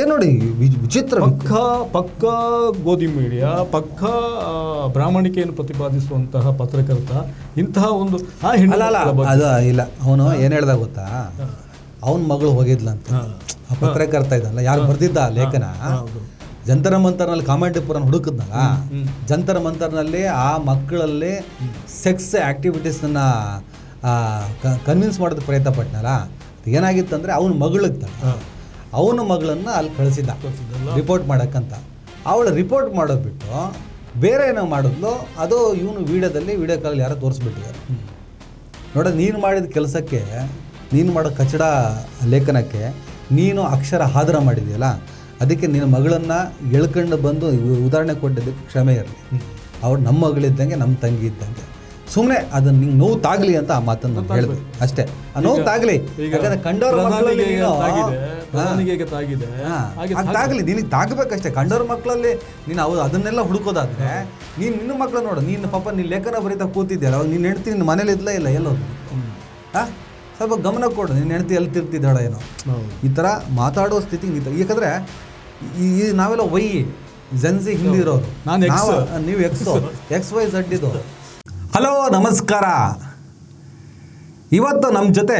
ಏನು ನೋಡಿ ವಿಚಿತ್ರ. ಪಕ್ಕ ಗೋಧಿ ಮೀಡಿಯಾ, ಪಕ್ಕ ಬ್ರಾಹ್ಮಣಿಕೆಯನ್ನು ಪ್ರತಿಪಾದಿಸುವಂತಹ ಪತ್ರಕರ್ತ ಇಂತಹ ಒಂದು ಅದು ಇಲ್ಲ. ಅವನು ಏನು ಹೇಳ್ದ ಗೊತ್ತಾ, ಅವನ ಮಗಳು ಹೋಗಿದ್ಲಂತ, ಆ ಪತ್ರಕರ್ತ ಇದಲ್ಲ ಯಾರು ಬರ್ದಿದ್ದ ಲೇಖನ, ಜಂತರ ಮಂತರ್ನಲ್ಲಿ ಕಾಮೆಂಟಿಪುರನ ಹುಡುಕಿದ್ನಲ್ಲ, ಜಂತರ ಮಂತರ್ನಲ್ಲಿ ಆ ಮಕ್ಕಳಲ್ಲಿ ಸೆಕ್ಸ್ ಆ್ಯಕ್ಟಿವಿಟೀಸನ್ನ ಕನ್ವಿನ್ಸ್ ಮಾಡೋದಕ್ಕೆ ಪ್ರಯತ್ನ ಪಟ್ಟನಲ್ಲ, ಏನಾಗಿತ್ತಂದರೆ ಅವನ ಮಗಳಿದ್ದ, ಅವನ ಮಗಳನ್ನು ಅಲ್ಲಿ ಕಳಿಸಿದ್ದ ರಿಪೋರ್ಟ್ ಮಾಡೋಕ್ಕಂತ. ಅವಳು ರಿಪೋರ್ಟ್ ಮಾಡೋದು ಬಿಟ್ಟು ಬೇರೆ ಏನೋ ಮಾಡಿದ್ಲು, ಅದು ಇವನು ವಿಡಿಯೋ ಕಾಲಲ್ಲಿ ಯಾರೋ ತೋರಿಸ್ಬಿಟ್ಟಿದ್ದಾರೆ. ನೋಡ, ನೀನು ಮಾಡಿದ ಕೆಲಸಕ್ಕೆ, ನೀನು ಮಾಡೋ ಕಚಡ ಲೇಖನಕ್ಕೆ ನೀನು ಅಕ್ಷರ ಹಾದರ ಮಾಡಿದೆಯಲ್ಲ, ಅದಕ್ಕೆ ನಿನ್ನ ಮಗಳನ್ನು ಎಳ್ಕೊಂಡು ಬಂದು ಉದಾಹರಣೆ ಕೊಟ್ಟಿದ್ದಕ್ಕೆ ಕ್ಷಮೆ ಇರಲಿ. ಅವ್ರು ನಮ್ಮ ಮಗಳಿದ್ದಂಗೆ, ನಮ್ಮ ತಂಗಿ ಇದ್ದಂಗೆ. ಸುಮ್ಮನೆ ಅದನ್ನು ನಿಂಗೆ ನೋವು ತಾಗಲಿ ಅಂತ ಆ ಮಾತನ್ನು ಹೇಳಿದೆ ಅಷ್ಟೇ. ಆ ನೋವು ತಾಗಲಿ, ಯಾಕಂದರೆ ಕಂಡವ್ರ ಮಕ್ಕಳಲ್ಲಿ ತಾಗಲಿ, ನಿನಗೆ ತಾಗಬೇಕಷ್ಟೇ. ಕಂಡವ್ರ ಮಕ್ಕಳಲ್ಲಿ ನೀನು ಅದನ್ನೆಲ್ಲ ಹುಡುಕೋದಾದ್ರೆ ನೀನು ನಿನ್ನ ಮಕ್ಕಳು ನೋಡು. ನೀನು ಪಾಪ ನೀನು ಲೇಖನ ಬರೀತಾ ಕೂತಿದ್ಯಲ್ಲ, ಅವಾಗ ನೀನು ಹೆಂಡ್ತಿ ನಿನ್ನ ಮನೇಲಿ ಇದ್ಲೇ ಇಲ್ಲ, ಎಲ್ಲೋದು? ಸ್ವಲ್ಪ ಗಮನ ಕೊಡು, ನಿನ್ನ ಹೆಂಡ್ತಿ ಎಲ್ಲಿ ತಿರ್ತಿದ್ದಾಳ ಏನೋ. ಈ ಥರ ಮಾತಾಡೋ ಸ್ಥಿತಿ ಯಾಕಂದರೆ ಈ ನಾವೆಲ್ಲ ಜೆನ್ಸಿ ಹಿಂದಿ ಇರೋರು, ನೀವು XYZ ಇದು. ಹಲೋ, ನಮಸ್ಕಾರ. ಇವತ್ತು ನಮ್ಮ ಜೊತೆ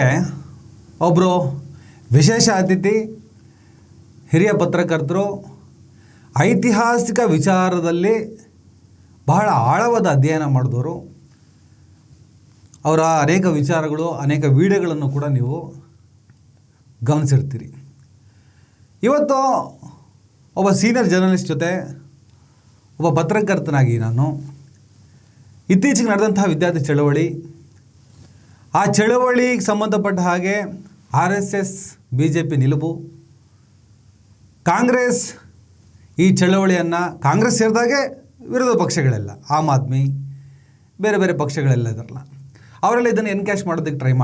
ಒಬ್ಬರು ವಿಶೇಷ ಅತಿಥಿ, ಹಿರಿಯ ಪತ್ರಕರ್ತರು, ಐತಿಹಾಸಿಕ ವಿಚಾರದಲ್ಲಿ ಬಹಳ ಆಳವಾದ ಅಧ್ಯಯನ ಮಾಡಿದವರು. ಅವರ ಅನೇಕ ವಿಚಾರಗಳು, ಅನೇಕ ವಿಡಿಯೋಗಳನ್ನು ಕೂಡ ನೀವು ಗಮನಿಸಿರ್ತೀರಿ. ಇವತ್ತು ಒಬ್ಬ ಸೀನಿಯರ್ ಜರ್ನಲಿಸ್ಟ್ ಜೊತೆ, ಒಬ್ಬ ಪತ್ರಕರ್ತನಾಗಿ ನಾನು ಇತ್ತೀಚೆಗೆ ನಡೆದಂತಹ ವಿದ್ಯಾರ್ಥಿ ಚಳವಳಿ, ಆ ಚಳವಳಿಗೆ ಸಂಬಂಧಪಟ್ಟ ಹಾಗೆ RSS BJP ನಿಲುವು, ಕಾಂಗ್ರೆಸ್ ಈ ಚಳವಳಿಯನ್ನು, ಕಾಂಗ್ರೆಸ್ ಸೇರಿದಾಗೆ ವಿರೋಧ ಪಕ್ಷಗಳೆಲ್ಲ, ಆಮ್ ಆದ್ಮಿ, ಬೇರೆ ಬೇರೆ ಪಕ್ಷಗಳೆಲ್ಲ ಇದಾರಲ್ಲ, ಅವರೆಲ್ಲ ಇದನ್ನು ಎನ್ಕ್ಯಾಶ್ ಮಾಡೋದಕ್ಕೆ ಟ್ರೈ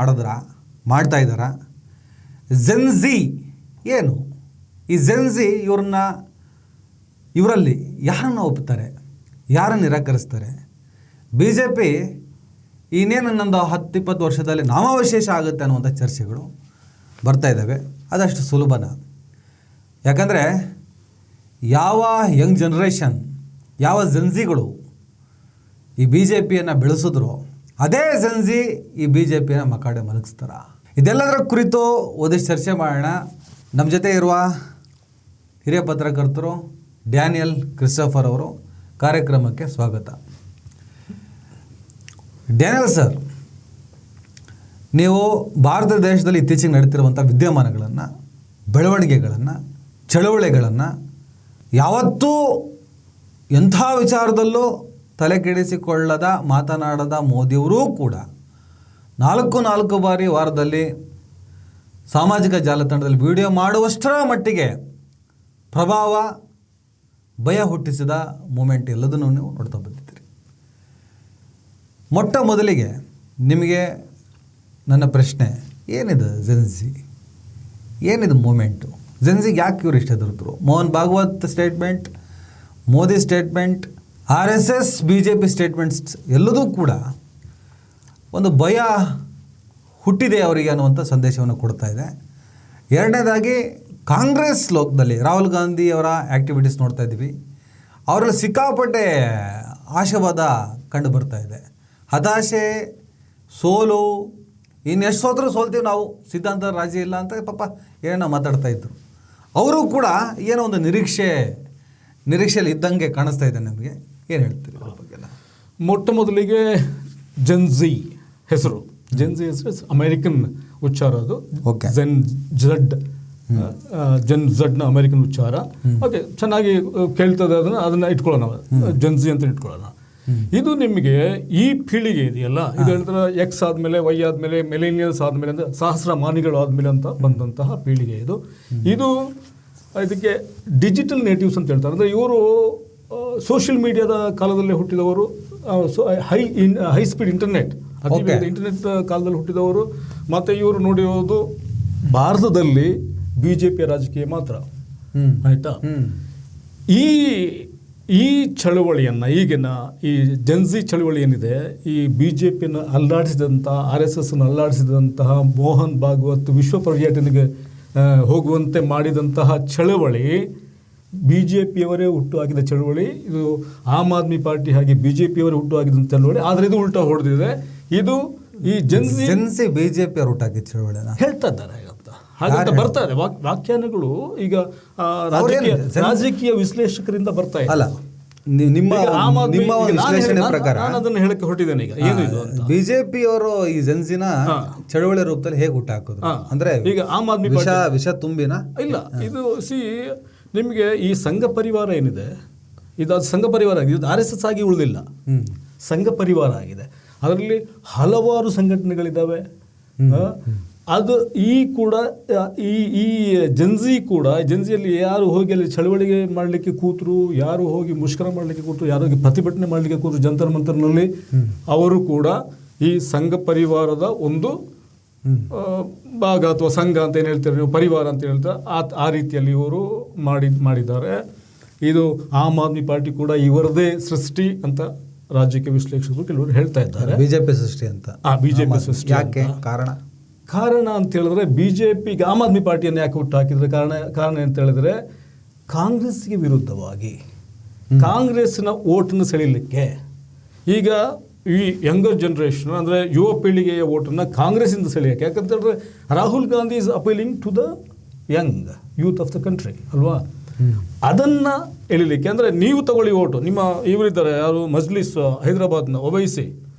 ಮಾಡ್ತಾ ಇದ್ದಾರಾ? ಜೆನ್ಜಿ ಏನು? ಈ ಜೆನ್ಜಿ ಇವರಲ್ಲಿ ಯಾರನ್ನು ಒಪ್ಪುತ್ತಾರೆ, ಯಾರನ್ನು ನಿರಾಕರಿಸ್ತಾರೆ? BJP ಇನ್ನೇನು ನಂದು 10-20 ವರ್ಷದಲ್ಲಿ ನಾಮಾವಶೇಷ ಆಗುತ್ತೆ ಅನ್ನುವಂಥ ಚರ್ಚೆಗಳು ಬರ್ತಾ ಇದ್ದಾವೆ. ಅದಷ್ಟು ಸುಲಭನ? ಯಾಕಂದರೆ ಯಾವ ಯಂಗ್ ಜನ್ರೇಷನ್, ಯಾವ ಜೆನ್ಜಿಗಳು ಈ BJPಯನ್ನು ಬೆಳೆಸಿದ್ರು, ಅದೇ ಜೆನ್ಜಿ ಈ BJPಯನ್ನು ಮಕಾಡೆ ಮಲಗಿಸ್ತಾರ? ಇದೆಲ್ಲದರ ಕುರಿತು ಒಂದಿಷ್ಟು ಚರ್ಚೆ ಮಾಡೋಣ. ನಮ್ಮ ಜೊತೆ ಇರುವ ಹಿರಿಯ ಪತ್ರಕರ್ತರು ಡ್ಯಾನಿಯಲ್ ಕ್ರಿಸ್ಟೋಫರ್ ಅವರು, ಕಾರ್ಯಕ್ರಮಕ್ಕೆ ಸ್ವಾಗತ. ಡ್ಯಾನಿಯಲ್ ಸರ್, ನೀವು ಭಾರತ ದೇಶದಲ್ಲಿ ಇತ್ತೀಚೆಗೆ ನಡೀತಿರುವಂಥ ವಿದ್ಯಮಾನಗಳನ್ನು, ಬೆಳವಣಿಗೆಗಳನ್ನು, ಚಳವಳಿಗಳನ್ನು ಯಾವತ್ತೂ ಎಂಥ ವಿಚಾರದಲ್ಲೂ ತಲೆ ಕೆಡಿಸಿಕೊಳ್ಳದ, ಮಾತನಾಡದ ಮೋದಿಯವರೂ ಕೂಡ 4 ಬಾರಿ ವಾರದಲ್ಲಿ ಸಾಮಾಜಿಕ ಜಾಲತಾಣದಲ್ಲಿ ವಿಡಿಯೋ ಮಾಡುವಷ್ಟರ ಮಟ್ಟಿಗೆ ಪ್ರಭಾವ, ಭಯ ಹುಟ್ಟಿಸಿದ ಮೂಮೆಂಟ್ ಎಲ್ಲದನ್ನು ನೀವು ನೋಡ್ತಾ ಬಂದಿದ್ದೀರಿ. ಮೊಟ್ಟ ಮೊದಲಿಗೆ ನಿಮಗೆ ನನ್ನ ಪ್ರಶ್ನೆ, ಏನಿದೆ ಜೆನ್ಜಿ? ಏನಿದು ಮೂಮೆಂಟು? ಜೆನ್ಜಿಗೆ ಯಾಕೆ ಇವರು ಇಷ್ಟ ಎದುರಿದ್ರು? Mohan Bhagwat statement, Modi statement, RSS BJP statements ಎಲ್ಲದೂ ಕೂಡ ಒಂದು ಭಯ ಹುಟ್ಟಿದೆ ಅವರಿಗೆ ಅನ್ನುವಂಥ ಸಂದೇಶವನ್ನು ಕೊಡ್ತಾ ಇದೆ. ಎರಡನೇದಾಗಿ ಕಾಂಗ್ರೆಸ್ ಲೋಕದಲ್ಲಿ ರಾಹುಲ್ ಗಾಂಧಿ ಅವರ ಆ್ಯಕ್ಟಿವಿಟೀಸ್ ನೋಡ್ತಾ ಇದ್ದೀವಿ. ಅವರಲ್ಲಿ ಸಿಕ್ಕಾಪಟ್ಟೆ ಆಶಾವಾದ ಕಂಡು ಬರ್ತಾ ಇದೆ. ಹತಾಶೆ, ಸೋಲು, ಇನ್ನೆಷ್ಟು ಸೋಲ್ತೀವಿ ನಾವು, ಸಿದ್ಧಾಂತ ರಾಜಿ ಇಲ್ಲ ಅಂತ ಪಾಪ ಏನೋ ಮಾತಾಡ್ತಾ ಇದ್ರು. ಅವರು ಕೂಡ ಏನೋ ಒಂದು ನಿರೀಕ್ಷೆಯಲ್ಲಿ ಇದ್ದಂಗೆ ಕಾಣಿಸ್ತಾ ಇದೆ ನಮಗೆ. ಏನು ಹೇಳ್ತೀರಿ ಅದ್ರ ಬಗ್ಗೆಲ್ಲ? ಮೊಟ್ಟ ಮೊದಲಿಗೆ ಜೆನ್ಜಿ ಹೆಸರು ಅಮೇರಿಕನ್ ಉಚ್ಚಾರ, ಅದು ಜೆನ್ ಝಡ್ನ ಅಮೇರಿಕನ್ ಉಚ್ಚಾರ. ಓಕೆ, ಚೆನ್ನಾಗಿ ಕೇಳ್ತದೆ, ಅದನ್ನು ಇಟ್ಕೊಳ್ಳೋಣ, ಜೆನ್ಜಿ ಅಂತ ಇಟ್ಕೊಳ್ಳೋಣ. ಇದು ನಿಮಗೆ ಈ ಪೀಳಿಗೆ ಇದೆಯಲ್ಲ, ಇದು ಹೇಳಿದ್ರೆ X ಆದಮೇಲೆ, Y ಆದಮೇಲೆ, ಮಿಲೇನಿಯಲ್ಸ್ ಆದಮೇಲೆ, ಅಂದರೆ ಸಹಸ್ರಮಾನಿಗಳು ಆದಮೇಲೆ ಅಂತ ಬಂದಂತಹ ಪೀಳಿಗೆ ಇದು. ಇದಕ್ಕೆ ಡಿಜಿಟಲ್ ನೇಟಿವ್ಸ್ ಅಂತ ಹೇಳ್ತಾರೆ. ಅಂದರೆ ಇವರು ಸೋಷಿಯಲ್ ಮೀಡಿಯಾದ ಕಾಲದಲ್ಲಿ ಹುಟ್ಟಿದವರು, ಹೈ ಸ್ಪೀಡ್ ಇಂಟರ್ನೆಟ್ ಕಾಲದಲ್ಲಿ ಹುಟ್ಟಿದವರು. ಮತ್ತು ಇವರು ನೋಡಿರೋದು ಭಾರತದಲ್ಲಿ BJP ರಾಜಕೀಯ ಮಾತ್ರ, ಆಯಿತಾ? ಈ ಚಳವಳಿಯನ್ನು, ಈಗಿನ ಈ ಜೆನ್ಜಿ ಚಳವಳಿ ಏನಿದೆ, ಈ BJPಯನ್ನು ಅಲ್ಲಾಡಿಸಿದಂಥ, RSSನ್ನು ಅಲ್ಲಾಡಿಸಿದಂತಹ ಮೋಹನ್ ಭಾಗವತ್ ವಿಶ್ವ ಪರ್ಯಟನೆಗೆ ಹೋಗುವಂತೆ ಮಾಡಿದಂತಹ ಚಳವಳಿ BJPಯವರೇ ಹುಟ್ಟು ಹಾಕಿದ ಚಳವಳಿ. ಇದು ಆಮ್ ಆದ್ಮಿ ಪಾರ್ಟಿ ಹಾಗೆ BJPಯವರೇ ಹುಟ್ಟು ಹಾಕಿದಂಥ ಚಳವಳಿ. ಆದರೆ ಇದು ಉಲ್ಟಾ ಹೊಡೆದಿದೆ. ಇದು ಈ ಜನ್ಸಿ BJP ಅವರು ಹುಟ್ಟು ಹಾಕಿದ ಚಳವಳಿನ ಹೇಳ್ತಾ ಇದ್ದಾರೆ ಅಂತ ಹಾಗಂತ ಬರ್ತಾ ಇದೆ ವ್ಯಾಖ್ಯಾನಗಳು. ಈಗ ರಾಜಕೀಯ ವಿಶ್ಲೇಷಕರಿಂದ ಬರ್ತಾ ಇದೆ. ಅಲ್ಲ, ನಿಮ್ಮ ವಿಶ್ಲೇಷಣೆ ಪ್ರಕಾರ ನಾನು ಅದನ್ನು ಹೇಳಕ್ಕೆ ಹೊರಟಿದ್ದೇನೆ. ಈಗ ಏನು ಇದು ಅಂತ ಬಿಜೆಪಿ ಅವರು ಈ ಜನ್ಸಿನ ಚಳವಳಿ ರೂಪದಲ್ಲಿ ಹೇಗೆ ಹುಟ್ಟು ಹಾಕೋದು ಅಂದ್ರೆ ಈಗ ಆಮ್ ಆದ್ಮಿ ವಿಷ ತುಂಬಿನ ಇಲ್ಲ. ಇದು ನಿಮಗೆ ಈ ಸಂಘ ಪರಿವಾರ ಏನಿದೆ, ಇದು ಸಂಘ ಪರಿವಾರ ಆಗಿದೆ. ಇದು RSS ಆಗಿ ಉಳಿದಿಲ್ಲ, ಸಂಘ ಪರಿವಾರ ಆಗಿದೆ. ಅದರಲ್ಲಿ ಹಲವಾರು ಸಂಘಟನೆಗಳಿದ್ದಾವೆ. ಅದು ಈ ಜನ್ಸಿಯಲ್ಲಿ ಯಾರು ಹೋಗಿ ಅಲ್ಲಿ ಚಳವಳಿಗೆ ಮಾಡಲಿಕ್ಕೆ ಕೂತರು, ಯಾರು ಹೋಗಿ ಮುಷ್ಕರ ಮಾಡಲಿಕ್ಕೆ ಕೂತರು, ಯಾರು ಹೋಗಿ ಪ್ರತಿಭಟನೆ ಮಾಡಲಿಕ್ಕೆ ಕೂತರು ಜಂತರ್ ಮಂತರ್ನಲ್ಲಿ, ಅವರು ಕೂಡ ಈ ಸಂಘ ಪರಿವಾರದ ಒಂದು ಭಾಗ ಅಥವಾ ಸಂಘ ಅಂತ ಏನು ಹೇಳ್ತಾರೆ ನೀವು, ಪರಿವಾರ ಅಂತ ಹೇಳ್ತಾರೆ, ಆ ರೀತಿಯಲ್ಲಿ ಇವರು ಮಾಡಿದ್ದಾರೆ. ಇದು ಆಮ್ ಆದ್ಮಿ ಪಾರ್ಟಿ ಕೂಡ ಇವರದೇ ಸೃಷ್ಟಿ ಅಂತ ರಾಜಕೀಯ ವಿಶ್ಲೇಷಕರು ಕೆಲವರು ಹೇಳ್ತಾ ಇದ್ದಾರೆ. ಬಿಜೆಪಿ ಸೃಷ್ಟಿ ಅಂತ. ಬಿಜೆಪಿ ಸೃಷ್ಟಿ. ಯಾಕೆ ಕಾರಣ ಅಂತ ಹೇಳಿದ್ರೆ, ಬಿಜೆಪಿಗೆ ಆಮ್ ಆದ್ಮಿ ಪಾರ್ಟಿಯನ್ನು ಯಾಕೆ ಹುಟ್ಟು ಹಾಕಿದ್ರೆ ಕಾರಣ ಅಂತ ಹೇಳಿದ್ರೆ, ಕಾಂಗ್ರೆಸ್ಗೆ ವಿರುದ್ಧವಾಗಿ ಕಾಂಗ್ರೆಸ್ನ ಓಟನ್ನು ಸೆಳೀಲಿಕ್ಕೆ ಈಗ ಈ ಯಂಗರ್ ಜನರೇಷನ್ ಅಂದರೆ ಯುವ ಪೀಳಿಗೆಯ ಓಟನ್ನು ಕಾಂಗ್ರೆಸ್ಸಿಂದ ಸೆಳೆಯೋಕ್ಕೆ. ಯಾಕಂತ ಹೇಳಿದ್ರೆ Rahul Gandhi is appealing to the young youth of the country ಅಲ್ವಾ. ಅದನ್ನು ಎಳಿಲಿಕ್ಕೆ ಅಂದರೆ ನೀವು ತಗೊಳ್ಳಿ ಓಟು. ನಿಮ್ಮ ಇವರಿದ್ದಾರೆ ಯಾರು, ಮಜ್ಲಿಸ್ ಹೈದರಾಬಾದ್ನ ಒವೈಸಿ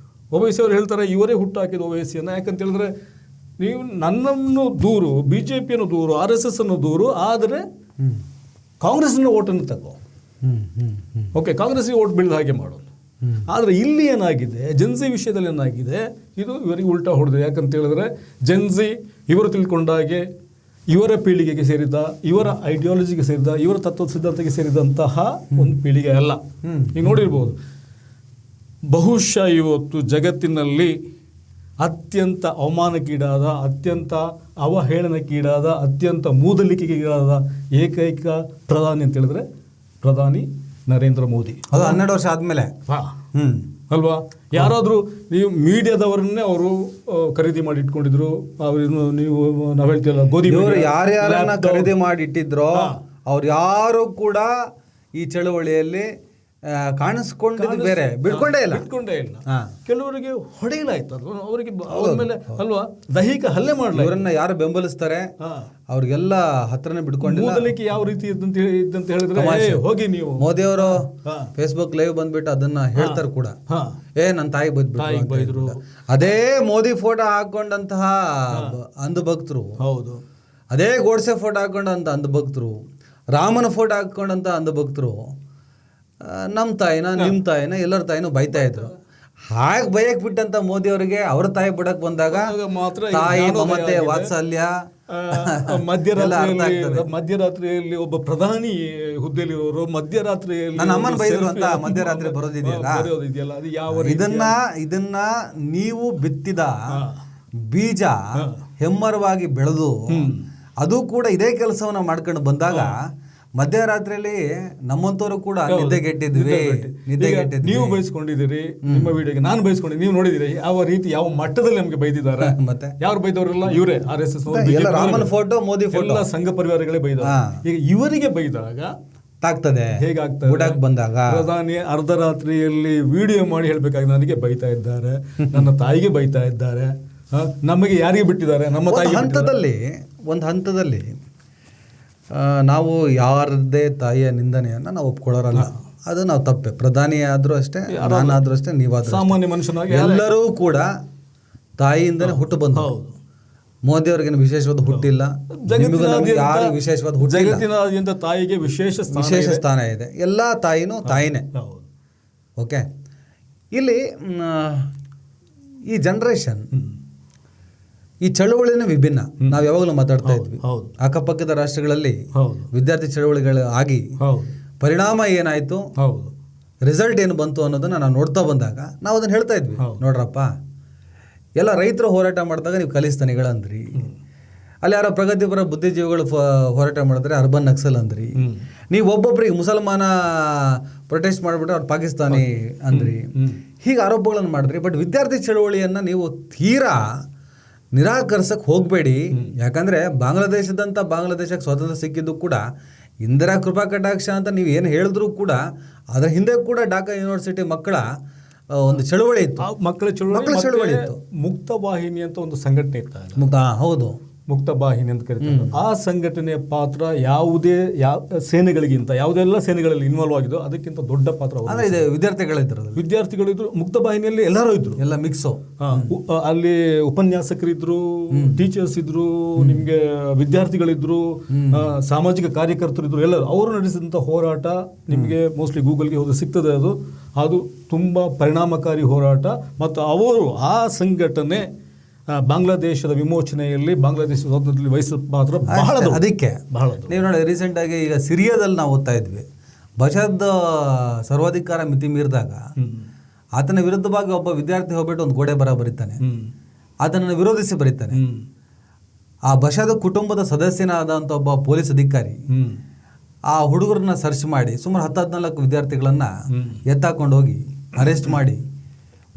ಅವರು ಹೇಳ್ತಾರೆ ಇವರೇ ಹುಟ್ಟು ಹಾಕಿದ ಒವೈಸಿಯನ್ನು. ಯಾಕಂತ ಹೇಳಿದ್ರೆ ನೀವು ನನ್ನನ್ನು ದೂರು, BJPಯನ್ನು ದೂರು, RSS ಅನ್ನು ದೂರು, ಆದರೆ ಕಾಂಗ್ರೆಸ್ನ ಓಟನ್ನು ತಗೋ. ಓಕೆ, ಕಾಂಗ್ರೆಸ್ಗೆ ಓಟ್ ಬೀಳದ ಹಾಗೆ ಮಾಡೋದು. ಆದರೆ ಇಲ್ಲಿ ಏನಾಗಿದೆ, ಜನ್ಸಿ ವಿಷಯದಲ್ಲಿ ಏನಾಗಿದೆ, ಇದು ಇವರಿಗೆ ಉಲ್ಟಾ ಹೊಡೆದಿದೆ. ಯಾಕಂತ ಹೇಳಿದ್ರೆ ಜನ್ಸಿ ಇವರು ತಿಳ್ಕೊಂಡಾಗೆ ಇವರ ಪೀಳಿಗೆಗೆ ಸೇರಿದ, ಇವರ ಐಡಿಯಾಲಜಿಗೆ ಸೇರಿದ, ಇವರ ತತ್ವ ಸಿದ್ಧಾಂತಕ್ಕೆ ಸೇರಿದಂತಹ ಒಂದು ಪೀಳಿಗೆ ಅಲ್ಲ. ಈಗ ನೋಡಿರ್ಬೋದು, ಬಹುಶಃ ಇವತ್ತು ಜಗತ್ತಿನಲ್ಲಿ ಅತ್ಯಂತ ಅವಮಾನಕ್ಕೀಡಾದ, ಅತ್ಯಂತ ಅವಹೇಳನಕ್ಕೀಡಾದ, ಅತ್ಯಂತ ಮೂದಲಿಕೆಗೀಡಾದ ಏಕೈಕ ಪ್ರಧಾನಿ ಅಂತ ಹೇಳಿದ್ರೆ ಪ್ರಧಾನಿ ನರೇಂದ್ರ ಮೋದಿ. ಅದು 12 ವರ್ಷ ಆದ್ಮೇಲೆ ಅಲ್ವಾ. ಯಾರಾದರೂ ನೀವು ಮೀಡಿಯಾದವರನ್ನೇ ಅವರು ಖರೀದಿ ಮಾಡಿ ಇಟ್ಕೊಂಡಿದ್ರು. ನಾವು ಹೇಳ್ತೀವಲ್ಲ, ಗೋಧಿ ಯಾರ್ಯಾರನ್ನ ಖರೀದಿ ಮಾಡಿ ಇಟ್ಟಿದ್ರೋ ಅವ್ರು ಯಾರು ಕೂಡ ಈ ಚಳವಳಿಯಲ್ಲಿ ಕಾಣಿಸ್ಕೊಂಡಿದ್ದು ಬೇರೆ ಬಿಟ್ಕೊಂಡೇ ಇಲ್ಲ. ಕೆಲವರಿಗೆ ಹೊಡೆಯಲಾಯ್ತು, ಅವರಿಗೆ ಅವ್ರ ಮೇಲೆ ಅಲ್ವಾ ದೈಹಿಕ ಹಲ್ಲೆ ಮಾಡಲ್ಲ. ಇವರನ್ನ ಯಾರು ಬೆಂಬಲಿಸ್ತಾರೆ ಅವ್ರಿಗೆಲ್ಲ ಹತ್ರನೇ ಬಿಟ್ಕೊಂಡು. ಮೊದಲಿಗೆ ಯಾವ ರೀತಿ ಇದ್ದಂತ ಹೇಳಿದ್ರೆ, ಹೋಗಿ ನೀವು ಮೋದಿ ಅವರು ಫೇಸ್ಬುಕ್ ಲೈವ್ ಬಂದ್ಬಿಟ್ಟು ಅದನ್ನ ಹೇಳ್ತಾರೆ ಕೂಡ, ನನ್ನ ತಾಯಿ ಬೈದ್ರು. ಅದೇ ಮೋದಿ ಫೋಟೋ ಹಾಕೊಂಡಂತಹ ಅಂಧಭಕ್ತರು, ಹೌದು, ಅದೇ ಗೋಡ್ಸೆ ಫೋಟೋ ಹಾಕೊಂಡಂತ ಅಂಧಭಕ್ತರು, ರಾಮನ ಫೋಟೋ ಹಾಕೊಂಡಂತ ಅಂಧಭಕ್ತರು ನಮ್ಮ ತಾಯಿನ ನಿಮ್ಮ ತಾಯಿನ ಎಲ್ಲರ ತಾಯಿನೂ ಬೈತಾ ಇದ್ರು. ಹಾಗೆ ಬಯಕ್ ಬಿಟ್ಟಂತ ಮೋದಿ ಅವರಿಗೆ ಅವ್ರ ತಾಯಿ ಬಿಡಕ್ ಬಂದಾಗ ಮಾತ್ರ ತಾಯಿ ಮಮತೆ ವಾತ್ಸಲ್ಯ. ಮಧ್ಯರಾತ್ರಿಯಲ್ಲಿ ಒಬ್ಬ ಪ್ರಧಾನಿ ಹುದ್ದೆಯಲ್ಲಿರೋರು ಮಧ್ಯರಾತ್ರಿಯಲ್ಲಿ ನನ್ನ ಅಮ್ಮನ ಬೈದ್ರು ಅಂತ ಮಧ್ಯರಾತ್ರಿ ಬರೋದಿದೆಯಲ್ಲ, ಅದು ಯಾವ ಇದನ್ನ ನೀವು ಬಿತ್ತಿದ ಬೀಜ ಹೆಮ್ಮರವಾಗಿ ಬೆಳೆದು ಅದು ಕೂಡ ಇದೇ ಕೆಲಸವನ್ನ ಮಾಡ್ಕೊಂಡು ಬಂದಾಗ ಮಧ್ಯರಾತ್ರಿಯಲ್ಲಿ ನಮ್ಮಂತವರು ಕೂಡ ನಿದ್ದೆಗೆಟ್ಟಿದ್ವಿ. ನೀವು ಬಯಸ್ಕೊಂಡಿದ್ದೀರಿ, ನಿಮ್ಮ ವಿಡಿಯೋಗೆ ನಾನು ಬಯಸ್ಕೊಂಡಿದ್ದೀನಿ, ನೀವು ನೋಡಿದಿರಿ ಯಾವ ರೀತಿ ಯಾವ ಮಟ್ಟದಲ್ಲಿ ನಮಗೆ ಬೈದಿದ್ದಾರೆ. ಮತ್ತೆ ಯಾರು ಬೈದವರೆಲ್ಲ ಇವರೇ, RSS ರಾಮನ ಫೋಟೋ, ಮೋದಿ ಫೋಟೋ, ಎಲ್ಲ ಸಂಘ ಪರಿವಾರಗಳೇ ಬೈದ. ಈಗ ಇವರಿಗೆ ಬೈದಾಗ ಆಗ್ತದೆ, ಹೇಗಾಗ್ತದೆ ಬಂದಾಗ ಪ್ರಧಾನಿ ಅರ್ಧರಾತ್ರಿಯಲ್ಲಿ ವಿಡಿಯೋ ಮಾಡಿ ಹೇಳ್ಬೇಕಾಗಿ ನನಗೆ ಬೈತಾ ಇದ್ದಾರೆ, ನನ್ನ ತಾಯಿಗೆ ಬೈತಾ ಇದ್ದಾರೆ, ನಮಗೆ ಯಾರಿಗೆ ಬಿಟ್ಟಿದ್ದಾರೆ, ನಮ್ಮ ತಾಯಿ ಒಂದು ಹಂತದಲ್ಲಿ ನಾವು ಯಾರದೇ ತಾಯಿಯ ನಿಂದನೆಯನ್ನು ನಾವು ಒಪ್ಕೊಳ್ಳೋರಲ್ಲ. ಅದು ನಾವು ತಪ್ಪೆ. ಪ್ರಧಾನಿ ಆದರೂ ಅಷ್ಟೇ, ನಾನಾದರೂ ಅಷ್ಟೇ, ನೀವಾದರೂ ಸಾಮಾನ್ಯ ಮನುಷ್ಯನಾಗಿ ಎಲ್ಲರೂ ಕೂಡ ತಾಯಿಯಿಂದನೇ ಹುಟ್ಟು ಬಂದು. ಮೋದಿ ಅವ್ರಿಗೆ ವಿಶೇಷವಾದ ಹುಟ್ಟಿಲ್ಲ, ಯಾರು ವಿಶೇಷವಾದ ಹುಟ್ಟಿಲ್ಲ. ಜಗತ್ತಿನಾದ್ಯಂತ ತಾಯಿಗೆ ವಿಶೇಷ ಸ್ಥಾನ ಇದೆ. ಎಲ್ಲ ತಾಯಿನೂ ತಾಯಿನೇ. ಓಕೆ, ಇಲ್ಲಿ ಈ ಜನರೇಷನ್, ಈ ಚಳವಳಿನೇ ವಿಭಿನ್ನ. ನಾವು ಯಾವಾಗಲೂ ಮಾತಾಡ್ತಾ ಇದ್ವಿ, ಅಕ್ಕಪಕ್ಕದ ರಾಷ್ಟ್ರಗಳಲ್ಲಿ ವಿದ್ಯಾರ್ಥಿ ಚಳವಳಿಗಳು ಆಗಿ ಪರಿಣಾಮ ಏನಾಯ್ತು, ರಿಸಲ್ಟ್ ಏನು ಬಂತು ಅನ್ನೋದನ್ನ ನಾವು ನೋಡ್ತಾ ಬಂದಾಗ ನಾವು ಅದನ್ನ ಹೇಳ್ತಾ ಇದ್ವಿ. ನೋಡ್ರಪ್ಪ, ಎಲ್ಲ ರೈತರು ಹೋರಾಟ ಮಾಡಿದಾಗ ನೀವು ಖಲಿಸ್ತಾನಿಗಳಂದ್ರಿ, ಅಲ್ಲಿ ಯಾರೋ ಪ್ರಗತಿಪರ ಬುದ್ಧಿಜೀವಿಗಳು ಹೋರಾಟ ಮಾಡಿದ್ರೆ ಅರ್ಬನ್ ನಕ್ಸಲ್ ಅಂದ್ರಿ, ನೀವು ಒಬ್ಬೊಬ್ಬರಿಗೆ ಮುಸಲ್ಮಾನ ಪ್ರೊಟೆಸ್ಟ್ ಮಾಡಿಬಿಟ್ರೆ ಅವ್ರು ಪಾಕಿಸ್ತಾನಿ ಅಂದ್ರಿ, ಹೀಗೆ ಆರೋಪಗಳನ್ನು ಮಾಡಿದ್ರಿ. ಬಟ್ ವಿದ್ಯಾರ್ಥಿ ಚಳವಳಿಯನ್ನು ನೀವು ತೀರಾ ನಿರಾಕರಿಸಕ್ಕೆ ಹೋಗಬೇಡಿ. ಯಾಕಂದರೆ ಬಾಂಗ್ಲಾದೇಶಕ್ಕೆ ಸ್ವಾತಂತ್ರ್ಯ ಸಿಕ್ಕಿದ್ದು ಕೂಡ ಇಂದಿರಾ ಕೃಪಾ ಕಟಾಕ್ಷ ಅಂತ ನೀವು ಏನು ಹೇಳಿದ್ರು ಕೂಡ ಅದರ ಹಿಂದೆ ಕೂಡ ಢಾಕಾ ಯೂನಿವರ್ಸಿಟಿ ಮಕ್ಕಳ ಒಂದು ಚಳುವಳಿ ಇತ್ತು. ಮಕ್ಕಳ ಚಳುವಳಿ ಇತ್ತು. ಮುಕ್ತ ವಾಹಿನಿ ಅಂತ ಒಂದು ಸಂಘಟನೆ ಇತ್ತು. ಹೌದು, ಮುಕ್ತ ವಾಹಿನಿ ಅಂತ ಕರೀತಾರೆ. ಆ ಸಂಘಟನೆಯ ಪಾತ್ರ ಯಾವುದೇ ಸೇನೆಗಳಿಗಿಂತ ಯಾವುದೆಲ್ಲ ಸೇನೆಗಳಲ್ಲಿ ಇನ್ವಾಲ್ವ್ ಆಗಿದೋ ಅದಕ್ಕಿಂತ ದೊಡ್ಡ ಪಾತ್ರ ಇದೆ. ವಿದ್ಯಾರ್ಥಿಗಳಿದ್ರು, ಮುಕ್ತ ವಾಹಿನಿಯಲ್ಲಿ ಎಲ್ಲರೂ ಇದ್ರು, ಎಲ್ಲ ಮಿಕ್ಸು. ಅಲ್ಲಿ ಉಪನ್ಯಾಸಕರಿದ್ರು, ಟೀಚರ್ಸ್ ಇದ್ರು, ನಿಮ್ಗೆ ವಿದ್ಯಾರ್ಥಿಗಳಿದ್ರು, ಸಾಮಾಜಿಕ ಕಾರ್ಯಕರ್ತರಿದ್ರು, ಎಲ್ಲರೂ ಅವರು ನಡೆಸಿದಂಥ ಹೋರಾಟ ನಿಮಗೆ ಮೋಸ್ಟ್ಲಿ ಗೂಗಲ್ಗೆ ಹೋದ್ರೆ ಸಿಗ್ತದೆ. ಅದು ತುಂಬಾ ಪರಿಣಾಮಕಾರಿ ಹೋರಾಟ. ಮತ್ತು ಅವರು ಆ ಸಂಘಟನೆ ಬಾಂಗ್ಲಾದೇಶದ ವಿಮೋಚನೆಯಲ್ಲಿ ಬಾಂಗ್ಲಾದೇಶ ಸ್ವಾತಂತ್ರ್ಯದಲ್ಲಿ ವಹಿಸಿದ ಪಾತ್ರ ಬಹಳ. ಅದಕ್ಕೆ ನೀವು ನೋಡಿ, ರೀಸೆಂಟಾಗಿ ಈಗ ಸಿರಿಯಾದಲ್ಲಿ ನಾವು ಓದ್ತಾ ಇದ್ವಿ, ಬಷದ್ ಸರ್ವಾಧಿಕಾರ ಮಿತಿ ಮೀರಿದಾಗ ಆತನ ವಿರುದ್ಧವಾಗಿ ಒಬ್ಬ ವಿದ್ಯಾರ್ಥಿ ಹೋಗ್ಬಿಟ್ಟು ಒಂದು ಗೋಡೆ ಬರೀತಾನೆ, ಆತನನ್ನು ವಿರೋಧಿಸಿ ಬರೀತಾನೆ. ಆ ಬಷದ್ ಕುಟುಂಬದ ಸದಸ್ಯನಾದಂಥ ಒಬ್ಬ ಪೊಲೀಸ್ ಅಧಿಕಾರಿ ಆ ಹುಡುಗರನ್ನ ಸರ್ಚ್ ಮಾಡಿ ಸುಮಾರು 14 ವಿದ್ಯಾರ್ಥಿಗಳನ್ನ ಎತ್ತಾಕೊಂಡು ಹೋಗಿ ಅರೆಸ್ಟ್ ಮಾಡಿ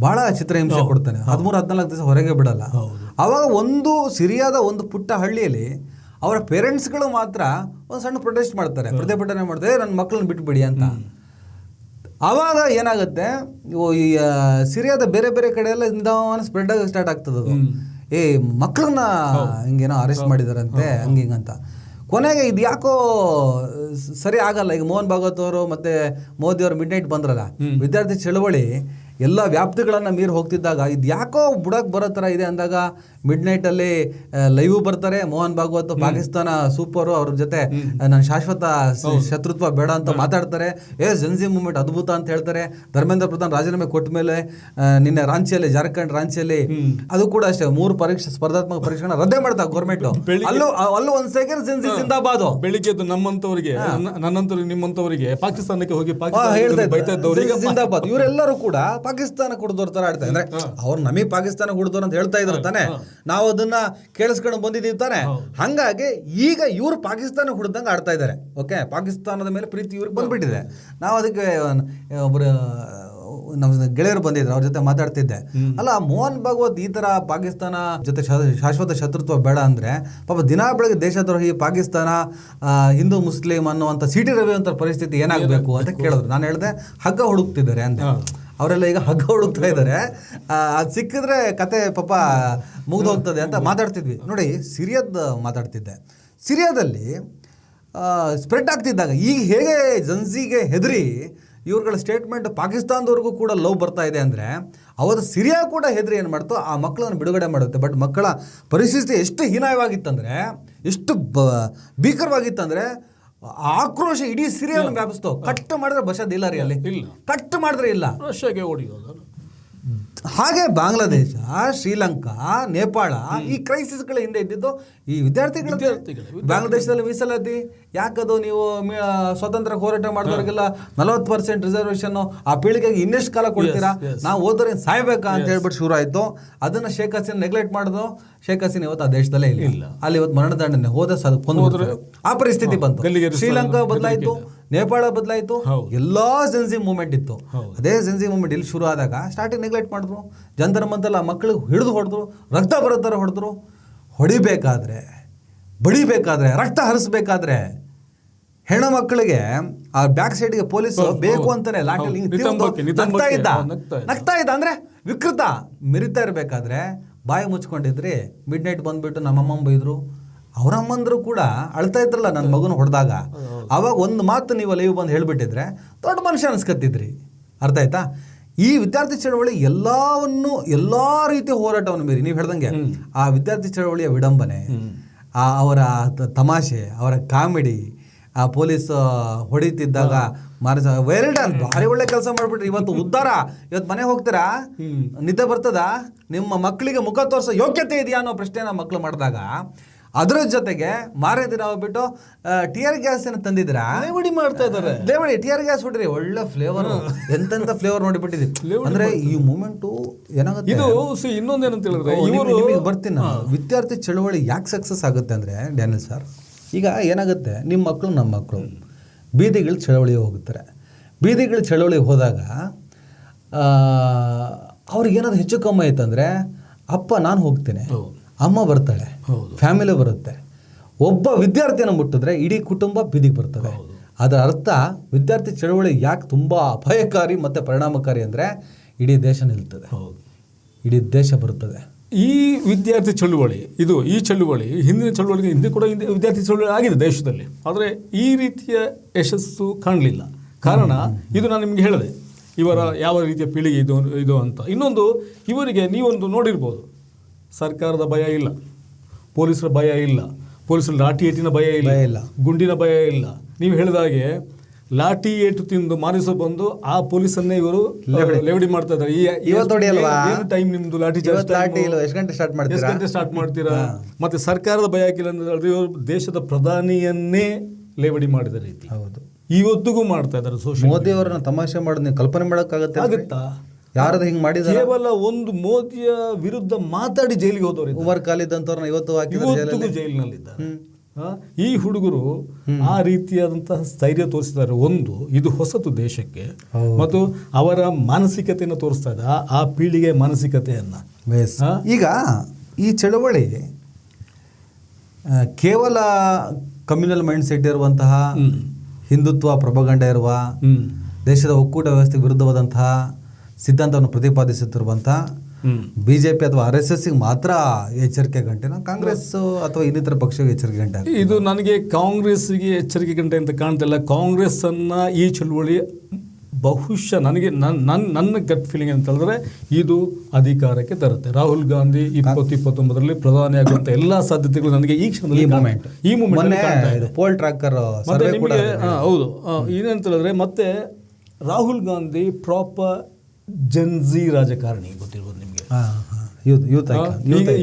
ಬಹಳ ಚಿತ್ರಹಿಂಸೆ ಕೊಡ್ತಾನೆ. 13-14 ದಿವಸ ಹೊರಗೆ ಬಿಡಲ್ಲ. ಅವಾಗ ಸಿರಿಯಾದ ಒಂದು ಪುಟ್ಟ ಹಳ್ಳಿಯಲ್ಲಿ ಅವರ ಪೇರೆಂಟ್ಸ್ಗಳು ಮಾತ್ರ ಒಂದು ಸಣ್ಣ ಪ್ರೊಟೆಸ್ಟ್ ಮಾಡ್ತಾರೆ, ಪ್ರತಿಭಟನೆ ಮಾಡ್ತಾರೆ, ನನ್ನ ಮಕ್ಕಳನ್ನ ಬಿಟ್ಬಿಡಿ ಅಂತ. ಆವಾಗ ಏನಾಗುತ್ತೆ, ಈ ಸಿರಿಯಾದ ಬೇರೆ ಬೇರೆ ಕಡೆ ಎಲ್ಲ ನಿಧಾನ ಸ್ಪ್ರೆಡ್ ಆಗಿ ಸ್ಟಾರ್ಟ್ ಆಗ್ತದೆ. ಮಕ್ಕಳನ್ನ ಹಿಂಗೇನೋ ಅರೆಸ್ಟ್ ಮಾಡಿದಾರಂತೆ, ಹಿಂಗಂತ. ಕೊನೆಗೆ ಇದು ಯಾಕೋ ಸರಿ ಆಗಲ್ಲ. ಈಗ ಮೋಹನ್ ಭಾಗವತ್ ಅವರು ಮತ್ತೆ ಮೋದಿ ಅವರು ಮಿಡ್ ನೈಟ್ ಬಂದ್ರಲ್ಲ, ವಿದ್ಯಾರ್ಥಿ ಚಳವಳಿ ಎಲ್ಲ ವ್ಯಾಪ್ತಿಗಳನ್ನು ಮೀರಿ ಹೋಗ್ತಿದ್ದಾಗ ಇದು ಯಾಕೋ ಬುಡಕ್ಕೆ ಬರೋ ಥರ ಇದೆ ಅಂದಾಗ ಮಿಡ್ ನೈಟಲ್ಲಿ ಲೈವ್ ಬರ್ತಾರೆ. ಮೋಹನ್ ಭಾಗವತ್ ಪಾಕಿಸ್ತಾನ ಸೂಪರು, ಅವ್ರ ಜೊತೆ ನನ್ನ ಶಾಶ್ವತ ಶತ್ರುತ್ವ ಬೇಡ ಅಂತ ಮಾತಾಡ್ತಾರೆ. ಜನ್ಜಿ ಮೂವ್ಮೆಂಟ್ ಅದ್ಭುತ ಅಂತ ಹೇಳ್ತಾರೆ. ಧರ್ಮೇಂದ್ರ ಪ್ರಧಾನ್ ರಾಜೀನಾಮೆ ಕೊಟ್ಟ ಮೇಲೆ ನಿನ್ನೆ ರಾಂಚಿಯಲ್ಲಿ, ಜಾರ್ಖಂಡ್ ರಾಂಚಿಯಲ್ಲಿ ಅದು ಕೂಡ ಅಷ್ಟೇ 3 ಸ್ಪರ್ಧಾತ್ಮಕ ಪರೀಕ್ಷೆಗಳನ್ನ ರದ್ದೇ ಮಾಡ್ತಾ ಗೌರ್ಮೆಂಟ್. ಅಲ್ಲೂ ಒಂದು ಸೆಕೆಂಡ್ ಜನ್ಜಿ ಜಿಂದಾಬಾದ್. ಬೆಳಿಗ್ಗೆ ನಮ್ಮಂತವರಿಗೆ, ನನ್ನಂತವ್ರಿಗೆ, ನಿಮ್ಮಂತವರಿಗೆ ಪಾಕಿಸ್ತಾನಕ್ಕೆ ಹೋಗಿ ಜಿಂದಾಬಾದ್. ಇವರೆಲ್ಲರೂ ಕೂಡ ಪಾಕಿಸ್ತಾನ ಕುಡ್ದೋರ್ ತರ ಆಡ್ತಾರೆ. ಅಂದ್ರೆ ಅವ್ರು ನಮಗೆ ಪಾಕಿಸ್ತಾನ ಕುಡ್ದೋರ್ ಅಂತ ಹೇಳ್ತಾ ಇದ್ರು ತಾನೆ, ನಾವು ಅದನ್ನ ಕೇಳಿಸ್ಕೊಂಡು ಬಂದಿದ್ದೀವಿ ತಾನೆ. ಹಂಗಾಗಿ ಈಗ ಇವ್ರು ಪಾಕಿಸ್ತಾನ ಹುಡ್ದಂಗೆ ಆಡ್ತಾ ಇದ್ದಾರೆ. ಓಕೆ, ಪಾಕಿಸ್ತಾನದ ಮೇಲೆ ಪ್ರೀತಿ ಇವ್ರಿಗೆ ಬಂದ್ಬಿಟ್ಟಿದೆ. ನಾವು ಅದಕ್ಕೆ ಒಬ್ಬರು ನಮ್ಮ ಗೆಳೆಯರು ಬಂದಿದ್ರು, ಅವ್ರ ಜೊತೆ ಮಾತಾಡ್ತಿದ್ದೆ. ಅಲ್ಲ, ಮೋಹನ್ ಭಾಗವತ್ ಈ ತರ ಪಾಕಿಸ್ತಾನ ಜೊತೆ ಶಾಶ್ವತ ಶತ್ರುತ್ವ ಬೇಡ ಅಂದ್ರೆ ಪಾಪ ದಿನಾ ಬೆಳಗ್ಗೆ ದೇಶದ್ರೋಹಿ, ಪಾಕಿಸ್ತಾನ, ಹಿಂದೂ ಮುಸ್ಲಿಂ ಅನ್ನುವಂಥ ಸಿಟಿ ರವಿ ಅಂತ ಪರಿಸ್ಥಿತಿ ಏನಾಗಬೇಕು ಅಂತ ಕೇಳಿದ್ರು. ನಾನು ಹೇಳಿದೆ ಹಗ್ಗ ಹುಡುಕ್ತಿದ್ದಾರೆ ಅಂತ. ಅವರೆಲ್ಲ ಈಗ ಹಗ್ಗ ಹುಡುಕ್ತಾ ಇದ್ದಾರೆ, ಅದು ಸಿಕ್ಕಿದ್ರೆ ಕತೆ ಪಾಪ ಮುಗ್ದು ಹೋಗ್ತದೆ ಅಂತ ಮಾತಾಡ್ತಿದ್ವಿ. ನೋಡಿ, ಮಾತಾಡ್ತಿದ್ದೆ. ಸಿರಿಯಾದಲ್ಲಿ ಸ್ಪ್ರೆಡ್ ಆಗ್ತಿದ್ದಾಗ ಈಗ ಹೇಗೆ ಜನ್ಸಿಗೆ ಹೆದರಿ ಇವ್ರುಗಳ ಸ್ಟೇಟ್ಮೆಂಟ್ ಪಾಕಿಸ್ತಾನದವರೆಗೂ ಕೂಡ ಲವ್ ಬರ್ತಾ ಇದೆ ಅಂದರೆ, ಅವತ್ತು ಸಿರಿಯಾ ಕೂಡ ಹೆದರಿ ಏನು ಮಾಡ್ತೋ ಆ ಮಕ್ಕಳನ್ನು ಬಿಡುಗಡೆ ಮಾಡುತ್ತೆ. ಬಟ್ ಮಕ್ಕಳ ಪರಿಸ್ಥಿತಿ ಎಷ್ಟು ಹೀನಾಯವಾಗಿತ್ತಂದರೆ, ಎಷ್ಟು ಭೀಕರವಾಗಿತ್ತಂದರೆ, ಆಕ್ರೋಶ ಇಡೀ ಸಿರಿಯಾವನ್ನು ವ್ಯಾಪಿಸ್ತು. ಕಟ್ ಮಾಡಿದ್ರೆ ಬಷದ್ ಇಲ್ಲ ರೀ, ಅಲ್ಲಿ ಕಟ್ ಮಾಡಿದ್ರೆ ಇಲ್ಲ, ರಷ್ಯಾಗೆ ಓಡಿ ಹೋದ. ಹಾಗೆ ಬಾಂಗ್ಲಾದೇಶ, ಶ್ರೀಲಂಕಾ, ನೇಪಾಳ ಈ ಕ್ರೈಸಿಸ್ಗಳ ಹಿಂದೆ ಇದ್ದಿದ್ದು ಈ ವಿದ್ಯಾರ್ಥಿಗಳು. ಬಾಂಗ್ಲಾದೇಶದಲ್ಲಿ ಮೀಸಲಾತಿ ಯಾಕದು? ನೀವು ಸ್ವತಂತ್ರ ಹೋರಾಟ ಮಾಡಿದವರಿಗೆಲ್ಲ 40% ರಿಸರ್ವೇಷನ್, ಆ ಪೀಳಿಗೆಗೆ ಇನ್ನೆಷ್ಟು ಕಾಲ ಕೊಡ್ತೀರಾ? ನಾವು ಓದೋರೇನು ಸಾಯ್ಬೇಕಾ ಅಂತ ಹೇಳ್ಬಿಟ್ಟು ಶುರು ಆಯಿತು. ಅದನ್ನು ಶೇಖ್ ಹಸೀನಾ ನೆಗ್ಲೆಕ್ಟ್ ಮಾಡಿದ್ರು. ಶೇಖ್ ಹಸೀನಾ ಇವತ್ತು ಆ ದೇಶದಲ್ಲೇ ಇಲ್ಲ. ಅಲ್ಲಿ ಇವತ್ತು ಮರಣದಂಡನೆ ಹೋದ್ರೆ ಆ ಪರಿಸ್ಥಿತಿ ಬಂತು. ಶ್ರೀಲಂಕಾ ಬದಲಾಯಿತು, ನೇಪಾಳ ಬದಲಾಯಿತು, ಎಲ್ಲಾ ಜೆನ್ಸಿ ಮೂವ್ಮೆಂಟ್ ಇತ್ತು. ಅದೇ ಜೆನ್ಸಿ ಮೂವ್ಮೆಂಟ್ ಇಲ್ಲಿ ಶುರು ಆದಾಗ ಸ್ಟಾರ್ಟಿಂಗ್ ನೆಗ್ಲೆಕ್ಟ್ ಮಾಡಿದ್ರು. ಜಂತರ್ ಮಂತರ್ ಮಕ್ಕಳಿಗೆ ಹಿಡಿದು ಹೊಡೆದ್ರು, ರಕ್ತ ಬರೋ ಥರ ಹೊಡೆದ್ರು. ಹೊಡಿಬೇಕಾದ್ರೆ, ಬಡಿಬೇಕಾದ್ರೆ, ರಕ್ತ ಹರಿಸ್ಬೇಕಾದ್ರೆ ಹೆಣ್ಣು ಮಕ್ಕಳಿಗೆ ಆ ಬ್ಯಾಕ್ ಸೈಡ್ಗೆ ಪೊಲೀಸು ಬೇಕು ಅಂತಾನೆ ಲಾಠಿ ನಗ್ತಾ ಇದ್ದ ಅಂದ್ರೆ ವಿಕೃತ ಮೆರಿತಾ ಇರಬೇಕಾದ್ರೆ ಬಾಯಿ ಮುಚ್ಕೊಂಡಿದ್ರಿ. ಮಿಡ್ ನೈಟ್ ಬಂದ್ಬಿಟ್ಟು ನಮ್ಮಮ್ಮ ಬೈದ್ರು, ಅವ್ರ ಅಮ್ಮಂದ್ರು ಕೂಡ ಅಳ್ತಾ ಇದ್ರಲ್ಲ ನನ್ನ ಮಗನ ಹೊಡೆದಾಗ. ಅವಾಗ ಒಂದು ಮಾತು ನೀವು ಲೈವ್ ಬಂದು ಹೇಳ್ಬಿಟ್ಟಿದ್ರೆ ದೊಡ್ಡ ಮನುಷ್ಯ ಅನ್ಸ್ಕತ್ತಿದ್ರಿ. ಅರ್ಥ ಆಯ್ತಾ? ಈ ವಿದ್ಯಾರ್ಥಿ ಚಳವಳಿ ಎಲ್ಲ ರೀತಿಯ ಹೋರಾಟವನ್ನು ಮೀರಿ ನೀವು ಹೇಳ್ದಂಗೆ ಆ ವಿದ್ಯಾರ್ಥಿ ಚಳವಳಿಯ ವಿಡಂಬನೆ, ಅವರ ತಮಾಷೆ, ಅವರ ಕಾಮಿಡಿ, ಆ ಪೊಲೀಸ್ ಹೊಡಿತಿದ್ದಾಗ ವೆಲ್ ಡನ್, ಭಾರಿ ಒಳ್ಳೆ ಕೆಲಸ ಮಾಡ್ಬಿಟ್ರಿ. ಇವತ್ತು ಉದ್ಧಾರ. ಇವತ್ತು ಮನೆ ಹೋಗ್ತೀರಾ, ನಿದ್ದೆ ಬರ್ತದ, ನಿಮ್ಮ ಮಕ್ಕಳಿಗೆ ಮುಖ ತೋರಿಸೋ ಯೋಗ್ಯತೆ ಇದೆಯಾ ಅನ್ನೋ ಪ್ರಶ್ನೆನ ಮಕ್ಕಳು ಮಾಡಿದಾಗ ಅದರ ಜೊತೆಗೆ ಮಾರೇ ದಿನ ಹೋಗ್ಬಿಟ್ಟು ಟಿಯರ್ ಗ್ಯಾಸ್ ಏನು ತಂದಿದ್ದೀರಾ, ಲೇವಡಿ ಮಾಡ್ತಾ ಇದ್ದಾರೆ. ಲೇವಡಿ ಟಿಯರ್ ಗ್ಯಾಸ್ ಹೊಡ್ರಿ, ಒಳ್ಳೆ ಫ್ಲೇವರ್, ಎಂತೆಂತ ಫ್ಲೇವರ್ ನೋಡಿಬಿಟ್ಟಿದ್ವಿ. ಅಂದ್ರೆ ಈ ಮೂಮೆಂಟು ಏನಾಗುತ್ತೆ, ಇದು ಇನ್ನೊಂದೇನಂತ ಹೇಳಿದ್ರೆ ನಿಮಗೆ ಬರ್ತೀನಿ ನಾನು. ವಿದ್ಯಾರ್ಥಿ ಚಳವಳಿ ಯಾಕೆ ಸಕ್ಸಸ್ ಆಗುತ್ತೆ ಅಂದ್ರೆ ಡ್ಯಾನಿಯಲ್ ಸರ್, ಈಗ ಏನಾಗುತ್ತೆ, ನಿಮ್ಮ ಮಕ್ಕಳು ನಮ್ಮ ಮಕ್ಕಳು ಬೀದಿಗಳ ಚಳವಳಿ ಹೋಗುತ್ತಾರೆ. ಬೀದಿಗಳ ಚಳವಳಿ ಹೋದಾಗ ಅವ್ರಿಗೇನಾದ್ರು ಹೆಚ್ಚು ಕಮ್ಮಿ ಆಯ್ತಂದರೆ ಅಪ್ಪ ನಾನು ಹೋಗ್ತೇನೆ, ಅಮ್ಮ ಬರ್ತಾಳೆ, ಫ್ಯಾಮಿಲಿ ಬರುತ್ತೆ. ಒಬ್ಬ ವಿದ್ಯಾರ್ಥಿಯನ್ನು ಮುಟ್ಟಿದ್ರೆ ಇಡೀ ಕುಟುಂಬ ಬೀದಿಗೆ ಬರ್ತದೆ. ಅದರ ಅರ್ಥ ವಿದ್ಯಾರ್ಥಿ ಚಳವಳಿ ಯಾಕೆ ತುಂಬ ಅಪಾಯಕಾರಿ ಮತ್ತು ಪರಿಣಾಮಕಾರಿ ಅಂದರೆ ಇಡೀ ದೇಶ ನಿಲ್ತದೆ, ಇಡೀ ದೇಶ ಬರುತ್ತದೆ. ಈ ವಿದ್ಯಾರ್ಥಿ ಚಳುವಳಿ ಈ ಚಳುವಳಿ ಹಿಂದಿನ ಚಳುವಳಿಗೆ ಹಿಂದೆ ಕೂಡ ವಿದ್ಯಾರ್ಥಿ ಚಳುವಳಿ ಆಗಿದೆ ದೇಶದಲ್ಲಿ. ಆದರೆ ಈ ರೀತಿಯ ಯಶಸ್ಸು ಕಾಣಲಿಲ್ಲ. ಕಾರಣ ಇದು ನಾನು ನಿಮಗೆ ಹೇಳಿದೆ, ಇವರ ಯಾವ ರೀತಿಯ ಪೀಳಿಗೆ ಇದು ಅಂತ. ಇನ್ನೊಂದು, ಇವರಿಗೆ ನೀವೊಂದು ನೋಡಿರ್ಬೋದು, ಸರ್ಕಾರದ ಭಯ ಇಲ್ಲ, ಪೊಲೀಸರ ಭಯ ಇಲ್ಲ, ಪೊಲೀಸರ ಲಾಠಿ ಏಟಿನ ಭಯ ಇಲ್ಲ, ಗುಂಡಿನ ಭಯ ಇಲ್ಲ. ನೀವು ಹೇಳಿದಾಗೆ ಲಾಠಿ ಏಟು ತಿಂದು ಮಾರಿಸೋ ಬಂದು ಆ ಪೊಲೀಸನ್ನೇ ಇವರು ಲೆವಡಿ ಮಾಡ್ತಾ ಇದ್ದಾರೆ. ಟೈಮ್ ನಿಮ್ದು ಲಾಠಿ ಎಷ್ಟು ಗಂಟೆ ಸ್ಟಾರ್ಟ್ ಮಾಡ್ತೀರಾ? ಮತ್ತೆ ಸರ್ಕಾರದ ಭಯ ಹಾಕಿಲ್ಲ ಅಂದ್ರೆ ಇವರು ದೇಶದ ಪ್ರಧಾನಿಯನ್ನೇ ಲೇವಡಿ ಮಾಡಿದ ರೀತಿ ಇವತ್ತಿಗೂ ಮಾಡ್ತಾ ಇದ್ದಾರೆ. ಮೋದಿ ಅವರನ್ನ ತಮಾಷೆ ಮಾಡೋದು ನೀವು ಕಲ್ಪನೆ ಮಾಡೋಕ್ಕಾಗುತ್ತಾ? ಯಾರದು ಹಿಂಗೆ ಮಾಡಿದ? ಕೇವಲ ಒಂದು ಮೋದಿಯ ವಿರುದ್ಧ ಮಾತಾಡಿ ಜೈಲಿಗೆ ಹೋದವರು, ಉಮರ್ ಖಾಲಿದ್ ಅಂತವ್ರನ್ನ ಇವತ್ತಿಗೂ ಜೈಲಿನಲ್ಲಿದ್ದಾರೆ. ಈ ಹುಡುಗರು ಆ ರೀತಿಯಾದಂತಹ ಸ್ಥೈರ್ಯ ತೋರಿಸಿದ್ದಾರೆ. ಒಂದು, ಇದು ಹೊಸತು ದೇಶಕ್ಕೆ, ಮತ್ತು ಅವರ ಮಾನಸಿಕತೆಯನ್ನು ತೋರಿಸ್ತಾ ಇದೆ, ಆ ಪೀಳಿಗೆ ಮಾನಸಿಕತೆಯನ್ನ. ಈಗ ಈ ಚಳವಳಿ ಕೇವಲ ಕಮ್ಯುನಲ್ ಮೈಂಡ್ ಸೆಟ್ ಇರುವಂತಹ, ಹಿಂದುತ್ವ ಪ್ರಭಾಗಂಡ ಇರುವ, ದೇಶದ ಒಕ್ಕೂಟ ವ್ಯವಸ್ಥೆಗೆ ವಿರುದ್ಧವಾದಂತಹ ಸಿದ್ಧಾಂತವನ್ನು ಪ್ರತಿಪಾದಿಸುತ್ತಿರುವಂಥ ಬಿಜೆಪಿ ಅಥವಾ RSS ಮಾತ್ರ ಎಚ್ಚರಿಕೆ ಗಂಟೆನ, ಕಾಂಗ್ರೆಸ್ ಅಥವಾ ಇನ್ನಿತರ ಪಕ್ಷಕ್ಕೆ ಎಚ್ಚರಿಕೆ ಗಂಟೆ? ಇದು ನನಗೆ ಕಾಂಗ್ರೆಸ್ಗೆ ಎಚ್ಚರಿಕೆ ಗಂಟೆ ಅಂತ ಕಾಣ್ತಿಲ್ಲ. ಕಾಂಗ್ರೆಸ್ ಅನ್ನ ಈ ಚಳುವಳಿ ಬಹುಶಃ ನನ್ನ ಗಟ್ ಫೀಲಿಂಗ್ ಅಂತ ಹೇಳಿದ್ರೆ ಇದು ಅಧಿಕಾರಕ್ಕೆ ತರುತ್ತೆ. ರಾಹುಲ್ ಗಾಂಧಿ 2029 ಪ್ರಧಾನಿ ಆಗುವಂತ ಎಲ್ಲಾ ಸಾಧ್ಯತೆಗಳು ನನಗೆ ಈ ಕ್ಷಣದಲ್ಲಿ ಈ ಮೂಮೆಂಟ್ ಪೋಲ್ ಟ್ರ್ಯಾಕರ್ ಹೌದು. ಏನಂತ ಹೇಳಿದ್ರೆ ಮತ್ತೆ ರಾಹುಲ್ ಗಾಂಧಿ ಪ್ರಾಪರ್ ಜನ್ಜಿ ರಾಜಕಾರಣಿ, ಗೊತ್ತಿರ್ಬೋದು ನಿಮಗೆ.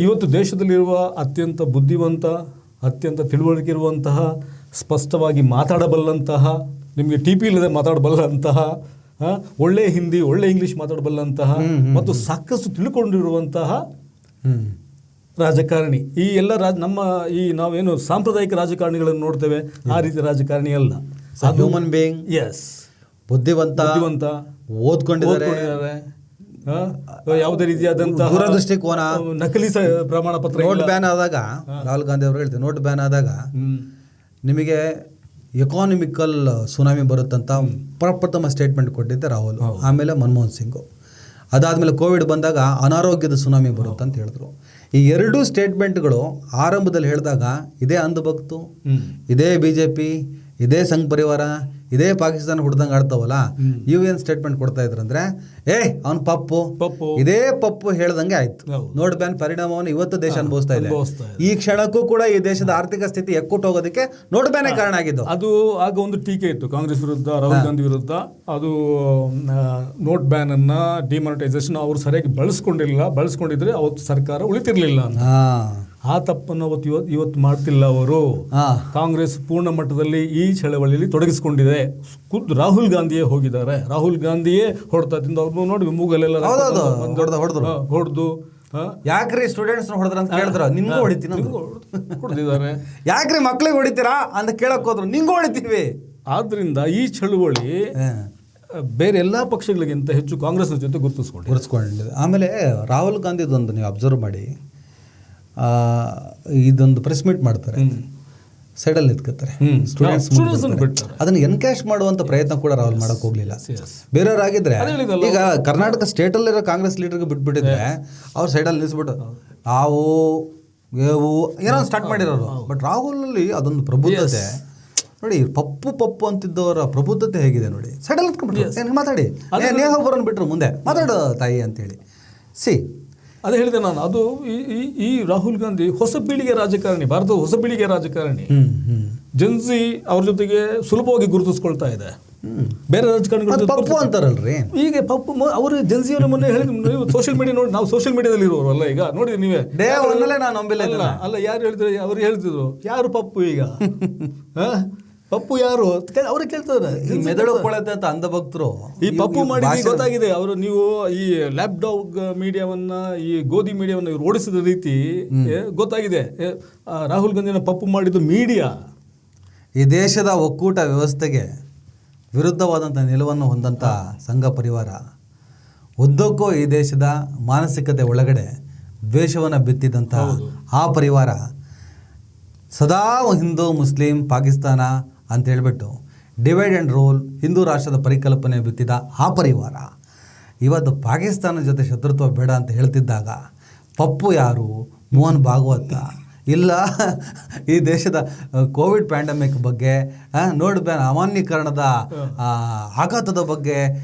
ಇವತ್ತು ದೇಶದಲ್ಲಿರುವ ಅತ್ಯಂತ ಬುದ್ಧಿವಂತ, ಅತ್ಯಂತ ತಿಳುವಳಿಕೆ ಇರುವಂತಹ, ಸ್ಪಷ್ಟವಾಗಿ ಮಾತಾಡಬಲ್ಲಂತಹ, ನಿಮಗೆ TP ಇಲ್ಲದೆ ಮಾತಾಡಬಲ್ಲಂತಹ, ಒಳ್ಳೆ ಹಿಂದಿ ಒಳ್ಳೆ ಇಂಗ್ಲಿಷ್ ಮಾತಾಡಬಲ್ಲಂತಹ ಮತ್ತು ಸಾಕಷ್ಟು ತಿಳ್ಕೊಂಡಿರುವಂತಹ ರಾಜಕಾರಣಿ. ಈ ಎಲ್ಲ ನಮ್ಮ ನಾವೇನು ಸಾಂಪ್ರದಾಯಿಕ ರಾಜಕಾರಣಿಗಳನ್ನು ನೋಡ್ತೇವೆ, ಆ ರೀತಿ ರಾಜಕಾರಣಿ ಅಲ್ಲ. ಹ್ಯೂಮನ್ ಬೀಯಿಂಗ್, ಎಸ್, ಬುದ್ಧಿವಂತ, ಓದ್ಕೊಂಡಿದ್ದಾರೆ, ಯಾವುದೇ ರೀತಿಯಾದಂತಹ ದೂರದೃಷ್ಟಿಕೋನ. ನಕಲಿ ಪ್ರಮಾಣ ಪತ್ರ. ನೋಟ್ ಬ್ಯಾನ್ ಆದಾಗ, ರಾಹುಲ್ ಗಾಂಧಿ ಅವರು ಹೇಳ್ತಾರೆ, ನೋಟ್ ಬ್ಯಾನ್ ಆದಾಗ ನಿಮಗೆ ಎಕಾನಮಿಕಲ್ ಸುನಾಮಿ ಬರುತ್ತಂತ ಪ್ರಪ್ರಥಮ ಸ್ಟೇಟ್ಮೆಂಟ್ ಕೊಟ್ಟಿದ್ದೆ ರಾಹುಲ್, ಆಮೇಲೆ ಮನಮೋಹನ್ ಸಿಂಗು. ಅದಾದಮೇಲೆ ಕೋವಿಡ್ ಬಂದಾಗ ಅನಾರೋಗ್ಯದ ಸುನಾಮಿ ಬರುತ್ತಂತ ಹೇಳಿದ್ರು. ಈ ಎರಡೂ ಸ್ಟೇಟ್ಮೆಂಟ್ಗಳು ಆರಂಭದಲ್ಲಿ ಹೇಳಿದಾಗ ಇದೇ ಅಂಧಭಕ್ತು, ಇದೇ BJP, ಇದೇ ಸಂಘ ಪರಿವಾರ, ಇದೇ ಪಾಕಿಸ್ತಾನ ಹುಡ್ದಂಗೆ ಆಡ್ತಾವಲ್ಲ, ಇವು ಏನು ಸ್ಟೇಟ್ಮೆಂಟ್ ಕೊಡ್ತಾ ಇದ್ರು ಅಂದ್ರೆ, ಅವ್ನು ಪಪ್ಪು ಇದೇ ಪಪ್ಪು ಹೇಳ್ದಂಗೆ ಆಯ್ತು. ನೋಟ್ ಬ್ಯಾನ್ ಪರಿಣಾಮವನ್ನು ಇವತ್ತು ದೇಶ ಅನುಭವಿಸ್ತಾ ಇದೆ. ಈ ಕ್ಷಣಕ್ಕೂ ಕೂಡ ಈ ದೇಶದ ಆರ್ಥಿಕ ಸ್ಥಿತಿ ಎಕ್ಕುಟ್ಟು ಹೋಗೋದಕ್ಕೆ ನೋಟ್ ಬ್ಯಾನೇ ಕಾರಣ ಆಗಿದ್ದು. ಅದು ಆಗ ಒಂದು ಟೀಕೆ ಇತ್ತು ಕಾಂಗ್ರೆಸ್ ವಿರುದ್ಧ, ರಾಹುಲ್ ಗಾಂಧಿ ವಿರುದ್ಧ. ಅದು ನೋಟ್ ಬ್ಯಾನ್ ಅನ್ನ, ಡಿಮಾನಿಟೈಸೇಷನ್ ಅವರು ಸರಿಯಾಗಿ ಬಳಸ್ಕೊಂಡಿದ್ರೆ ಅವತ್ತು ಸರ್ಕಾರ ಉಳಿತಿರ್ಲಿಲ್ಲ ಅಂತ. ಆ ತಪ್ಪನ್ನು ಇವತ್ತು ಮಾಡ್ತಿಲ್ಲ ಅವರು. ಕಾಂಗ್ರೆಸ್ ಪೂರ್ಣ ಮಟ್ಟದಲ್ಲಿ ಈ ಚಳವಳಿಯಲ್ಲಿ ತೊಡಗಿಸಿಕೊಂಡಿದೆ. ಖುದ್ದು ರಾಹುಲ್ ಗಾಂಧಿಯೇ ಹೋಗಿದ್ದಾರೆ, ರಾಹುಲ್ ಗಾಂಧಿಯೇ ಹೊಡ್ತಾ ತಿಂದು ಅವ್ರು ನೋಡಿ ಮೂಗಲೆಲ್ಲ ಹೊಡೆದು, ಯಾಕ್ರಿ ಸ್ಟೂಡೆಂಟ್ಸ್ ಹೊಡೆದ್ರ ಅಂತ ಕೇಳಿದ್ರ, ನಿಂಗೂ ಹೊಡಿತೀನಿ ಹೊಡೆದಿದ್ದಾರೆ. ಯಾಕ್ರಿ ಮಕ್ಳಿಗೆ ಹೊಡಿತೀರಾ ಅಂತ ಕೇಳಕ್ ಹೋದ್ರು, ನಿಂಗೂ ಹೊಡಿತೀವಿ. ಆದ್ರಿಂದ ಈ ಚಳುವಳಿ ಬೇರೆ ಎಲ್ಲಾ ಪಕ್ಷಗಳಿಗಿಂತ ಹೆಚ್ಚು ಕಾಂಗ್ರೆಸ್ ಜೊತೆ ಗುರುತಿಸ್ಕೊಂಡಿದೆ. ಆಮೇಲೆ ರಾಹುಲ್ ಗಾಂಧಿದೊಂದು ನೀವು ಅಬ್ಸರ್ವ್ ಮಾಡಿ, ಇದೊಂದು ಪ್ರೆಸ್ ಮೀಟ್ ಮಾಡ್ತಾರೆ, ಸೈಡಲ್ಲಿ ನಿಂತ್ಕೊತಾರೆ, ಸ್ಟೂಡೆಂಟ್ಸ್ ಅದನ್ನ ಎನ್ಕ್ಯಾಶ್ ಮಾಡುವಂತ ಪ್ರಯತ್ನ ಕೂಡ ರಾಹುಲ್ ಮಾಡಕ್ ಹೋಗ್ಲಿಲ್ಲ. ಬೇರೆಯವರಾಗಿದ್ರೆ, ಈಗ ಕರ್ನಾಟಕ ಸ್ಟೇಟ್ ಅಲ್ಲಿರೋ ಕಾಂಗ್ರೆಸ್ ಲೀಡರ್ಗೆ ಬಿಟ್ಬಿಟ್ಟಿದ್ರೆ ಅವ್ರು ಸೈಡಲ್ಲಿ ನಿಲ್ಸ್ಬಿಟ್ಟು ನಾವು ಏನೋ ಸ್ಟಾರ್ಟ್ ಮಾಡಿರೋರು. ಬಟ್ ರಾಹುಲ್ ಅಲ್ಲಿ ಅದೊಂದು ಪ್ರಬುದ್ಧತೆ ನೋಡಿ, ಪಪ್ಪು ಅಂತಿದ್ದವರ ಪ್ರಬುದ್ಧತೆ ಹೇಗಿದೆ ನೋಡಿ. ಸೈಡಲ್ಲಿ ನಿಂತ್ಕೊಂಡ್ಬಿಟ್ಟು ಮಾತಾಡಿ, ನೇಹ ಬರೋನ್ ಬಿಟ್ರು ಮುಂದೆ ಮಾತಾಡು ತಾಯಿ ಅಂತೇಳಿ. ಅದೇ ಹೇಳಿದೆ ನಾನು, ಅದು ಈ ರಾಹುಲ್ ಗಾಂಧಿ ಹೊಸ ಪೀಳಿಗೆ ರಾಜಕಾರಣಿ, ಭಾರತದ ಹೊಸ ಪೀಳಿಗೆ ರಾಜಕಾರಣಿ. ಜನ್ಸಿ ಅವ್ರ ಜೊತೆಗೆ ಸುಲಭವಾಗಿ ಗುರುತಿಸ್ಕೊಳ್ತಾ ಇದೆ. ಬೇರೆ ರಾಜಕಾರಣಿಗಳು ಪಪ್ಪು ಅಂತಾರಲ್ರಿ, ಈಗ ಪಪ್ಪು ಅವರು ಜನ್ಸಿಯವರ ಮೊನ್ನೆ ಹೇಳಿ, ನೀವು ಸೋಷಿಯಲ್ ಮೀಡಿಯಾ ನೋಡಿ, ನಾವು ಸೋಷಿಯಲ್ ಮೀಡಿಯಾದಲ್ಲಿ ಇರೋರಲ್ಲ ಈಗ, ನೋಡಿ ನೀವೇ. ಅಲ್ಲ, ಯಾರು ಹೇಳ್ತಿದ್ರು, ಅವ್ರು ಹೇಳ್ತಿದ್ರು ಯಾರು ಪಪ್ಪು ಈಗ ಪಪ್ಪು ಯಾರು ಅವ್ರು ಕೇಳ್ತಾರೆ. ಮೆದುಳು ಕೊಳತೆ ಅಂತ ಅಂಧಭಕ್ತರು ಈ ಪಪ್ಪು ಮಾಡಿ ಗೊತ್ತಾಗಿದೆ. ಅವರು ನೀವು ಈ ಲ್ಯಾಪ್ಡಾಗ್ ಮೀಡಿಯಾವನ್ನ, ಈ ಗೋಧಿ ಮೀಡಿಯಾವನ್ನ ಇವ್ರು ಓಡಿಸಿದ ರೀತಿ ಗೊತ್ತಾಗಿದೆ. ರಾಹುಲ್ ಗಾಂಧಿನ ಪಪ್ಪು ಮಾಡಿದ್ದು ಮೀಡಿಯಾ. ಈ ದೇಶದ ಒಕ್ಕೂಟ ವ್ಯವಸ್ಥೆಗೆ ವಿರುದ್ಧವಾದಂಥ ನಿಲುವನ್ನು ಹೊಂದಂಥ ಸಂಘ ಪರಿವಾರ ಉದ್ದಕ್ಕೂ ಈ ದೇಶದ ಮಾನಸಿಕತೆ ಒಳಗಡೆ ದ್ವೇಷವನ್ನು ಬಿತ್ತಿದಂಥ ಆ ಪರಿವಾರ ಸದಾ ಹಿಂದೂ ಮುಸ್ಲಿಂ ಪಾಕಿಸ್ತಾನ ಅಂತ ಹೇಳ್ಬಿಟ್ಟು ಡಿವೈಡ್ ಆ್ಯಂಡ್ ರೂಲ್ ಹಿಂದೂ ರಾಷ್ಟ್ರದ ಪರಿಕಲ್ಪನೆ ಬಿತ್ತಿದ ಆ ಪರಿವಾರ ಇವತ್ತು ಪಾಕಿಸ್ತಾನದ ಜೊತೆ ಶತ್ರುತ್ವ ಬೇಡ ಅಂತ ಹೇಳ್ತಿದ್ದಾಗ ಪಪ್ಪು ಯಾರು, ಮೋಹನ್ ಭಾಗವತ ಇಲ್ಲ ಈ ದೇಶದ ಕೋವಿಡ್ ಪ್ಯಾಂಡಮಿಕ್ ಬಗ್ಗೆ, ನೋಟ್ ಬ್ಯಾನ್ ಅಮಾನ್ಯೀಕರಣದ ಆಘಾತದ ಬಗ್ಗೆ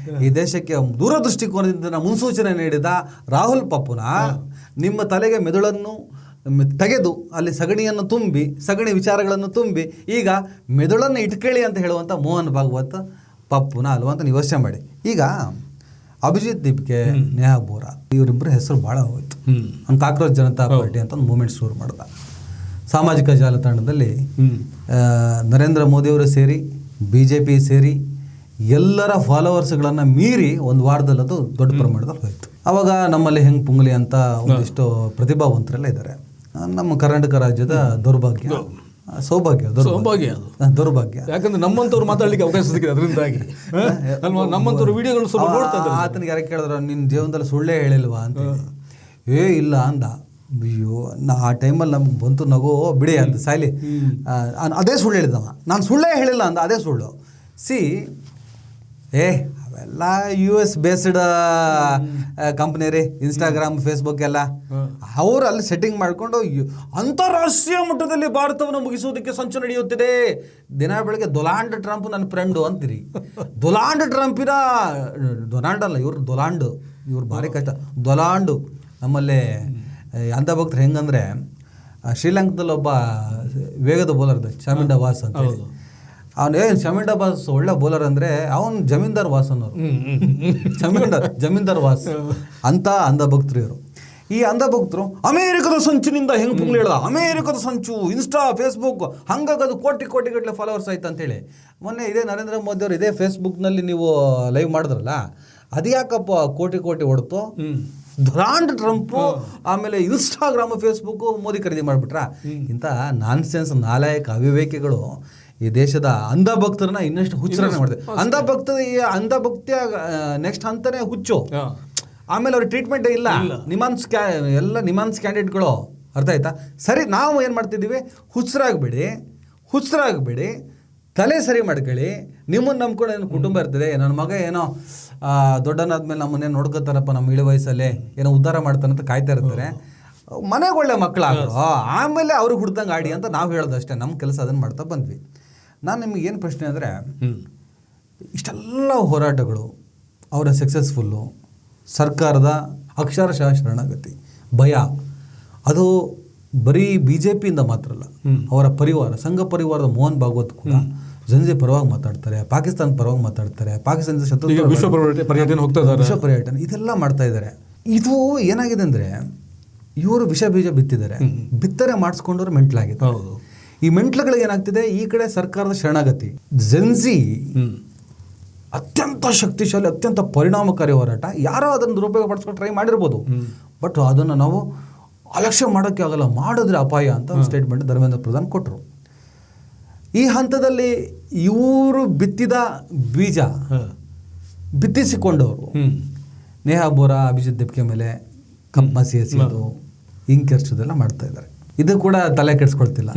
ಈ ದೇಶಕ್ಕೆ ದೂರದೃಷ್ಟಿಕೋನದಿಂದ ಮುನ್ಸೂಚನೆ ನೀಡಿದ ರಾಹುಲ್ ಪಪ್ಪುನ ನಿಮ್ಮ ತಲೆಗೆ ಮೆದುಳನ್ನು ತೆಗೆದು ಅಲ್ಲಿ ಸಗಣಿಯನ್ನು ತುಂಬಿ ಸಗಣಿ ವಿಚಾರಗಳನ್ನು ತುಂಬಿ ಈಗ ಮೆದುಳನ್ನು ಇಟ್ಕೊಳ್ಳಿ ಅಂತ ಹೇಳುವಂಥ ಮೋಹನ್ ಭಾಗವತ್ ಪಪ್ಪುನ ಅಲ್ವಾ ಅಂತ ನೀವು ಯೋಚನೆ ಮಾಡಿ. ಈಗ ಅಭಿಜಿತ್ ದೀಪ್ಗೆ, ನೇಹಾ ಬೋರಾ ಇವರಿಬ್ಬರ ಹೆಸರು ಭಾಳ ಹೋಯ್ತು. ಒಂದು ಕಾಕ್ರೋಚ್ ಜನತಾ ಪಾರ್ಟಿ ಅಂತ ಒಂದು ಮೂಮೆಂಟ್ ಶುರು ಮಾಡಿದ. ಸಾಮಾಜಿಕ ಜಾಲತಾಣದಲ್ಲಿ ನರೇಂದ್ರ ಮೋದಿಯವರು ಸೇರಿ BJP ಸೇರಿ ಎಲ್ಲರ ಫಾಲೋವರ್ಸ್ಗಳನ್ನು ಮೀರಿ ಒಂದು ವಾರದಲ್ಲಿ ಅದು ದೊಡ್ಡ ಪ್ರಮಾಣದಲ್ಲಿ ಹೋಯಿತು. ಆವಾಗ ನಮ್ಮಲ್ಲಿ ಹೆಂಗೆ ಪುಂಗ್ಲಿ ಅಂತ ಒಂದಿಷ್ಟು ಪ್ರತಿಭಾವಂತರೆಲ್ಲ ಇದ್ದಾರೆ. ನಮ್ಮ ಕರ್ನಾಟಕ ರಾಜ್ಯದ ದೌರ್ಭಾಗ್ಯ, ಸೌಭಾಗ್ಯ, ದೌರ್ಭಾಗ್ಯ. ಯಾಕಂದ್ರೆ ನಮ್ಮಂತವ್ರು ಮಾತಾಡ್ಲಿಕ್ಕೆ ಅವಕಾಶ ಸಿಕ್ಕಿದೆ ಅದರಿಂದಾಗಿ ಅಲ್ವಾ? ನಮ್ಮಂತವ್ರು ವಿಡಿಯೋಗಳು ಸ್ವಲ್ಪ ನೋಡ್ತಾ ಇದ್ದಾರೆ. ಆತನಿಗೆ ಯಾರು ಕೇಳಿದ್ರು ನಿನ್ನ ಜೀವನದಲ್ಲಿ ಸುಳ್ಳೇ ಹೇಳಿಲ್ವಾ ಅಂತ. ಇಲ್ಲ ಅಂದ. ಅಯ್ಯೋ ಆ ಟೈಮಲ್ಲಿ ನಮ್ಗೆ ಬಂತು ನಗೋ, ಬಿಡಿ ಅಂತ ಸಾಯ್ಲಿ, ಅದೇ ಸುಳ್ಳು ಹೇಳಿದವ. ನಾನು ಸುಳ್ಳೇ ಹೇಳಿಲ್ಲ ಅಂದ, ಅದೇ ಸುಳ್ಳು. ಅವೆಲ್ಲ US ಬೇಸ್ಡ್ ಕಂಪ್ನಿ ರೀ, ಇನ್ಸ್ಟಾಗ್ರಾಮ್ ಫೇಸ್ಬುಕ್ ಎಲ್ಲ. ಅವರು ಅಲ್ಲಿ ಸೆಟ್ಟಿಂಗ್ ಮಾಡಿಕೊಂಡು ಅಂತಾರಾಷ್ಟ್ರೀಯ ಮಟ್ಟದಲ್ಲಿ ಭಾರತವನ್ನು ಮುಗಿಸುವುದಕ್ಕೆ ಸಂಚು ನಡೆಯುತ್ತಿದೆ. ದಿನ ಬೆಳಗ್ಗೆ ಡೊನಾಲ್ಡ್ ಟ್ರಂಪ್ ನನ್ನ ಫ್ರೆಂಡು ಅಂತೀರಿ. ಡೊನಾಲ್ಡ್ ಟ್ರಂಪಿನ ಡೊನಾಲ್ಡ್ ಅಲ್ಲ, ಇವ್ರು ಡೊನಾಲ್ಡ್, ಇವ್ರು ಭಾರಿ ಕಷ್ಟ. ಡೊನಾಲ್ಡು ನಮ್ಮಲ್ಲಿ ಅಂಧ ಭಕ್ತರು ಹೆಂಗಂದರೆ, ಶ್ರೀಲಂಕಾದಲ್ಲಿ ಒಬ್ಬ ವೇಗದ ಬೌಲರ್ ಶಮಿಂಡ ವಾಸ್ ಅಂತ ಹೇಳಿ. ಅವನು ಶಮಿಂಡ ವಾಸ್ ಒಳ್ಳೆ ಬೌಲರ್ ಅಂದರೆ ಅವನು ಜಮೀನ್ದಾರ್ ವಾಸ್ ಅನ್ನೋರು. ಜಮೀನ್ದಾರ್ ವಾಸ್ ಅಂತ ಅಂಧ ಭಕ್ತರು ಇವರು. ಈ ಅಂಧ ಭಕ್ತರು ಅಮೇರಿಕದ ಸಂಚಿನಿಂದ ಹೆಂಗೆ ಪುಂಗ್ಲಿ ಹೇಳ್ದ, ಅಮೇರಿಕದ ಸಂಚು, ಇನ್ಸ್ಟಾ ಫೇಸ್ಬುಕ್ ಹಂಗಾಗದು ಕೋಟಿ ಗಟ್ಟಲೆ ಫಾಲೋವರ್ಸ್ ಆಯ್ತು ಅಂತೇಳಿ. ಮೊನ್ನೆ ಇದೇ ನರೇಂದ್ರ ಮೋದಿ ಅವರು ಇದೇ ಫೇಸ್ಬುಕ್ನಲ್ಲಿ ನೀವು ಲೈವ್ ಮಾಡಿದ್ರಲ್ಲ, ಅದು ಯಾಕಪ್ಪ ಕೋಟಿ ಹೊಡ್ತು. ಡೊನಾಲ್ಡ್ ಟ್ರಂಪು ಆಮೇಲೆ ಇನ್ಸ್ಟಾಗ್ರಾಮು ಫೇಸ್ಬುಕ್ಕು ಮೋದಿ ಖರೀದಿ ಮಾಡಿಬಿಟ್ರ. ಇಂಥ ನಾನ್ಸೆನ್ಸ್ ನಾಲಾಯಕ ಅವಿವೇಕಿಗಳು ಈ ದೇಶದ ಅಂಧ ಭಕ್ತರನ್ನ ಇನ್ನಷ್ಟು ಹುಚ್ಚರನ್ನ ಮಾಡಿದೆ. ಅಂಧ ಭಕ್ತಿಯ ನೆಕ್ಸ್ಟ್ ಹಂತನೇ ಹುಚ್ಚು. ಆಮೇಲೆ ಅವ್ರಿಗೆ ಟ್ರೀಟ್ಮೆಂಟೇ ಇಲ್ಲ. ಎಲ್ಲ ನಿಮಾನ್ಸ್ ಕ್ಯಾಂಡಿಡೇಟ್ಗಳು, ಅರ್ಥ ಆಯ್ತಾ? ಸರಿ, ನಾವು ಏನು ಮಾಡ್ತಿದ್ದೀವಿ, ಹುಚ್ಚರಾಗಬೇಡಿ, ತಲೆ ಸರಿ ಮಾಡ್ಕೊಳ್ಳಿ. ನಿಮ್ಮನ್ನು ನಂಬ್ಕೊಂಡು ಏನು ಕುಟುಂಬ ಇರ್ತದೆ, ನನ್ನ ಮಗ ಏನೋ ದೊಡ್ಡನಾದ್ಮೇಲೆ ನಮ್ಮನ್ನೇನು ನೋಡ್ಕೋತಾರಪ್ಪ, ನಮ್ಮ ಇಳಿ ವಯಸ್ಸಲ್ಲೇ ಏನೋ ಉದ್ಧಾರ ಮಾಡ್ತಾನಂತ ಕಾಯ್ತಾ ಇರ್ತಾರೆ. ಮನೆಗೆ ಒಳ್ಳೆ ಮಕ್ಕಳಾಗೋ, ಆಮೇಲೆ ಅವ್ರಿಗೆ ಹುಡ್ದಂಗೆ ಆಡಿ ಅಂತ ನಾವು ಹೇಳೋದಷ್ಟೇ. ನಮ್ಮ ಕೆಲಸ ಅದನ್ನು ಮಾಡ್ತಾ ಬಂದ್ವಿ. ನಾನು ನಿಮಗೆ ಏನು ಪ್ರಶ್ನೆ ಅಂದರೆ, ಇಷ್ಟೆಲ್ಲ ಹೋರಾಟಗಳು ಅವರ ಸಕ್ಸಸ್ಫುಲ್ಲು, ಸರ್ಕಾರದ ಅಕ್ಷರಶಃ ಶರಣಾಗತಿ, ಭಯ, ಅದು ಬರೀ BJPಯಿಂದ ಮಾತ್ರ ಅಲ್ಲ, ಅವರ ಪರಿವಾರ, ಸಂಘ ಪರಿವಾರದ ಮೋಹನ್ ಭಾಗವತ್ ಕೂಡ ಜನತೆ ಪರವಾಗಿ ಮಾತಾಡ್ತಾರೆ, ಪಾಕಿಸ್ತಾನ ಪರವಾಗಿ ಮಾತಾಡ್ತಾರೆ, ಪಾಕಿಸ್ತಾನದ ಶತ್ರು ವಿಶ್ವ ಪರ್ಯಟನೆ ಇದೆಲ್ಲ ಮಾಡ್ತಾ ಇದ್ದಾರೆ. ಇದು ಏನಾಗಿದೆ ಅಂದರೆ, ಇವರು ವಿಷ ಬೀಜ ಬಿತ್ತಿದ್ದಾರೆ, ಬಿತ್ತನೆ ಮಾಡಿಸ್ಕೊಂಡವ್ರು ಮೆಂಟ್ಲಾಗಿದೆ. ಈ ಮೆಂಟ್ಲುಗಳಿಗೆ ಏನಾಗ್ತಿದೆ, ಈ ಕಡೆ ಸರ್ಕಾರದ ಶರಣಾಗತಿ, ಜೆನ್ಸಿ ಅತ್ಯಂತ ಶಕ್ತಿಶಾಲಿ, ಅತ್ಯಂತ ಪರಿಣಾಮಕಾರಿ ಹೋರಾಟ. ಯಾರೋ ಅದನ್ನು ದುರುಪಯೋಗ ಪಡಿಸ್ಕೊಂಡು ಟ್ರೈ ಮಾಡಿರ್ಬೋದು, ಬಟ್ ಅದನ್ನು ನಾವು ಅಲಕ್ಷ್ಯ ಮಾಡೋಕ್ಕೆ ಆಗಲ್ಲ, ಮಾಡಿದ್ರೆ ಅಪಾಯ ಅಂತ ಸ್ಟೇಟ್ಮೆಂಟ್ ಧರ್ಮೇಂದ್ರ ಪ್ರಧಾನ್ ಕೊಟ್ಟರು. ಈ ಹಂತದಲ್ಲಿ ಇವರು ಬಿತ್ತಿದ ಬೀಜ ಬಿತ್ತಿಸಿಕೊಂಡವರು ನೇಹಾ ಬೋರಾ, ಅಭಿಜಿತ್ ದೀಪ್ಗೆ ಮೇಲೆ ಕಪ್ಪಮಸಿ ಎಸೆಯೋದು, ಹಿಂಕೆರ್ಸೋದೆಲ್ಲ ಮಾಡ್ತಾ ಇದ್ದಾರೆ. ಇದು ಕೂಡ ತಲೆ ಕೆಡಿಸ್ಕೊಳ್ತಿಲ್ಲ.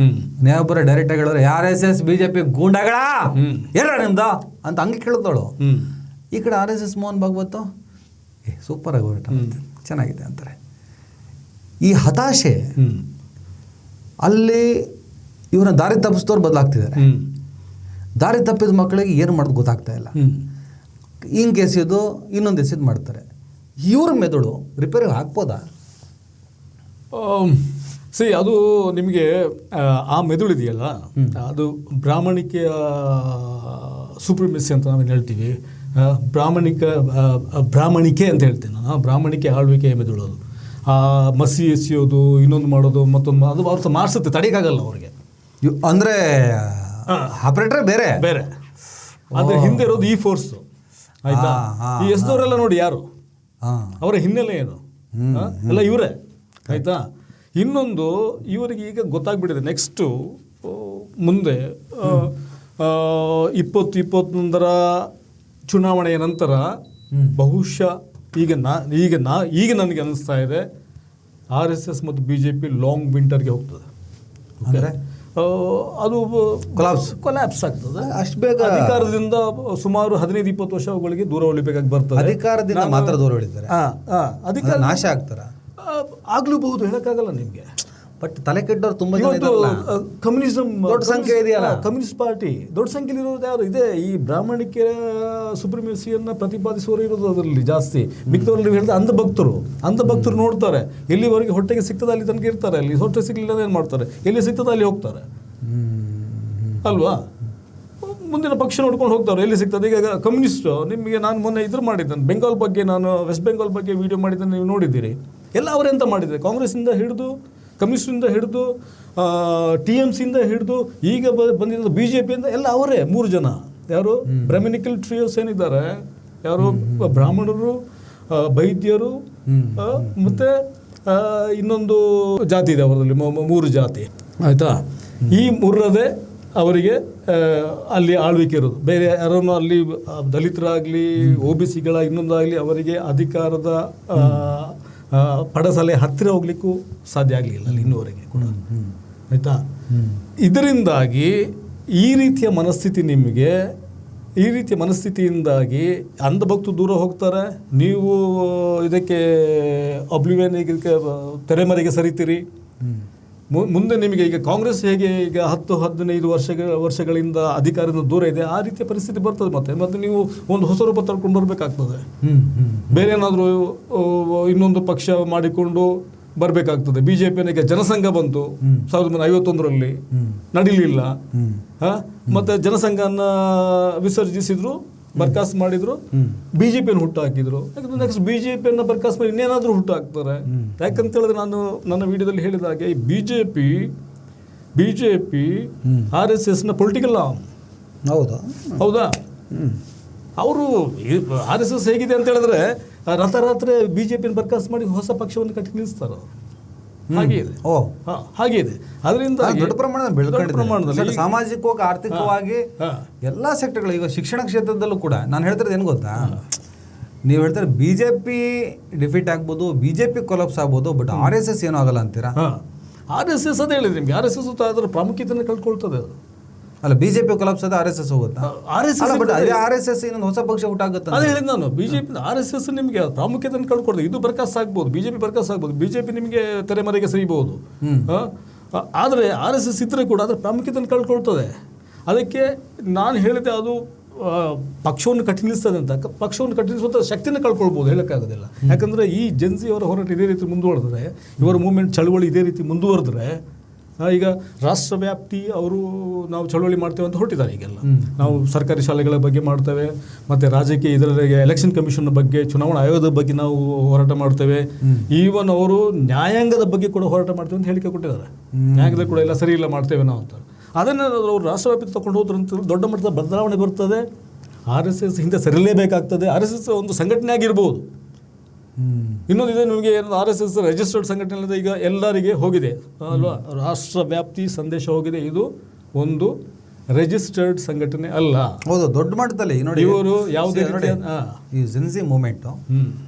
ನೇಹಾ ಬೋರಾ ಡೈರೆಕ್ಟ್ ಆಗಿ ಹೇಳಿದ್ರೆ RSS BJP ಗೂಂಡಾಗಳ ಎಲ್ಲ ನಿಮ್ದ ಅಂತ ಹಂಗೆ ಕೇಳಿದವಳು. ಈ ಕಡೆ RSS ಮೋಹನ್ ಭಾಗವತ್ ಸೂಪರ್ ಆಗಿ ಹೋರಾಟ ಚೆನ್ನಾಗಿದೆ ಅಂತಾರೆ. ಈ ಹತಾಶೆ ಅಲ್ಲಿ ಇವರನ್ನ ದಾರಿ ತಪ್ಪಿಸಿದವ್ರು ಬದಲಾಗ್ತಿದ್ದಾರೆ. ದಾರಿ ತಪ್ಪಿದ ಮಕ್ಕಳಿಗೆ ಏನು ಮಾಡೋದು ಗೊತ್ತಾಗ್ತಾ ಇಲ್ಲ. ಹಿಂಗೆ ಎಸೆಯೋದು, ಇನ್ನೊಂದು ಎಸೆದು ಮಾಡ್ತಾರೆ. ಇವ್ರ ಮೆದುಳು ರಿಪೇರಿ ಹಾಕ್ಬೋದಾ? ಅದು ನಿಮಗೆ ಆ ಮೆದುಳು ಇದೆಯಲ್ಲ, ಅದು ಬ್ರಾಹ್ಮಣಿಕೆಯ ಸುಪ್ರಿಮೆಸಿ ಅಂತ ನಾವೇನು ಹೇಳ್ತೀವಿ, ಬ್ರಾಹ್ಮಣಿಕೆ ಅಂತ ಹೇಳ್ತೀನಿ ನಾನು. ಬ್ರಾಹ್ಮಣಿಕೆ ಆಳ್ವಿಕೆಯ ಮೆದುಳು ಅದು. ಮಸಿ ಎಸೆಯೋದು, ಇನ್ನೊಂದು ಮಾಡೋದು, ಮತ್ತೊಂದು, ಅದು ಅವ್ರ ಮಾಡಿಸುತ್ತೆ, ತಡೆಯೋಕ್ಕಾಗಲ್ಲ ಅವ್ರಿಗೆ. ಅಂದರೆ ಆಪರೇಟರ್ ಬೇರೆ ಅದ್ರ ಹಿಂದೆ ಇರೋದು ಈ ಫೋರ್ಸು, ಆಯ್ತಾ? ಈ ಎಸ್ದವರೆಲ್ಲ ನೋಡಿ ಯಾರು, ಅವರ ಹಿನ್ನೆಲೆ ಏನು ಎಲ್ಲ ಇವರೇ, ಆಯಿತಾ? ಇನ್ನೊಂದು, ಇವರಿಗೆ ಈಗ ಗೊತ್ತಾಗ್ಬಿಟ್ಟಿದೆ, ನೆಕ್ಸ್ಟು ಮುಂದೆ 2021 ಚುನಾವಣೆಯ ನಂತರ ಬಹುಶಃ ಈಗ ನನಗೆ ಅನ್ನಿಸ್ತಾ ಇದೆ, RSS ಮತ್ತು BJP ಲಾಂಗ್ ವಿಂಟರ್ಗೆ ಹೋಗ್ತದೆ. ಅಂದರೆ ಅದು ಕೊಲ್ಯಾಪ್ಸ್ ಆಗ್ತದೆ. ಅಷ್ಟು ಬೇಗ ಅಧಿಕಾರದಿಂದ ಸುಮಾರು 15-20 ವರ್ಷಗಳಿಗೆ ದೂರ ಉಳಿಬೇಕಾಗಿ ಬರ್ತದೆ. ಅಧಿಕಾರದಿಂದ ಮಾತ್ರ ದೂರ ಉಳಿತಾರೆ, ಅಧಿಕಾರ ನಾಶ ಆಗ್ತಾರ ಆಗ್ಲೂಬಹುದು, ಹೇಳಕ್ಕಾಗಲ್ಲ ನಿಮ್ಗೆ. ಬಟ್ ತಲೆ ಕೆಟ್ಟವ್ರು ತುಂಬಾ ಜನ ಇದಾರಲ್ಲ. ಕಮ್ಯುನಿಸಂ ದೊಡ್ಡ ಸಂಖ್ಯೆ ಇದೆಯಲ್ಲ, ಕಮ್ಯುನಿಸ್ಟ್ ಪಾರ್ಟಿ ದೊಡ್ಡ ಸಂಖ್ಯೆಯಲ್ಲಿ ಇರೋದು ಯಾರು ಇದೆ? ಈ ಬ್ರಾಹ್ಮಣಿಕೆ ಸುಪ್ರಿಮೇಸಿಯನ್ನ ಪ್ರತಿಪಾದಿಸುವವರು ಇರೋದು ಅದರಲ್ಲಿ ಜಾಸ್ತಿ. ಮಿಕ್ಕದವ್ರು ನೀವು ಹೇಳಿದ್ರೆ ಅಂಧಭಕ್ತರು ನೋಡ್ತಾರೆ, ಎಲ್ಲಿವರೆಗೆ ಹೊಟ್ಟೆಗೆ ಸಿಗ್ತದೆ ಅಲ್ಲಿ ತನಕ ಇರ್ತಾರೆ, ಅಲ್ಲಿ ಹೊಟ್ಟೆ ಸಿಗ್ಲಿಲ್ಲ ಏನು ಮಾಡ್ತಾರೆ, ಎಲ್ಲಿ ಸಿಗ್ತದೆ ಅಲ್ಲಿ ಹೋಗ್ತಾರೆ ಅಲ್ವಾ? ಮುಂದಿನ ಪಕ್ಷ ನೋಡ್ಕೊಂಡು ಹೋಗ್ತಾರೆ ಎಲ್ಲಿ ಸಿಗ್ತದೆ. ಈಗ ಕಮ್ಯುನಿಸ್ಟ್ ನಿಮಗೆ ನಾನು ಮೊನ್ನೆ ಇದ್ರ ಮಾಡಿದ್ದೇನೆ, ಬೆಂಗಾಲ್ ಬಗ್ಗೆ, ನಾನು ವೆಸ್ಟ್ ಬೆಂಗಾಲ್ ಬಗ್ಗೆ ವಿಡಿಯೋ ಮಾಡಿದ್ದೇನೆ, ನೀವು ನೋಡಿದ್ದೀರಿ. ಎಲ್ಲ ಅವರೆಂತ ಮಾಡಿದ್ದಾರೆ, ಕಾಂಗ್ರೆಸ್ಸಿಂದ ಹಿಡಿದು ಕಮ್ಯುನಿಸ್ಟಿಂದ ಹಿಡಿದು TMCಯಿಂದ ಹಿಡಿದು ಈಗ ಬಂದಿದ್ದ BJPಯಿಂದ ಎಲ್ಲ ಅವರೇ 3 ಜನ. ಯಾರು ಬ್ರಾಹ್ಮಣಿಕಲ್ ಟ್ರಿಯೋಸ್ ಏನಿದ್ದಾರೆ, ಯಾರು ಬ್ರಾಹ್ಮಣರು, ವೈದ್ಯರು ಮತ್ತೆ ಇನ್ನೊಂದು ಜಾತಿ ಇದೆ ಅವರಲ್ಲಿ, 3 ಜಾತಿ ಆಯಿತಾ. ಈ 3ರದೇ ಅವರಿಗೆ ಅಲ್ಲಿ ಆಳ್ವಿಕೆ ಇರೋದು. ಬೇರೆ ಯಾರನ್ನು ಅಲ್ಲಿ ದಲಿತರಾಗಲಿ OBCಗಳ ಇನ್ನೊಂದಾಗಲಿ ಅವರಿಗೆ ಅಧಿಕಾರದ ಪಡಸಲೆ ಹತ್ತಿರ ಹೋಗ್ಲಿಕ್ಕೂ ಸಾಧ್ಯ ಆಗಲಿಲ್ಲ ಅಲ್ಲಿ ಇನ್ನೂವರೆಗೆ ಕೂಡ, ಆಯಿತಾ. ಇದರಿಂದಾಗಿ ಈ ರೀತಿಯ ಮನಸ್ಥಿತಿಯಿಂದಾಗಿ ಅಂಧಭಕ್ತರು ದೂರ ಹೋಗ್ತಾರೆ. ನೀವು ಇದಕ್ಕೆ ಒಬ್ಲಿವಿಯನ್ ಇದಕ್ಕೆ ತೆರೆಮರೆಗೆ ಸರಿತೀರಿ. ಮುಂದೆ ನಿಮಗೆ ಈಗ ಕಾಂಗ್ರೆಸ್ ಹೇಗೆ ಈಗ 10-15 ವರ್ಷಗಳಿಂದ ಅಧಿಕಾರದಿಂದ ದೂರ ಇದೆ, ಆ ರೀತಿಯ ಪರಿಸ್ಥಿತಿ ಬರ್ತದೆ. ಮತ್ತೆ ನೀವು ಒಂದು ಹೊಸ ರೂಪ ತಳ್ಕೊಂಡು ಬರಬೇಕಾಗ್ತದೆ. ಬೇರೆ ಏನಾದರೂ ಇನ್ನೊಂದು ಪಕ್ಷ ಮಾಡಿಕೊಂಡು ಬರಬೇಕಾಗ್ತದೆ. BJPನಿಗೆ ಜನಸಂಘ ಬಂತು 1951ರಲ್ಲಿ, ನಡೀಲಿಲ್ಲ. ಮತ್ತೆ ಜನಸಂಘನ ವಿಸರ್ಜಿಸಿದ್ರು, ಬರ್ಖಾಸ್ತು ಮಾಡಿದ್ರು, BJPಯನ್ನು ಹುಟ್ಟು ಹಾಕಿದ್ರು. ನೆಕ್ಸ್ಟ್ BJPಯನ್ನು ಬರ್ಖಾಸ್ತು ಮಾಡಿ ಇನ್ನೇನಾದರೂ ಹುಟ್ಟು ಹಾಕ್ತಾರೆ. ಯಾಕಂತ ಹೇಳಿದ್ರೆ ನಾನು ನನ್ನ ವಿಡಿಯೋದಲ್ಲಿ ಹೇಳಿದ ಹಾಗೆ ಈ BJP RSSನ ಪೊಲಿಟಿಕಲ್ ಆರ್ಮ್. ಹೌದಾ? ಅವರು RSS ಹೇಗಿದೆ ಅಂತ ಹೇಳಿದ್ರೆ ರಾತ್ರಿ BJPಯನ್ನು ಬರ್ಖಾಸ್ತು ಮಾಡಿ ಹೊಸ ಪಕ್ಷವನ್ನು ಕಟ್ಟಿ ನಿಲ್ಲಿಸ್ತಾರೆ. ಹಾಗೆ ಇದೆ. ಅದರಿಂದ ದೊಡ್ಡ ಪ್ರಮಾಣದಲ್ಲಿ ಸಾಮಾಜಿಕವಾಗಿ, ಆರ್ಥಿಕವಾಗಿ ಎಲ್ಲ ಸೆಕ್ಟರ್ಗಳು, ಈಗ ಶಿಕ್ಷಣ ಕ್ಷೇತ್ರದಲ್ಲೂ ಕೂಡ ನಾನು ಹೇಳ್ತಿರೋದು ಏನು ಗೊತ್ತಾ, ನೀವು ಹೇಳ್ತಾರೆ BJP ಡಿಫೀಟ್ ಆಗ್ಬೋದು, BJP ಕೊಲಾಪ್ಸ್ ಆಗ್ಬೋದು, ಬಟ್ RSS ಏನೂ ಆಗಲ್ಲ ಅಂತೀರಾ? RSS ಅದೇ ಹೇಳಿದ್ರೆ ನಿಮ್ಗೆ, RSS ಅದರ ಪ್ರಾಮುಖ್ಯತೆಯನ್ನು ಕಳ್ಕೊಳ್ತದೆ. ಅದು ಅಲ್ಲ, BJP ಕೊಲಾಪ್ಸ್ ಆದ RSS ಹೋಗುತ್ತಾ? RSS ಇನ್ನೊಂದು ಹೊಸ ಪಕ್ಷ ಹುಟ್ಟಾಗುತ್ತೆ. ಅದೇ ಹೇಳಿದ್ ನಾನು, BJP RSS ನಿಮಗೆ ಪ್ರಾಮುಖ್ಯತೆಯನ್ನು ಕಳ್ಕೊಡ್ತದೆ. ಇದು ಬರ್ಖಾಸ್ತು ಆಗ್ಬೋದು, BJP ಬರ್ಖಾಸ್ತು ಆಗ್ಬೋದು, BJP ನಿಮಗೆ ತೆರೆಮರೆಗೆ ಸರಿಬಹುದು. ಆದರೆ RSS ಇದ್ರೆ ಕೂಡ ಅದರ ಪ್ರಾಮುಖ್ಯತೆಯನ್ನು ಕಳ್ಕೊಳ್ತದೆ. ಅದಕ್ಕೆ ನಾನು ಹೇಳಿದೆ, ಅದು ಪಕ್ಷವನ್ನು ಕಠಿಣಿಸ್ತದೆ ಅಂತ. ಪಕ್ಷವನ್ನು ಕಠಿಣಿಸುವಂಥ ಶಕ್ತಿನ ಕಳ್ಕೊಳ್ಬೋದು, ಹೇಳೋಕ್ಕಾಗೋದಿಲ್ಲ. ಯಾಕಂದರೆ ಈ ಜೆನ್ಸಿಯವರ ಹೋರಾಟ ಇದೇ ರೀತಿ ಮುಂದುವರೆದ್ರೆ, ಇವರ ಮೂವ್ಮೆಂಟ್ ಚಳವಳಿ ಇದೇ ರೀತಿ ಮುಂದುವರೆದ್ರೆ, ಈಗ ರಾಷ್ಟ್ರವ್ಯಾಪ್ತಿ ಅವರು ನಾವು ಚಳವಳಿ ಮಾಡ್ತೇವೆ ಅಂತ ಹೊರಟಿದ್ದಾರೆ. ಈಗೆಲ್ಲ ನಾವು ಸರ್ಕಾರಿ ಶಾಲೆಗಳ ಬಗ್ಗೆ ಮಾಡ್ತೇವೆ, ಮತ್ತು ರಾಜಕೀಯ ಇದರಲ್ಲಿ ಎಲೆಕ್ಷನ್ ಕಮಿಷನ್ ಬಗ್ಗೆ, ಚುನಾವಣಾ ಆಯೋಗದ ಬಗ್ಗೆ ನಾವು ಹೋರಾಟ ಮಾಡ್ತೇವೆ. ಈವನ್ ಅವರು ನ್ಯಾಯಾಂಗದ ಬಗ್ಗೆ ಕೂಡ ಹೋರಾಟ ಮಾಡ್ತೇವೆ ಅಂತ ಹೇಳಿಕೆ ಕೊಟ್ಟಿದ್ದಾರೆ. ನ್ಯಾಯಾಂಗದ ಕೂಡ ಎಲ್ಲ ಸರಿ ಇಲ್ಲ ಮಾಡ್ತೇವೆ ನಾವು ಅಂತ. ಅದನ್ನು ಅವರು ರಾಷ್ಟ್ರವ್ಯಾಪಿ ತಗೊಂಡು ಹೋದ್ರಂತ ದೊಡ್ಡ ಮಟ್ಟದ ಬದಲಾವಣೆ ಬರ್ತದೆ. RSS ಹಿಂದೆ ಸರಿಲೇಬೇಕಾಗ್ತದೆ. RSS ಒಂದು ಸಂಘಟನೆ ಆಗಿರ್ಬೋದು. ಇನ್ನೊಂದಿದೆ ನಿಮಗೆ, RSS ರಿಜಿಸ್ಟರ್ಡ್ ಸಂಘಟನೆ ಈಗ ಎಲ್ಲರಿಗೆ ಹೋಗಿದೆ ಅಲ್ವಾ, ರಾಷ್ಟ್ರವ್ಯಾಪ್ತಿ ಸಂದೇಶ ಹೋಗಿದೆ. ಇದು ಒಂದು ರಿಜಿಸ್ಟರ್ಡ್ ಸಂಘಟನೆ ಅಲ್ಲ. ಹೌದು, ದೊಡ್ಡ ಮಟ್ಟದಲ್ಲಿ ನೋಡಿ, ಇವರು ಯಾವುದೇ ಈ ಜೆನ್ಸಿ ಮೂವ್ಮೆಂಟ್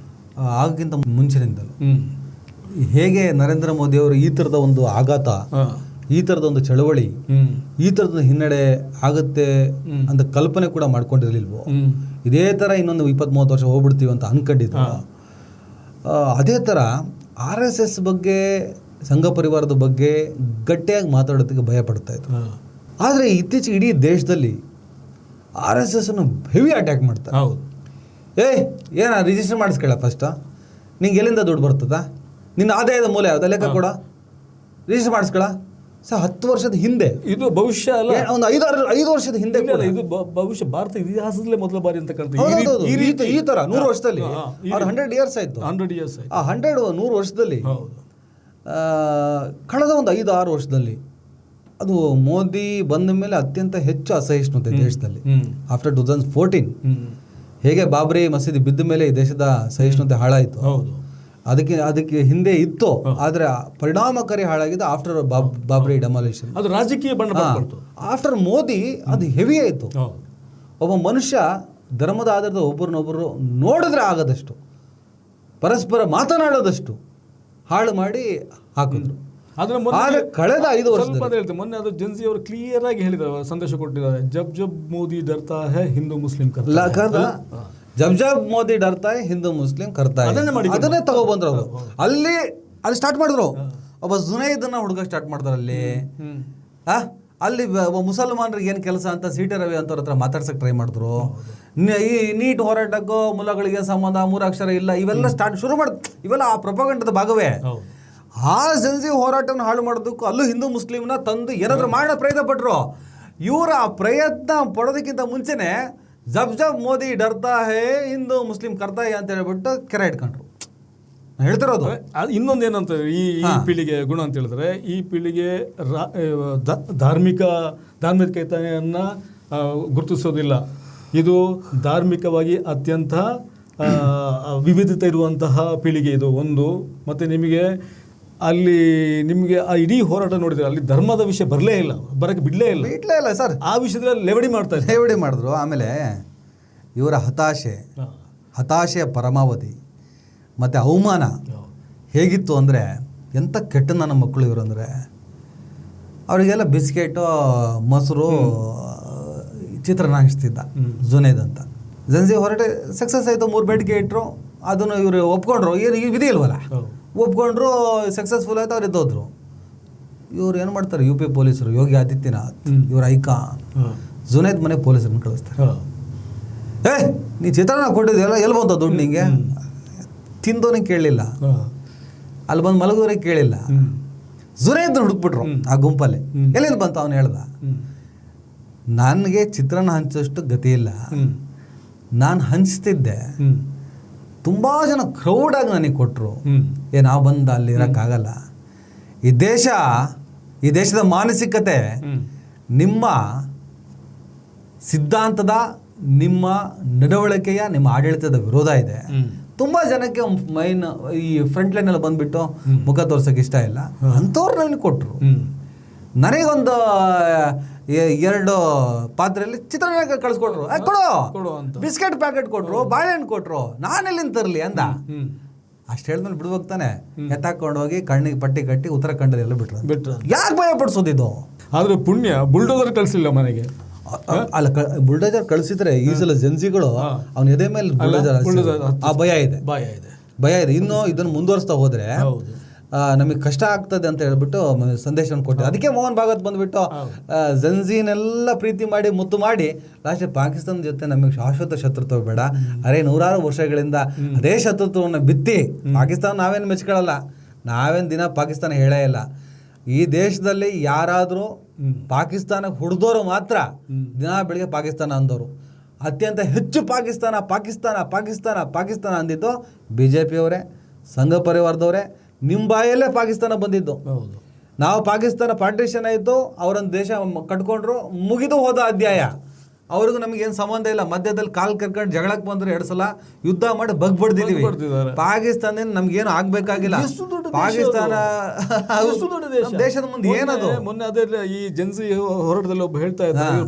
ಆಗಕ್ಕಿಂತ ಮುಂಚಿನಿಂದಲೂ ಹೇಗೆ ನರೇಂದ್ರ ಮೋದಿ ಅವರು ಈ ಥರದ ಒಂದು ಆಘಾತ, ಈ ಥರದ ಒಂದು ಚಳವಳಿ, ಈ ಥರದ ಹಿನ್ನಡೆ ಆಗುತ್ತೆ ಅಂತ ಕಲ್ಪನೆ ಕೂಡ ಮಾಡ್ಕೊಂಡಿರ್ಲಿಲ್ವೋ, ಇದೇ ಥರ ಇನ್ನೊಂದು 20-30 ವರ್ಷ ಹೋಗ್ಬಿಡ್ತೀವಿ ಅಂತ ಅನ್ಕೊಂಡಿದ್ರು. ಅದೇ ಥರ RSS ಬಗ್ಗೆ, ಸಂಘ ಪರಿವಾರದ ಬಗ್ಗೆ ಗಟ್ಟಿಯಾಗಿ ಮಾತಾಡೋದಕ್ಕೆ ಭಯ ಪಡ್ತಾ ಇದ್ರು. ಆದರೆ ಇತ್ತೀಚೆಗೆ ಇಡೀ ದೇಶದಲ್ಲಿ RSS ಅನ್ನು ಹೆವಿ ಅಟ್ಯಾಕ್ ಮಾಡ್ತಾರೆ. ಹೌದು, ಏನ ರಿಜಿಸ್ಟರ್ ಮಾಡಿಸ್ಕೊಳ್ಳ ಫಸ್ಟ್, ನಿಂಗೆ ಎಲ್ಲಿಂದ ದುಡ್ಡು ಬರ್ತದ, ನಿನ್ನ ಆದಾಯದ ಮೂಲ ಯಾವ್ದು ಲೆಕ್ಕ ಕೂಡ ರಿಜಿಸ್ಟರ್ ಮಾಡಿಸ್ಕೊಳ್ಳ. 10 ವರ್ಷದ ಹಿಂದೆ ಇದು ಬಹುಶಃ ಅಲ್ಲ, ಒಂದು 5 ವರ್ಷದ ಹಿಂದೆ ಇದು ಬಹುಶಃ ಭಾರತ ಇತಿಹಾಸದಲ್ಲೇ ಮೊದಲ ಬಾರಿ ಅಂತ ಕಾಣ್ತದೆ. ಈ ತರ 100 ವರ್ಷದಲ್ಲಿ 100 ಇಯರ್ಸ್ ಆಯ್ತು. 100 ಇಯರ್ಸ್ ಆ 100 ವರ್ಷದಲ್ಲಿ ಕಳೆದ ಒಂದು 5-6 ವರ್ಷದಲ್ಲಿ ಅದು ಮೋದಿ ಬಂದ ಮೇಲೆ ಅತ್ಯಂತ ಹೆಚ್ಚು ಅಸಹಿಷ್ಣುತೆ ದೇಶದಲ್ಲಿ. ಆಫ್ಟರ್ 2014 ಹೇಗೆ ಬಾಬ್ರಿ ಮಸೀದಿ ಬಿದ್ದ ಮೇಲೆ ಈ ದೇಶದ ಸಹಿಷ್ಣುತೆ ಹಾಳಾಯಿತು, ಅದಕ್ಕೆ ಹಿಂದೆ ಇತ್ತು. ಆದರೆ ಪರಿಣಾಮಕಾರಿ ಹಾಳಾಗಿದೆ ಆಫ್ಟರ್ ಬಾಬ್ರಿ ಡೆಮಾಲಿಷನ್. ಅದು ರಾಜಕೀಯ ಬಣ್ಣ ಬಂತು. ಆಫ್ಟರ್ ಮೋದಿ ಅದು ಹೆವಿ ಆಯಿತು. ಒಬ್ಬ ಮನುಷ್ಯ ಧರ್ಮದ ಆಧಾರದ ಒಬ್ಬರನ್ನೊಬ್ಬರು ನೋಡಿದ್ರೆ ಆಗದಷ್ಟು, ಪರಸ್ಪರ ಮಾತನಾಡೋದಷ್ಟು ಹಾಳು ಮಾಡಿ ಹಾಕಿದ್ರು. ಆದ್ರೆ ಆದ್ರೆ ಕಳೆದ 5 ವರ್ಷದಲ್ಲಿ ಸ್ವಲ್ಪ ಹೇಳ್ತೇನೆ, ಮೊನ್ನೆ ಅದು ಜೆನ್ಸಿ ಅವರು ಕ್ಲಿಯರ್ ಆಗಿ ಹೇಳಿದ್ದಾರೆ, ಸಂದೇಶ ಕೊಟ್ಟಿದ್ದಾರೆ, ಜಬ್ ಜಬ್ ಮೋದಿ ಡರ್ತಾ ಹೈ ಹಿಂದೂ ಮುಸ್ಲಿಂ ಜಬ್ ಜಬ್ ಮೋದಿ ಡರ್ತಾ ಹೈ ಹಿಂದೂ ಮುಸ್ಲಿಂ ಕರ್ತಾ ಹೈ, ಅದನ್ನೇ ತಗೊಬಂದ್ರು ಅವರು. ಅಲ್ಲಿ ಸ್ಟಾರ್ಟ್ ಮಾಡಿದ್ರು. ಒಬ್ಬ ಜುನೈದನ್ನ ಹುಡುಗ ಸ್ಟಾರ್ಟ್ ಮಾಡ್ತಾರೆ ಅಲ್ಲಿ ಮುಸಲ್ಮಾನರಿಗೆ ಏನು ಕೆಲಸ ಅಂತ ಸಿ.ಟಿ. ರವಿ ಅಂತವ್ರ ಹತ್ರ ಮಾತಾಡ್ಸಕ್ಕೆ ಟ್ರೈ ಮಾಡಿದ್ರು. ಈ ನೀಟ್ ಹೋರಾಟಕ್ಕೂ ಮುಲ್ಲಗಳಿಗೆ ಸಂಬಂಧ, 3 ಅಕ್ಷರ ಇಲ್ಲ, ಇವೆಲ್ಲ ಶುರು ಇವೆಲ್ಲ ಆ ಪ್ರೊಪಗಂಡದ ಭಾಗವೇ. ಆ ಜೆನ್ಸಿ ಹೋರಾಟವನ್ನು ಹಾಳು ಮಾಡೋದಕ್ಕೂ ಅಲ್ಲೂ ಹಿಂದೂ ಮುಸ್ಲಿಮ್ನ ತಂದು ಏನಾದರೂ ಮಾಡೋ ಪ್ರಯತ್ನ ಪಟ್ಟರು. ಇವರ ಆ ಪ್ರಯತ್ನ ಪಡೋದಕ್ಕಿಂತ ಮುಂಚೆನೆ ಜಬ್ ಜಬ್ ಮೋದಿ ಡರ್ತಾ ಹೇ ಹಿಂದೂ ಮುಸ್ಲಿಂ ಕರ್ತಾ ಹೇ ಅಂತ ಹೇಳ್ಬಿಟ್ಟು ಕೆರೆ ಇಟ್ಕೊಂಡ್ರು. ಹೇಳ್ತಿರೋದು ಇನ್ನೊಂದು ಏನಂತ ಈ ಪೀಳಿಗೆ ಗುಣ ಅಂತ ಹೇಳಿದ್ರೆ, ಈ ಪೀಳಿಗೆ ಧಾರ್ಮಿಕತೆಯನ್ನು ಗುರುತಿಸೋದಿಲ್ಲ. ಇದು ಧಾರ್ಮಿಕವಾಗಿ ಅತ್ಯಂತ ವಿವಿಧತೆ ಇರುವಂತಹ ಪೀಳಿಗೆ ಇದು ಒಂದು. ಮತ್ತು ನಿಮಗೆ ಆ ಇಡೀ ಹೋರಾಟ ನೋಡಿದ್ರೆ ಅಲ್ಲಿ ಧರ್ಮದ ವಿಷಯ ಬರಕ್ಕೆ ಬಿಡಲೇ ಇಲ್ಲ ಸರ್. ಆ ವಿಷಯದಲ್ಲಿ ಲೆವಡಿ ಮಾಡಿದ್ರು. ಆಮೇಲೆ ಇವರ ಹತಾಶೆಯ ಪರಮಾವಧಿ ಮತ್ತು ಅವಮಾನ ಹೇಗಿತ್ತು ಅಂದರೆ, ಎಂಥ ಕೆಟ್ಟ ನನ್ನ ಮಕ್ಕಳು ಇವರು ಅಂದರೆ, ಅವರಿಗೆಲ್ಲ ಬಿಸ್ಕೆಟು ಮೊಸರು ಚಿತ್ರಾನ್ನ ಹಂಚ್ತಿದ್ದ ಜುನೇದ್ ಅಂತ. ಜೆನ್ಸಿ ಹೊರಟ ಸಕ್ಸಸ್ ಆಯಿತು, 3 ಬೇಡಿಕೆ ಇಟ್ಟರು, ಅದನ್ನು ಇವರು ಒಪ್ಕೊಂಡ್ರು. ಏನು ಈಗ ವಿಧಿ ಇಲ್ವಲ್ಲ, ಒಪ್ಕೊಂಡ್ರು, ಸಕ್ಸಸ್ಫುಲ್ ಆಯ್ತು, ಅವ್ರು ಎದ್ದೋದ್ರು. ಇವ್ರು ಏನು ಮಾಡ್ತಾರೆ, UP ಪೊಲೀಸರು, ಯೋಗಿ ಆದಿತ್ಯನಾಥ್ ಇವ್ರ ಐಕಾನ್ ಜುನೇದ್ ಮನೆ ಪೊಲೀಸರನ್ನು ಕಳಿಸ್ತಾರೆ. ನೀ ಚಿತ್ರಾನ್ನ ಕೊಟ್ಟಿದ್ದೆಲ್ಲ ಎಲ್ಲಿ ಬಂತ ದುಡ್ಡು ನಿಂಗೆ? ತಿಂದೋನಿಗೆ ಕೇಳಲಿಲ್ಲ, ಅಲ್ಲಿ ಬಂದು ಮಲಗೋರಿಗೆ ಕೇಳಿಲ್ಲ. ಜುನೇದ್ನ ಹುಡುಕ್ಬಿಟ್ರು ಆ ಗುಂಪಲ್ಲಿ. ಎಲ್ಲಿಂದ ಬಂತ ಅವನು ಹೇಳ್ದ, ನನಗೆ ಚಿತ್ರಾನ್ನ ಹಂಚೋಷ್ಟು ಗತಿ ಇಲ್ಲ, ನಾನು ಹಂಚ್ತಿದ್ದೆ, ತುಂಬ ಜನ ಕ್ರೌಡಾಗಿ ನನಗೆ ಕೊಟ್ಟರು, ನಾವು ಬಂದು ಅಲ್ಲಿ ಇರೋಕ್ಕಾಗಲ್ಲ. ಈ ದೇಶದ ಮಾನಸಿಕತೆ ನಿಮ್ಮ ಸಿದ್ಧಾಂತದ, ನಿಮ್ಮ ನಡವಳಿಕೆಯ, ನಿಮ್ಮ ಆಡಳಿತದ ವಿರೋಧ ಇದೆ. ತುಂಬ ಜನಕ್ಕೆ ಈ ಫ್ರಂಟ್ ಲೈನಲ್ಲಿ ಬಂದುಬಿಟ್ಟು ಮುಖ ತೋರ್ಸೋಕೆ ಇಷ್ಟ ಇಲ್ಲ, ಅಂಥವ್ರು ನನಗೆ ಕೊಟ್ಟರು. ನನಗೊಂದು 2 ಪಾತ್ರೆಯಲ್ಲಿ ಚಿತ್ರಾನ್ನ ಕಳಿಸ್ಕೊಟ್ರು, ಕೊಡು ಬಿಸ್ಕೆಟ್ ಪ್ಯಾಕೆಟ್ ಕೊಟ್ರು, ಬಾಳೆಹಣ್ಣು ಕೊಟ್ರು, ನಾನೆಲ್ಲಿಂದ ತರಲಿ ಅಂದ. ಅಷ್ಟು ಹೇಳಿದ್ಮೇಲೆ ಬಿಡ್ಬೇಕು ತಾನೆ, ಎತ್ತಾಕೊಂಡು ಹೋಗಿ ಕಣ್ಣಿಗೆ ಪಟ್ಟಿ ಕಟ್ಟಿ ಉತ್ತರಾಖಂಡದಲ್ಲಿ ಎಲ್ಲ ಬಿಟ್ರು. ಯಾಕೆ ಭಯ ಪಡಿಸೋದಿದ್ದು? ಆದ್ರೆ ಪುಣ್ಯ ಬುಲ್ಡೋಸರ್ ಕಳಿಸಿಲ್ಲ ಮನೆಗೆ. ಅಲ್ಲ, ಬುಲ್ಡೋಸರ್ ಕಳಿಸಿದ್ರೆ ಈ ಸಲ ಜೆನ್ಸಿಗಳು ಅವನ ಎದೆ ಮೇಲೆ ಬುಲ್ಡೋಸರ್ ಆ ಭಯ ಇದೆ. ಇನ್ನು ಇದನ್ನು ಮುಂದುವರಿಸ್ತಾ ಹೋದ್ರೆ ನಮಗೆ ಕಷ್ಟ ಆಗ್ತದೆ ಅಂತ ಹೇಳ್ಬಿಟ್ಟು ಸಂದೇಶವನ್ನು ಕೊಟ್ಟೆ. ಅದಕ್ಕೆ ಮೋಹನ್ ಭಾಗವತ್ ಬಂದ್ಬಿಟ್ಟು ಜೆನ್ಸಿನೆಲ್ಲ ಪ್ರೀತಿ ಮಾಡಿ ಮುತ್ತು ಮಾಡಿ ಲಾಸ್ಟ್ ಪಾಕಿಸ್ತಾನದ ಜೊತೆ ನಮಗೆ ಶಾಶ್ವತ ಶತ್ರುತ್ವ ಬೇಡ, ಅರೆ 100 ವರ್ಷಗಳಿಂದ ಅದೇ ಶತ್ರುತ್ವವನ್ನು ಬಿತ್ತಿ ಪಾಕಿಸ್ತಾನ ನಾವೇನು ಮೆಚ್ಕೊಳ್ಳಲ್ಲ, ನಾವೇನು ದಿನ ಪಾಕಿಸ್ತಾನ ಹೇಳೇ ಇಲ್ಲ. ಈ ದೇಶದಲ್ಲಿ ಯಾರಾದರೂ ಪಾಕಿಸ್ತಾನಕ್ಕೆ ಹುಡ್ದೋರು ಮಾತ್ರ ದಿನ ಬೆಳಿಗ್ಗೆ ಪಾಕಿಸ್ತಾನ ಅಂದವರು. ಅತ್ಯಂತ ಹೆಚ್ಚು ಪಾಕಿಸ್ತಾನ ಅಂದಿದ್ದು BJP ಅವರೇ, ಸಂಘ ಪರಿವಾರದವರೇ. ನಿಮ್ಮ ಬಾಯಲ್ಲೇ ಪಾಕಿಸ್ತಾನ ಬಂದಿದ್ದು. ನಾವು ಪಾಕಿಸ್ತಾನ ಪಾರ್ಟಿಷನ್ ಆಯಿತು, ಅವರೊಂದು ದೇಶ ಕಟ್ಕೊಂಡ್ರು, ಮುಗಿದು ಹೋದ ಅಧ್ಯಾಯ. ಅವ್ರಿಗೂ ನಮಗೇನು ಸಂಬಂಧ ಇಲ್ಲ. ಮಧ್ಯದಲ್ಲಿ ಕಾಲ್ ಕರ್ಕೊಂಡು ಜಗಳಕ್ಕೆ ಬಂದ್ರೆ 2 ಸಲ ಯುದ್ಧ ಮಾಡಿ ಬಗ್ಬಡ್ದಿದ್ದೀವಿ. ಪಾಕಿಸ್ತಾನದಿಂದ ನಮ್ಗೇನು ಆಗ್ಬೇಕಾಗಿಲ್ಲ. ಪಾಕಿಸ್ತಾನ ದೇಶದ ಮುಂದೆ ಏನದು? ಮೊನ್ನೆ ಅದೇ ಈ ಜೆನ್ಸಿ ಹೋರಾಟದಲ್ಲಿ ಒಬ್ಬ ಹೇಳ್ತಾ ಇದ್ದಾರೆ,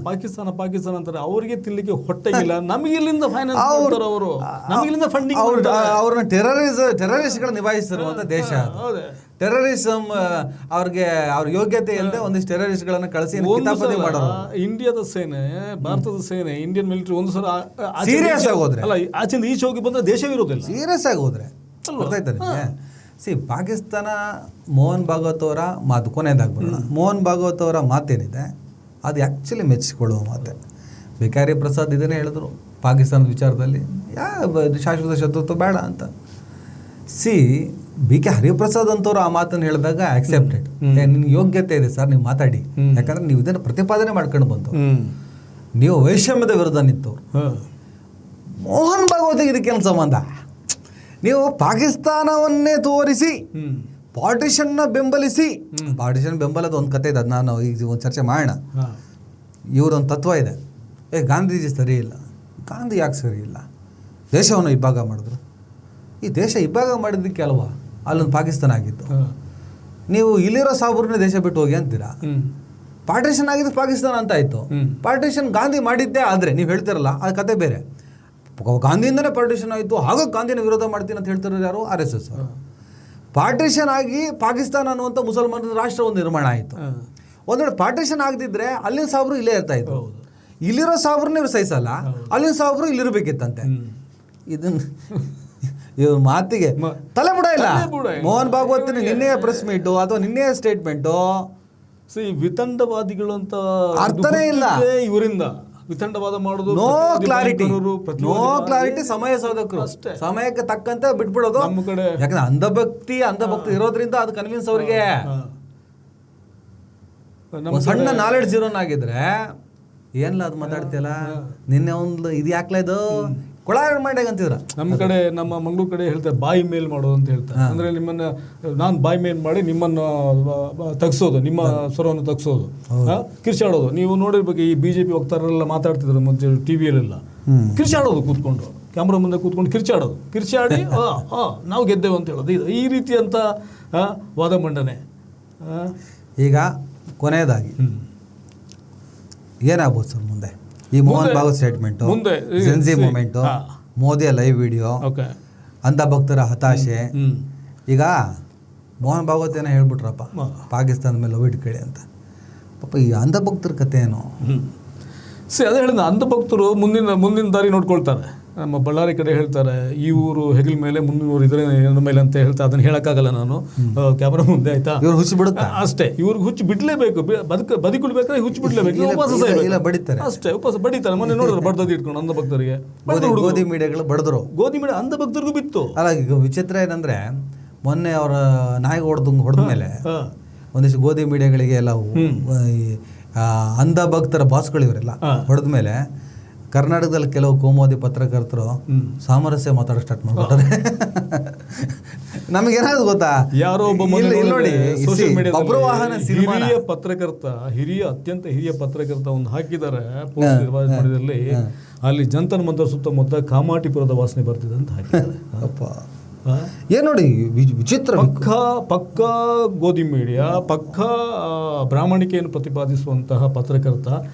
ಪಾಕಿಸ್ತಾನ ಅಂತಾರೆ. ಅವ್ರಿಗೆ ತಿನ್ಲಿಕ್ಕೆ ಹೊಟ್ಟೆಗಿಲ್ಲ, ನಮಗೆ ಇಲ್ಲಿಂದ ಫೈನಾನ್ಸ್ ಮಾಡ್ತಾರೆ ಅವರು, ನಮಗಿಲ್ಲಿಂದ ಫಂಡಿಂಗ್. ಅವ್ರನ್ನ ಟೆರರಿಸ್ಟ್ಗಳು ನಿಭಾಯಿಸಿರುವಂತ ದೇಶ. ಟೆರರಿಸಮ್ ಅವ್ರಿಗೆ ಅವ್ರ ಯೋಗ್ಯತೆ ಇಲ್ಲದೆ ಒಂದಿಷ್ಟು ಟೆರರಿಸ್ಟ್ಗಳನ್ನ ಕಳಿಸಿ ಕಿತಾಪತಿ ಮಾಡೋರು. ಇಂಡಿಯಾದ ಸೇನೆ, ಭಾರತದ ಸೇನೆ, ಇಂಡಿಯನ್ ಮಿಲಿಟರಿ ಒಂದು ಸಲ ಸೀರಿಯಸ್ ಆಗೋದ್ರೆ, ಅಲ್ಲ ಆಚೆಯಿಂದ ಈಚೆ ಹೋಗಿ ಬಂದ್ರೆ ದೇಶವಿರೋದಿಲ್ಲ. ಸೀರಿಯಸ್ ಆಗಿ ಹೋದ್ರೆ ಪಾಕಿಸ್ತಾನ ಮೋಹನ್ ಭಾಗವತ್ ಅವರ ಮಾತು ಕೊನೆಯದಾಗ್ಬಿಡೋಣ. ಮೋಹನ್ ಭಾಗವತ್ ಅವರ ಮಾತೇನಿದೆ ಅದು ಆ್ಯಕ್ಚುಲಿ ಮೆಚ್ಚಿಕೊಳ್ಳುವ ಮಾತೆ. ಭಿಕಾರಿ ಪ್ರಸಾದ್ ಇದನ್ನೇ ಹೇಳಿದ್ರು ಪಾಕಿಸ್ತಾನದ ವಿಚಾರದಲ್ಲಿ, ಶಾಶ್ವತ ಶತ್ರುತ್ವ ಬೇಡ ಅಂತ. BK ಹರಿಪ್ರಸಾದ್ ಅಂತವ್ರು ಆ ಮಾತನ್ನು ಹೇಳಿದಾಗ ಆಕ್ಸೆಪ್ಟೆಡ್. ನಿಮ್ಗೆ ಯೋಗ್ಯತೆ ಇದೆ ಸರ್, ನೀವು ಮಾತಾಡಿ, ಯಾಕಂದ್ರೆ ನೀವು ಇದನ್ನು ಪ್ರತಿಪಾದನೆ ಮಾಡ್ಕೊಂಡು ಬಂತು, ನೀವು ವೈಷಮ್ಯದ ವಿರುದ್ಧ ನಿಂತವ್ರು. ಮೋಹನ್ ಭಾಗವತ್ ಇದಕ್ಕೇನು ಸಂಬಂಧ? ನೀವು ಪಾಕಿಸ್ತಾನವನ್ನೇ ತೋರಿಸಿ ಪಾರ್ಟಿಷನ್ನ ಬೆಂಬಲಿಸಿ, ಪಾರ್ಟಿಷನ್ ಬೆಂಬಲದ ಒಂದು ಕತೆ ಇದೆ, ಅದು ನಾನು ಈಗ ಒಂದು ಚರ್ಚೆ ಮಾಡೋಣ. ಇವರೊಂದು ತತ್ವ ಇದೆ, ಗಾಂಧೀಜಿ ಸರಿ ಇಲ್ಲ. ಗಾಂಧಿ ಯಾಕೆ ಸರಿ ಇಲ್ಲ? ದೇಶವನ್ನು ಇಬ್ಬಾಗ ಮಾಡಿದ್ರು. ಈ ದೇಶ ಇಬ್ಬಾಗ ಮಾಡಿದ್ದಕ್ಕೆ ಅಲ್ವಾ ಅಲ್ಲೊಂದು ಪಾಕಿಸ್ತಾನ ಆಗಿತ್ತು. ನೀವು ಇಲ್ಲಿರೋ ಸಾಬ್ರನ್ನೇ ದೇಶ ಬಿಟ್ಟು ಹೋಗಿ ಅಂತೀರಾ. ಪಾರ್ಟಿಷನ್ ಆಗಿದ್ದು ಪಾಕಿಸ್ತಾನ ಅಂತ ಆಯಿತು. ಪಾರ್ಟಿಷನ್ ಗಾಂಧಿ ಮಾಡಿದ್ದೇ ಆದರೆ ನೀವು ಹೇಳ್ತಿರಲ್ಲ, ಅದು ಕತೆ ಬೇರೆ. ಗಾಂಧಿಯಿಂದನೇ ಪಾರ್ಟಿಷನ್ ಆಯಿತು, ಹಾಗಾಗಿ ಗಾಂಧಿನ ವಿರೋಧ ಮಾಡ್ತೀನಿ ಅಂತ ಹೇಳ್ತಿರೋರು ಯಾರು? RSS. ಪಾರ್ಟಿಷನ್ ಆಗಿ ಪಾಕಿಸ್ತಾನ ಅನ್ನುವಂಥ ಮುಸಲ್ಮಾನರ ರಾಷ್ಟ್ರ ಒಂದು ನಿರ್ಮಾಣ ಆಯಿತು. ಒಂದು ವೇಳೆ ಪಾರ್ಟಿಷನ್ ಆಗದಿದ್ರೆ ಅಲ್ಲಿನ ಸಾಬ್ರು ಇಲ್ಲೇ ಇರ್ತಾ ಇದ್ರು. ಇಲ್ಲಿರೋ ಸಾಬ್ರನ್ನ ಇವ್ರು ಸಹಿಸಲ್ಲ, ಅಲ್ಲಿನ ಸಾಬ್ರು ಇಲ್ಲಿರ್ಬೇಕಿತ್ತಂತೆ. ಇದನ್ನ ಇವ್ರ ಮಾತಿಗೆ ತಲೆ ಬುಡ ಇಲ್ಲ. ಮೋಹನ್ ಭಾಗವತ್ ನಿನ್ನೆಯ ಪ್ರೆಸ್ ಮೀಟು ಅಥವಾ ನಿನ್ನೆಯ ಸ್ಟೇಟ್ಮೆಂಟು ವಿತಂಡವಾದಿಗಳು ಅಂತ ಅರ್ಥನೇ ಇಲ್ಲ. ಇವರಿಂದ ವಿತಂಡವಾದ ಮಾಡೋದು, ನೋ ಕ್ಲಾರಿಟಿ, ಸಮಯ ಸಾಧಕರು ಸಮಯಕ್ಕೆ ತಕ್ಕಂತೆ ಬಿಟ್ಬಿಡೋದು. ನಮ್ಮ ಕಡೆ ಯಾಕಂದ್ರೆ ಅಂಧಭಕ್ತಿ ಇರೋದ್ರಿಂದ ಅದು ಕನ್ವಿನ್ಸ್ ಅವ್ರಿಗೆ. ಸಣ್ಣ ನಾಲೆಡ್ಜ್ ಇರೋನಾಗಿದ್ರೆ ಏನ್ಲ ಅದು ಮಾತಾಡ್ತಿಯಲ್ಲ, ನಿನ್ನೆ ಒಂದು ಇದು ಯಾಕ್ಲ ಇದು ಕೊಳಾರ ಮಾಡ್ಯಾಗ ಅಂತಿದ್ರ. ನಮ್ಮ ಕಡೆ, ನಮ್ಮ ಮಂಗಳೂರು ಕಡೆ ಹೇಳ್ತಾರೆ ಬಾಯಿ ಮೇಲ್ ಮಾಡೋದು ಅಂತ ಹೇಳ್ತಾರೆ. ಅಂದ್ರೆ ನಿಮ್ಮನ್ನ ನಾನು ಬಾಯಿ ಮೇಲ್ ಮಾಡಿ ನಿಮ್ಮನ್ನು ತಗ್ಸೋದು, ನಿಮ್ಮ ಸ್ವರವನ್ನು ತಗ್ಸೋದು, ಕಿರ್ಚಾಡೋದು. ನೀವು ನೋಡಿರ್ಬೇಕು, ಈ BJP ವಕ್ತಾರರೆಲ್ಲ ಮಾತಾಡ್ತಿದ್ರು ಮುಂಚೆ ಟಿವಿಯಲ್ಲೆಲ್ಲ, ಕಿರ್ಚಾಡೋದು ಕೂತ್ಕೊಂಡು, ಕ್ಯಾಮ್ರಾ ಮುಂದೆ ಕೂತ್ಕೊಂಡು ಕಿರ್ಚಾಡಿ ನಾವು ಗೆದ್ದೇವೆ ಅಂತ ಹೇಳೋದು. ಇದು ಈ ರೀತಿಯಂತ ವಾದ ಮಂಡನೆ. ಈಗ ಕೊನೆಯದಾಗಿ ಏನಾಗ್ಬೋದು ಸರ್ ಮುಂದೆ? ಈ Mohan Bhagwat statement, Gen Z movement, ಮೋದಿಯ ಲೈವ್ ವಿಡಿಯೋ, ಅಂಧ ಭಕ್ತರ ಹತಾಶೆ. ಈಗ ಮೋಹನ್ ಭಾಗವತ್ ಏನೋ ಹೇಳ್ಬಿಟ್ರಪ್ಪ ಪಾಕಿಸ್ತಾನದ ಮೇಲೆ ಲವ್ ಇಟ್ಕೊಳ್ಳಿ ಅಂತ. ಪಾಪ ಈ ಅಂಧ ಭಕ್ತರ ಕತೆ ಏನು? ಅದೇ ಹೇಳಿದ, ಅಂಧ ಭಕ್ತರು ಮುಂದಿನ ದಾರಿ ನೋಡ್ಕೊಳ್ತಾರೆ. ನಮ್ಮ ಬಳ್ಳಾರಿ ಕಡೆ ಹೇಳ್ತಾರೆ, ಈ ಊರು ಹೆಗಲ ಮೇಲೆ, ಮುಂದಿನ ಊರು ಇದ್ರೆ ಮೇಲೆ ಅಂತ ಹೇಳ್ತಾರೆ. ಅದನ್ನು ಹೇಳೋಕ್ಕಾಗಲ್ಲ ನಾನು ಕ್ಯಾಮ್ರಾ ಮುಂದೆ, ಆಯ್ತಾ? ಇವ್ರು ಹುಚ್ಚು ಬಿಡುತ್ತಾ ಅಷ್ಟೇ, ಇವ್ರಿಗೆ ಹುಚ್ಚು ಬಿಡ್ಲೇಬೇಕು. ಬದುಕಬೇಕಾದ್ರೆ ಹುಚ್ಚು ಬಿಡ್ಲೇಬೇಕು. ಇಲ್ಲ ಬಡಿತಾರೆ ಅಷ್ಟೇ, ಉಪವಾಸ ಬಡಿತಾರೆ. ಮೊನ್ನೆ ನೋಡಿದ್ರು ಬಡ್ದದ್ದು ಇಟ್ಕೊಂಡು ಅಂಧ ಭಕ್ತರಿಗೆ. ಗೋಧಿ ಮೀಡಿಯಾಗಳು ಬಡಿದ್ರು, ಗೋಧಿ ಮೀಡಿಯಾ ಅಂಧ ಭಕ್ತರಿಗೂ ಬಿತ್ತು. ಅಲ್ಲ, ಈಗ ವಿಚಿತ್ರ ಏನಂದ್ರೆ ಮೊನ್ನೆ ಅವರ ನಾಯಿಗೆ ಹೊಡೆದ ಮೇಲೆ ಒಂದಿಷ್ಟು ಗೋಧಿ ಮೀಡಿಯಾಗಳಿಗೆ ಎಲ್ಲ ಅಂಧ ಭಕ್ತರ ಬಾಸ್ಗಳು ಇವರೆಲ್ಲ ಹೊಡೆದ ಮೇಲೆ ಕರ್ನಾಟಕದಲ್ಲಿ ಕೆಲವು ಕೋಮುವಾದಿ ಪತ್ರಕರ್ತರು ಸಾಮರಸ್ಯ ಮಾತಾಡೋ ಸ್ಟಾರ್ಟ್ ಮಾಡ್ಬಿಟ್ಟಾರೆ. ನಮಗೇನಾದ್ರು ಗೊತ್ತಾ, ಯಾರೋ ಒಬ್ಬ ನೋಡಿ ಅತ್ಯಂತ ಹಿರಿಯ ಪತ್ರಕರ್ತ ಒಂದು ಹಾಕಿದ್ದಾರೆ ಪೋಸ್ಟ್ ನಿರ್ವಹಣೆಯಲ್ಲಿ, ಅಲ್ಲಿ ಜಂತರ್ ಮಂತರ್ ಸುತ್ತಮುತ್ತ ಕಾಮಾಟಿಪುರದ ವಾಸನೆ ಬರ್ತಿದೆ ಅಂತ ಹಾಕಿದ್ದಾರೆ. ಏನ್ ನೋಡಿ ವಿಚಿತ್ರ. ಪಕ್ಕ ಗೋಧಿ ಮೀಡಿಯಾ, ಪಕ್ಕ ಬ್ರಾಹ್ಮಣಿಕೆಯನ್ನು ಪ್ರತಿಪಾದಿಸುವಂತಹ ಪತ್ರಕರ್ತ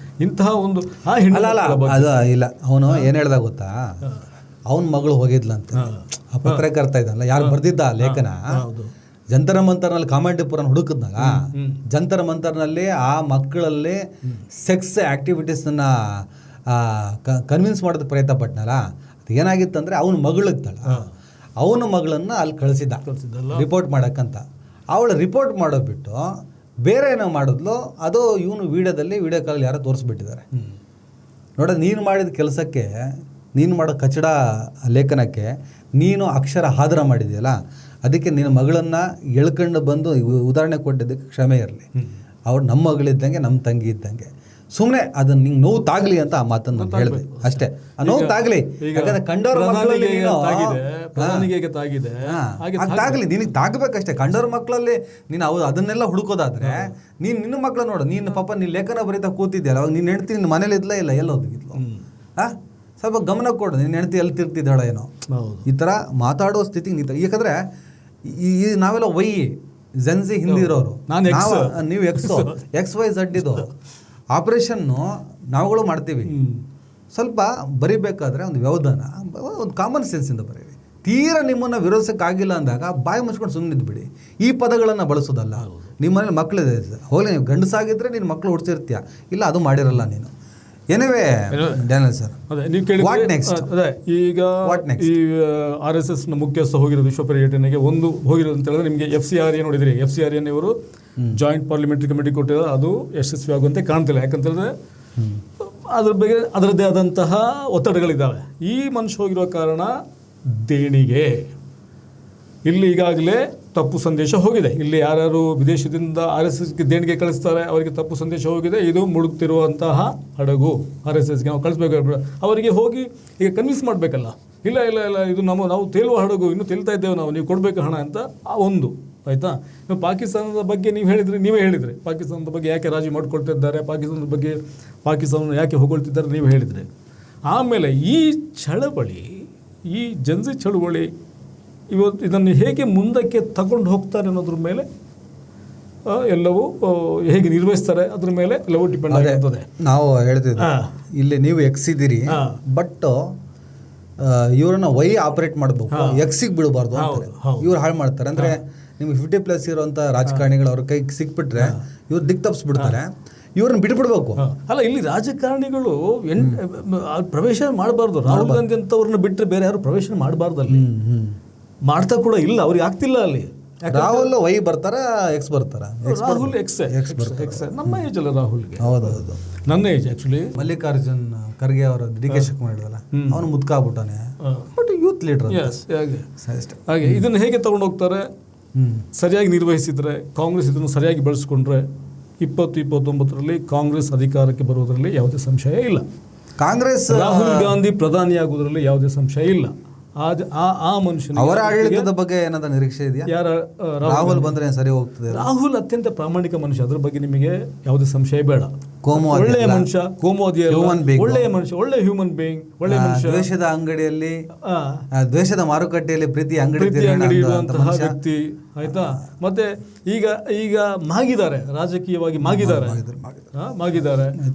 ಇಂತಹ ಒಂದು ಅದು ಇಲ್ಲ. ಅವನು ಏನ್ ಹೇಳ್ದ ಗೊತ್ತಾ, ಅವನ ಮಗಳು ಹೋಗಿದ್ಲಂತ. ಆ ಪತ್ರಕರ್ತ ಇದಲ್ಲ, ಯಾರು ಬರ್ದಿದ್ದ ಲೇಖನ, ಜಂತರ ಮಂತರ್ನಲ್ಲಿ ಕಾಮಾಟಿಪುರನ ಹುಡುಕಿದ್ನಲ್ಲ, ಜಂತರ ಮಂತರ್ನಲ್ಲಿ ಆ ಮಕ್ಕಳಲ್ಲಿ ಸೆಕ್ಸ್ ಆಕ್ಟಿವಿಟೀಸ್ನ ಕನ್ವಿನ್ಸ್ ಮಾಡೋದಕ್ಕೆ ಪ್ರಯತ್ನ ಪಟ್ನಲ್ಲ. ಅದು ಏನಾಗಿತ್ತಂದ್ರೆ ಅವನ ಮಗಳಿದ್ದಲ್ಲ, ಅವನ ಮಗಳನ್ನು ಅಲ್ಲಿ ಕಳಿಸಿದ್ದಲ್ಲ ರಿಪೋರ್ಟ್ ಮಾಡೋಕ್ಕಂತ. ಅವಳು ರಿಪೋರ್ಟ್ ಮಾಡೋಬಿಟ್ಟು ಬೇರೆ ಏನೋ ಮಾಡಿದ್ಲು. ಅದು ಇವನು ವಿಡಿಯೋ ಕಾಲಲ್ಲಿ ಯಾರೋ ತೋರಿಸ್ಬಿಟ್ಟಿದ್ದಾರೆ. ನೋಡ, ನೀನು ಮಾಡಿದ ಕೆಲಸಕ್ಕೆ, ನೀನು ಮಾಡೋ ಕಚಡ ಲೇಖನಕ್ಕೆ ನೀನು ಅಕ್ಷರ ಆಧಾರ ಮಾಡಿದೆಯಲ್ಲ, ಅದಕ್ಕೆ ನಿನ್ನ ಮಗಳನ್ನು ಎಳ್ಕೊಂಡು ಬಂದು ಉದಾಹರಣೆ ಕೊಟ್ಟಿದ್ದಕ್ಕೆ ಕ್ಷಮೆ ಇರಲಿ. ಅವ್ರು ನಮ್ಮ ಮಗಳಿದ್ದಂಗೆ, ನಮ್ಮ ತಂಗಿ ಇದ್ದಂಗೆ. ಸುಮ್ಮನೆ ಅದನ್ನ ನಿಂಗೆ ನೋವು ತಾಗ್ಲಿ ಅಂತ ಆ ಮಾತನ್ನು ಹೇಳಿದೆ ಅಷ್ಟೇ. ಆ ನೋವು ತಾಗ್ಲಿ, ಯಾಕಂದ್ರೆ ಕಂಡೋರ್ ಮಕ್ಕಳಲ್ಲಿ ತಾಗ್ಲಿ, ನಿನಗೆ ತಾಗಬೇಕಷ್ಟೇ. ಕಂಡೋರ್ ಮಕ್ಕಳಲ್ಲಿ ನೀನು ಅದನ್ನೆಲ್ಲ ಹುಡುಕೋದಾದ್ರೆ ನಿನ್ನ ಮಕ್ಕಳು ನೋಡು. ನೀನು ಪಾಪ ನೀನು ಲೇಖನ ಬರೀತಾ ಕೂತಿದ್ಯಲ್ಲ, ಅವಾಗ ನಿನ್ನ ಹೆಂಡ್ತಿ ನಿನ್ನ ಮನೇಲಿ ಇದ್ಲ ಇಲ್ಲ, ಎಲ್ಲ ಹೋಗಿದ್ಲು. ಸ್ವಲ್ಪ ಗಮನ ಕೊಡು, ನಿನ್ನ ಹೆಂಡ್ತಿ ಎಲ್ಲಿ ತಿರ್ತಿದ್ದಾಳ ಏನೋ. ಈ ಥರ ಮಾತಾಡೋ ಸ್ಥಿತಿಗೆ ನಿಂತ. ಯಾಕಂದ್ರೆ ಈ ನಾವೆಲ್ಲ ಜೆನ್ಜಿ ಹಿಂದಿ ಇರೋರು, ನೀವು XYZ ಇದು ಆಪರೇಷನ್ನು ನಾವುಗಳು ಮಾಡ್ತೀವಿ. ಸ್ವಲ್ಪ ಬರಿಬೇಕಾದ್ರೆ ಒಂದು ವ್ಯವಧಾನ, ಒಂದು ಕಾಮನ್ ಸೆನ್ಸಿಂದ ಬರೀರಿ. ತೀರಾ ನಿಮ್ಮನ್ನು ವಿರೋಧಿಸೋಕ್ಕಾಗಿಲ್ಲ ಅಂದಾಗ ಬಾಯಿ ಮುಚ್ಕೊಂಡು ಸುಮ್ಮನಿದ್ದು ಬಿಡಿ. ಈ ಪದಗಳನ್ನು ಬಳಸೋದಲ್ಲ. ನಿಮ್ಮ ಮನೇಲಿ ಮಕ್ಕಳಿದೆ, ಹೋಗ್ಲಿ, ನೀವು ಗಂಡಸಾಗಿದ್ದರೆ ನೀನು ಮಕ್ಕಳು ಹುಡ್ಸಿರ್ತೀಯ, ಇಲ್ಲ ಅದು ಮಾಡಿರಲ್ಲ ನೀನು. ಎನಿವೇ ಡ್ಯಾನಿಯಲ್ ಸರ್, ನೀವು ಕೇಳಿ ವಾಟ್ ನೆಕ್ಸ್ಟ್? ಅದೇ ಈಗ ಈ RSS ನ ಮುಖ್ಯಸ್ಥ ಹೋಗಿರೋದು ವಿಶ್ವ ಪರ್ಯಟನೆಗೆ ಒಂದು ಹೋಗಿರೋದು ಅಂತ ಹೇಳಿದ್ರೆ, ನಿಮಗೆ FCRA ನೋಡಿದ್ರಿ, FCRA ಇವರು ಜಾಯಿಂಟ್ ಪಾರ್ಲಿಮೆಂಟರಿ ಕಮಿಟಿ ಕೊಟ್ಟಿರೋ, ಅದು ಯಶಸ್ವಿ ಆಗುವಂತೆ ಕಾಣ್ತಿಲ್ಲ. ಯಾಕಂತಂದರೆ ಅದ್ರ ಬಗ್ಗೆ ಅದರದ್ದೇ ಆದಂತಹ ಒತ್ತಡಗಳಿದ್ದಾವೆ. ಈ ಮನುಷ್ಯ ಹೋಗಿರೋ ಕಾರಣ ದೇಣಿಗೆ, ಇಲ್ಲಿ ಈಗಾಗಲೇ ತಪ್ಪು ಸಂದೇಶ ಹೋಗಿದೆ. ಇಲ್ಲಿ ಯಾರ್ಯಾರು ವಿದೇಶದಿಂದ RSSಗೆ ದೇಣಿಗೆ ಕಳಿಸ್ತಾರೆ ಅವರಿಗೆ ತಪ್ಪು ಸಂದೇಶ ಹೋಗಿದೆ. ಇದು ಮುಳುಗ್ತಿರುವಂತಹ ಹಡಗು, RSSಗೆ ನಾವು ಕಳಿಸ್ಬೇಕು. ಅವರಿಗೆ ಹೋಗಿ ಈಗ ಕನ್ವಿನ್ಸ್ ಮಾಡಬೇಕಲ್ಲ, ಇಲ್ಲ ಇಲ್ಲ ಇಲ್ಲ ಇದು ನಾವು ತೇಲುವ ಹಡಗು, ಇನ್ನೂ ತೇಲ್ತಾ ಇದ್ದೇವೆ ನಾವು, ನೀವು ಕೊಡಬೇಕು ಹಣ ಅಂತ. ಆ ಒಂದು ಆಯಿತಾ. ಪಾಕಿಸ್ತಾನದ ಬಗ್ಗೆ ನೀವೇ ಹೇಳಿದ್ರಿ, ಪಾಕಿಸ್ತಾನದ ಬಗ್ಗೆ ಯಾಕೆ ರಾಜಿ ಮಾಡಿಕೊಳ್ತಿದ್ದಾರೆ, ಪಾಕಿಸ್ತಾನದ ಬಗ್ಗೆ ಪಾಕಿಸ್ತಾನವನ್ನು ಯಾಕೆ ಹೊಗಳ್ತಿದ್ದಾರೆ ನೀವು ಹೇಳಿದ್ರಿ. ಆಮೇಲೆ ಈ ಚಳವಳಿ, ಈ ಜನ್ಜಿ ಚಳವಳಿ ಇದನ್ನು ಹೇಗೆ ಮುಂದಕ್ಕೆ ತಗೊಂಡು ಹೋಗ್ತಾರೆ ಅನ್ನೋದ್ರ ಮೇಲೆ ಎಲ್ಲವೂ ಹೇಗೆ ನಿರ್ವಹಿಸ್ತಾರೆ ಅದ್ರ ಮೇಲೆ ಎಲ್ಲವೂ ಡಿಪೆಂಡ್ ಆಗಿರ್ತದೆ. ನಾವು ಹೇಳ್ತಿದ್ವಿ ಇಲ್ಲಿ ನೀವು ಇದ್ದೀರಿ, ಬಟ್ ಇವ್ರನ್ನ ಆಪರೇಟ್ ಮಾಡಬೇಕು, ಎಕ್ಸಿಗೆ ಬಿಡಬಾರ್ದು ಅಂತಾರೆ. ಇವ್ರು ಹಾಳು ಮಾಡ್ತಾರೆ. ಅಂದರೆ ನಿಮ್ಗೆ 50+ ಇರುವಂಥ ರಾಜಕಾರಣಿಗಳು ಅವ್ರ ಕೈಗೆ ಸಿಕ್ಬಿಟ್ರೆ ಇವ್ರು ದಿಕ್ ತಪ್ಪಿಸ್ಬಿಡ್ತಾರೆ, ಇವ್ರನ್ನ ಬಿಟ್ಬಿಡ್ಬೇಕು. ಅಲ್ಲ, ಇಲ್ಲಿ ರಾಜಕಾರಣಿಗಳು ಪ್ರವೇಶ ಮಾಡಬಾರ್ದು. ರಾಹುಲ್ ಗಾಂಧಿ ಅಂತವ್ರನ್ನ ಬಿಟ್ಟರೆ ಬೇರೆ ಯಾರು ಪ್ರವೇಶ ಮಾಡಬಾರ್ದು ಅಲ್ಲಿ. ಮಾಡ್ತಾ ಕೂಡ ಇಲ್ಲ, ಅವ್ರಿಗೆ ಆಗ್ತಿಲ್ಲ ಅಲ್ಲಿ. ರಾಹುಲ್ ವೈ ಬರ್ತಾರ, ಎಕ್ಸ್ ಬರ್ತಾರ. ರಾಹುಲ್ ಎಕ್ಸ್ ನಮ್ಮ ಏಜ್ ಅಲ್ಲ ರಾಹುಲ್ಗೆ. ಹೌದೌದು, ನನ್ನ ಏಜ್ ಆಕ್ಚುಲಿ. ಮಲ್ಲಿಕಾರ್ಜುನ್ ಖರ್ಗೆ ಅವರ ಡಿ ಕೆ ಶಿವಕುಮಾರ್ ಹೇಳಿದಲ್ಲ, ಅವನು ಮುದ್ಕಾಗ್ಬಿಟ್ಟಾನೆ. ಬಟ್ ಯೂತ್ ಲೀಡರ್ ಹಾಗೆ ಇದನ್ನು ಹೇಗೆ ತಗೊಂಡು ಹೋಗ್ತಾರೆ? ಸರಿಯಾಗಿ ನಿರ್ವಹಿಸಿದ್ರೆ, ಕಾಂಗ್ರೆಸ್ ಇದನ್ನು ಸರಿಯಾಗಿ ಬಳಸ್ಕೊಂಡ್ರೆ 2029ರಲ್ಲಿ ಕಾಂಗ್ರೆಸ್ ಅಧಿಕಾರಕ್ಕೆ ಬರುವುದರಲ್ಲಿ ಯಾವುದೇ ಸಂಶಯ ಇಲ್ಲ. ಕಾಂಗ್ರೆಸ್ ರಾಹುಲ್ ಗಾಂಧಿ ಪ್ರಧಾನಿಯಾಗುವುದರಲ್ಲಿ ಯಾವುದೇ ಸಂಶಯ ಇಲ್ಲ. ಆ ಮನುಷ್ಯನ ಅವರ ಆಡಳಿತದ ಬಗ್ಗೆ ಏನಾದ ನಿರೀಕ್ಷೆ ಇದೆಯಾ? ಯಾರ ರಾಹುಲ್ ಬಂದ್ರೆ ಸರಿ ಹೋಗ್ತದೆ? ರಾಹುಲ್ ಅತ್ಯಂತ ಪ್ರಾಮಾಣಿಕ ಮನುಷ್ಯ, ಅದ್ರ ಬಗ್ಗೆ ನಿಮಗೆ ಯಾವುದೇ ಸಂಶಯ ಬೇಡ. ಒಳ್ಳೆಯ ಮನುಷ್ಯ, ಕೋಮುವಾದಿ, ಒಳ್ಳೆಯ ಮನುಷ್ಯ, ಒಳ್ಳೆ ಹ್ಯೂಮನ್ ಬೀಯಿಂಗ್, ಒಳ್ಳೆ ಮನುಷ್ಯ. ದ್ವೇಷದ ಅಂಗಡಿಯಲ್ಲಿ, ದ್ವೇಷದ ಮಾರುಕಟ್ಟೆಯಲ್ಲಿ ಪ್ರೀತಿ ಅಂಗಡಿ ಇರುವಂತಹ ವ್ಯಕ್ತಿ, ಆಯ್ತಾ. ಮತ್ತೆ ಈಗ ಮಾಗಿದ್ದಾರೆ, ರಾಜಕೀಯವಾಗಿ ಮಾಗಿದ್ದಾರೆ,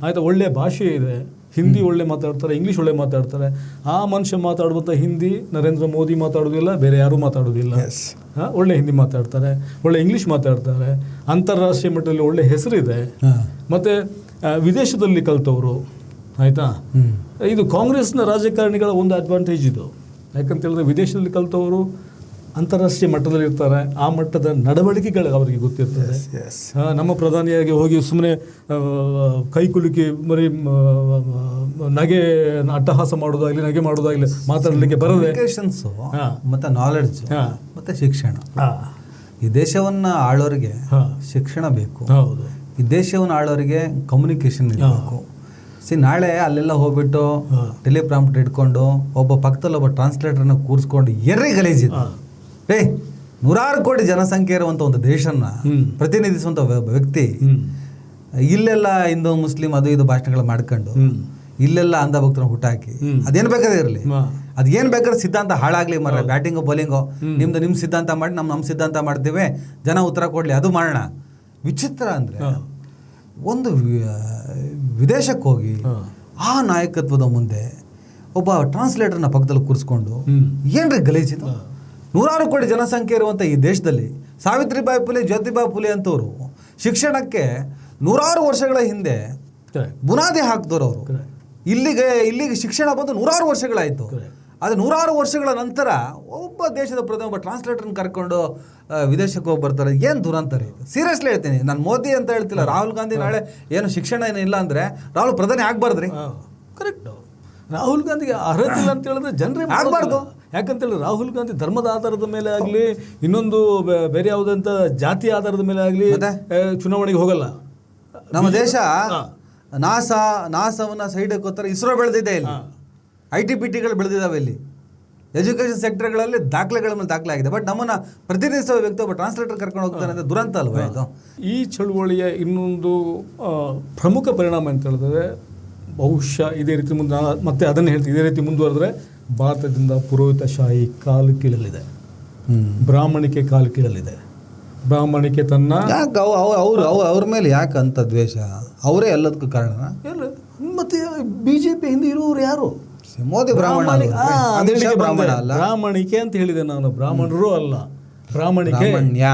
ಆಯ್ತಾ. ಒಳ್ಳೆ ಭಾಷೆ ಇದೆ, ಹಿಂದಿ ಒಳ್ಳೆ ಮಾತಾಡ್ತಾರೆ, ಇಂಗ್ಲೀಷ್ ಒಳ್ಳೆ ಮಾತಾಡ್ತಾರೆ. ಆ ಮನುಷ್ಯ ಮಾತಾಡುವಂಥ ಹಿಂದಿ ನರೇಂದ್ರ ಮೋದಿ ಮಾತಾಡೋದಿಲ್ಲ, ಬೇರೆ ಯಾರೂ ಮಾತಾಡೋದಿಲ್ಲ. ಒಳ್ಳೆ ಹಿಂದಿ ಮಾತಾಡ್ತಾರೆ, ಒಳ್ಳೆ ಇಂಗ್ಲೀಷ್ ಮಾತಾಡ್ತಾರೆ, ಅಂತಾರಾಷ್ಟ್ರೀಯ ಮಟ್ಟದಲ್ಲಿ ಒಳ್ಳೆ ಹೆಸರಿದೆ. ಮತ್ತು ವಿದೇಶದಲ್ಲಿ ಕಲ್ತವರು, ಆಯಿತಾ. ಇದು ಕಾಂಗ್ರೆಸ್ನ ರಾಜಕಾರಣಿಗಳ ಒಂದು ಅಡ್ವಾಂಟೇಜ್ ಇದು. ಯಾಕಂತ ಹೇಳಿದ್ರೆ ವಿದೇಶದಲ್ಲಿ ಕಲ್ತವರು ಅಂತಾರಾಷ್ಟ್ರೀಯ ಮಟ್ಟದಲ್ಲಿ ಇರ್ತಾರೆ, ಆ ಮಟ್ಟದ ನಡವಳಿಕೆಗಳು ಅವರಿಗೆ ಗೊತ್ತಿರ್ತದೆ. ನಮ್ಮ ಪ್ರಧಾನಿಯಾಗಿ ಹೋಗಿ ಸುಮ್ಮನೆ ಕೈಕುಲುಕಿ ಬರೀ ನಗೆ ಅಟ್ಟಹಾಸ ಮಾಡೋದಾಗಲಿ, ನಗೆ ಮಾಡೋದಾಗಲಿ ಮಾತಾಡಲಿಕ್ಕೆ ಬರದೆ, ಮತ್ತು ನಾಲೆಡ್ಜ್ ಮತ್ತು ಶಿಕ್ಷಣ. ಈ ದೇಶವನ್ನು ಆಳೋರಿಗೆ ಶಿಕ್ಷಣ ಬೇಕು. ಹೌದು, ಈ ದೇಶವನ್ನು ಆಳೋರಿಗೆ ಕಮ್ಯುನಿಕೇಷನ್ ಇರಬೇಕು. ನಾಳೆ ಅಲ್ಲೆಲ್ಲ ಹೋಗ್ಬಿಟ್ಟು ಟೆಲಿಪ್ರಾಂಪ್ಟರ್ ಇಟ್ಕೊಂಡು ಒಬ್ಬ ಪಕ್ಕದಲ್ಲಿ ಒಬ್ಬ ಟ್ರಾನ್ಸ್ಲೇಟರ್ನ ಕೂರಿಸ್ಕೊಂಡು ಗಲೀಜಿದೆ. ನೂರಾರು ಕೋಟಿ ಜನಸಂಖ್ಯೆ ಇರುವಂಥ ಒಂದು ದೇಶನ ಪ್ರತಿನಿಧಿಸುವಂಥ ವ್ಯಕ್ತಿ ಇಲ್ಲೆಲ್ಲ ಹಿಂದೂ ಮುಸ್ಲಿಂ ಅದು ಇದು ಭಾಷಣಗಳು ಮಾಡ್ಕೊಂಡು ಇಲ್ಲೆಲ್ಲ ಅಂಧಭಕ್ತರನ್ನ ಹುಟ್ಟಾಕಿ ಅದೇನು ಬೇಕಾದ್ರೆ ಇರಲಿ, ಅದೇನು ಬೇಕಾದ್ರೆ ಸಿದ್ಧಾಂತ ಹಾಳಾಗ್ಲಿ ಮರ, ಬ್ಯಾಟಿಂಗು ಬೌಲಿಂಗು ನಿಮ್ಮ ಸಿದ್ಧಾಂತ ಮಾಡಿ ನಮ್ಮ ಸಿದ್ಧಾಂತ ಮಾಡ್ತೀವಿ, ಜನ ಉತ್ತರ ಕೊಡಲಿ, ಅದು ಮಾಡೋಣ. ವಿಚಿತ್ರ ಅಂದರೆ ಒಂದು ವಿದೇಶಕ್ಕೆ ಹೋಗಿ ಆ ನಾಯಕತ್ವದ ಮುಂದೆ ಒಬ್ಬ ಟ್ರಾನ್ಸ್ಲೇಟರ್ನ ಪಕ್ಕದಲ್ಲಿ ಕೂರಿಸ್ಕೊಂಡು ಏನ್ರಿ ಗಲೀಜಿದು. ನೂರಾರು ಕೋಟಿ ಜನಸಂಖ್ಯೆ ಇರುವಂಥ ಈ ದೇಶದಲ್ಲಿ ಸಾವಿತ್ರಿಬಾಯಿ ಫುಲೆ, ಜ್ಯೋತಿಬಾಯಿ ಫುಲೆ ಅಂತವರು ಶಿಕ್ಷಣಕ್ಕೆ ನೂರಾರು ವರ್ಷಗಳ ಹಿಂದೆ ಬುನಾದಿ ಹಾಕಿದವರು. ಅವರು ಇಲ್ಲಿಗೆ ಶಿಕ್ಷಣ ಬಂದು ನೂರಾರು ವರ್ಷಗಳಾಯಿತು. ಅದು ನೂರಾರು ವರ್ಷಗಳ ನಂತರ ಒಬ್ಬ ದೇಶದ ಪ್ರಧಾನ ಒಬ್ಬ ಟ್ರಾನ್ಸ್ಲೇಟರ್ನ ಕರ್ಕೊಂಡು ವಿದೇಶಕ್ಕೆ ಹೋಗಿ ಬರ್ತಾರೆ. ಏನು ದುರಂತರ ಇದು. ಸೀರಿಯಸ್ಲಿ ಹೇಳ್ತೀನಿ, ನಾನು ಮೋದಿ ಅಂತ ಹೇಳ್ತಿಲ್ಲ. ರಾಹುಲ್ ಗಾಂಧಿ ನಾಳೆ ಏನು ಶಿಕ್ಷಣ ಏನಿಲ್ಲ ಅಂದರೆ ರಾಹುಲ್ ಪ್ರಧಾನಿ ಆಗ್ಬಾರ್ದ್ರಿ. ಕರೆಕ್ಟ್. ರಾಹುಲ್ ಗಾಂಧಿಗೆ ಅರ್ಹತೆ ಇಲ್ಲ ಅಂತ ಹೇಳಿದ್ರೆ ಜನರೇ ಆಗಬಾರ್ದು. ಯಾಕಂತೇಳಿ ರಾಹುಲ್ ಗಾಂಧಿ ಧರ್ಮದ ಆಧಾರದ ಮೇಲೆ ಆಗಲಿ, ಇನ್ನೊಂದು ಬೇರೆ ಯಾವುದಂತ ಜಾತಿ ಆಧಾರದ ಮೇಲೆ ಆಗಲಿ ಚುನಾವಣೆಗೆ ಹೋಗಲ್ಲ. ನಮ್ಮ ದೇಶ ನಾಸವನ್ನ ಸೈಡಕ್ಕೆ ಹೋಗ್ತಾರೆ. ಇಸ್ರೋ ಬೆಳೆದಿದೆ ಇಲ್ಲಿ, ITBTಗಳು ಬೆಳೆದಿದ್ದಾವೆ ಇಲ್ಲಿ, ಎಜುಕೇಷನ್ ಸೆಕ್ಟರ್ಗಳಲ್ಲಿ ದಾಖಲೆಗಳ ಮೇಲೆ ದಾಖಲೆ ಆಗಿದೆ. ಬಟ್ ನಮ್ಮನ್ನು ಪ್ರತಿನಿಧಿಸುವ ವ್ಯಕ್ತಿ ಒಬ್ಬ ಟ್ರಾನ್ಸ್ಲೇಟರ್ ಕರ್ಕೊಂಡು ಹೋಗ್ತಾನೆ ಅಂದರೆ ದುರಂತ ಅಲ್ವಾ ಇದು? ಈ ಚಳುವಳಿಯ ಇನ್ನೊಂದು ಪ್ರಮುಖ ಪರಿಣಾಮ ಅಂತ ಹೇಳಿದ್ರೆ, ಬಹುಶಃ ಇದೇ ರೀತಿ ಮತ್ತೆ ಅದನ್ನು ಹೇಳ್ತೀವಿ, ಇದೇ ರೀತಿ ಮುಂದುವರೆದ್ರೆ ಭಾರತದಿಂದ ಪುರೋಹಿತಶಾಹಿ ಕಾಲು ಕೀಳಲಿದೆ, ಬ್ರಾಹ್ಮಣಿಕೆ ಕಾಲು ಕೀಳಲಿದೆ. ಬ್ರಾಹ್ಮಣಿಕೆ ತನ್ನ ಯಾಕೆ ಅವ್ರ ಮೇಲೆ ಯಾಕೆ ಅಂತ ದ್ವೇಷ? ಅವರೇ ಎಲ್ಲದಕ್ಕೂ ಕಾರಣ. ಮತ್ತೆ BJP ಹಿಂದೆ ಇರುವವರು ಯಾರು? ಮೋದಿ ಬ್ರಾಹ್ಮಣ ಅಲ್ಲ. ಬ್ರಾಹ್ಮಣಿಕೆ ಅಂತ ಹೇಳಿದೆ ನಾನು, ಬ್ರಾಹ್ಮಣರು ಅಲ್ಲ, ಬ್ರಾಹ್ಮಣ್ಯ.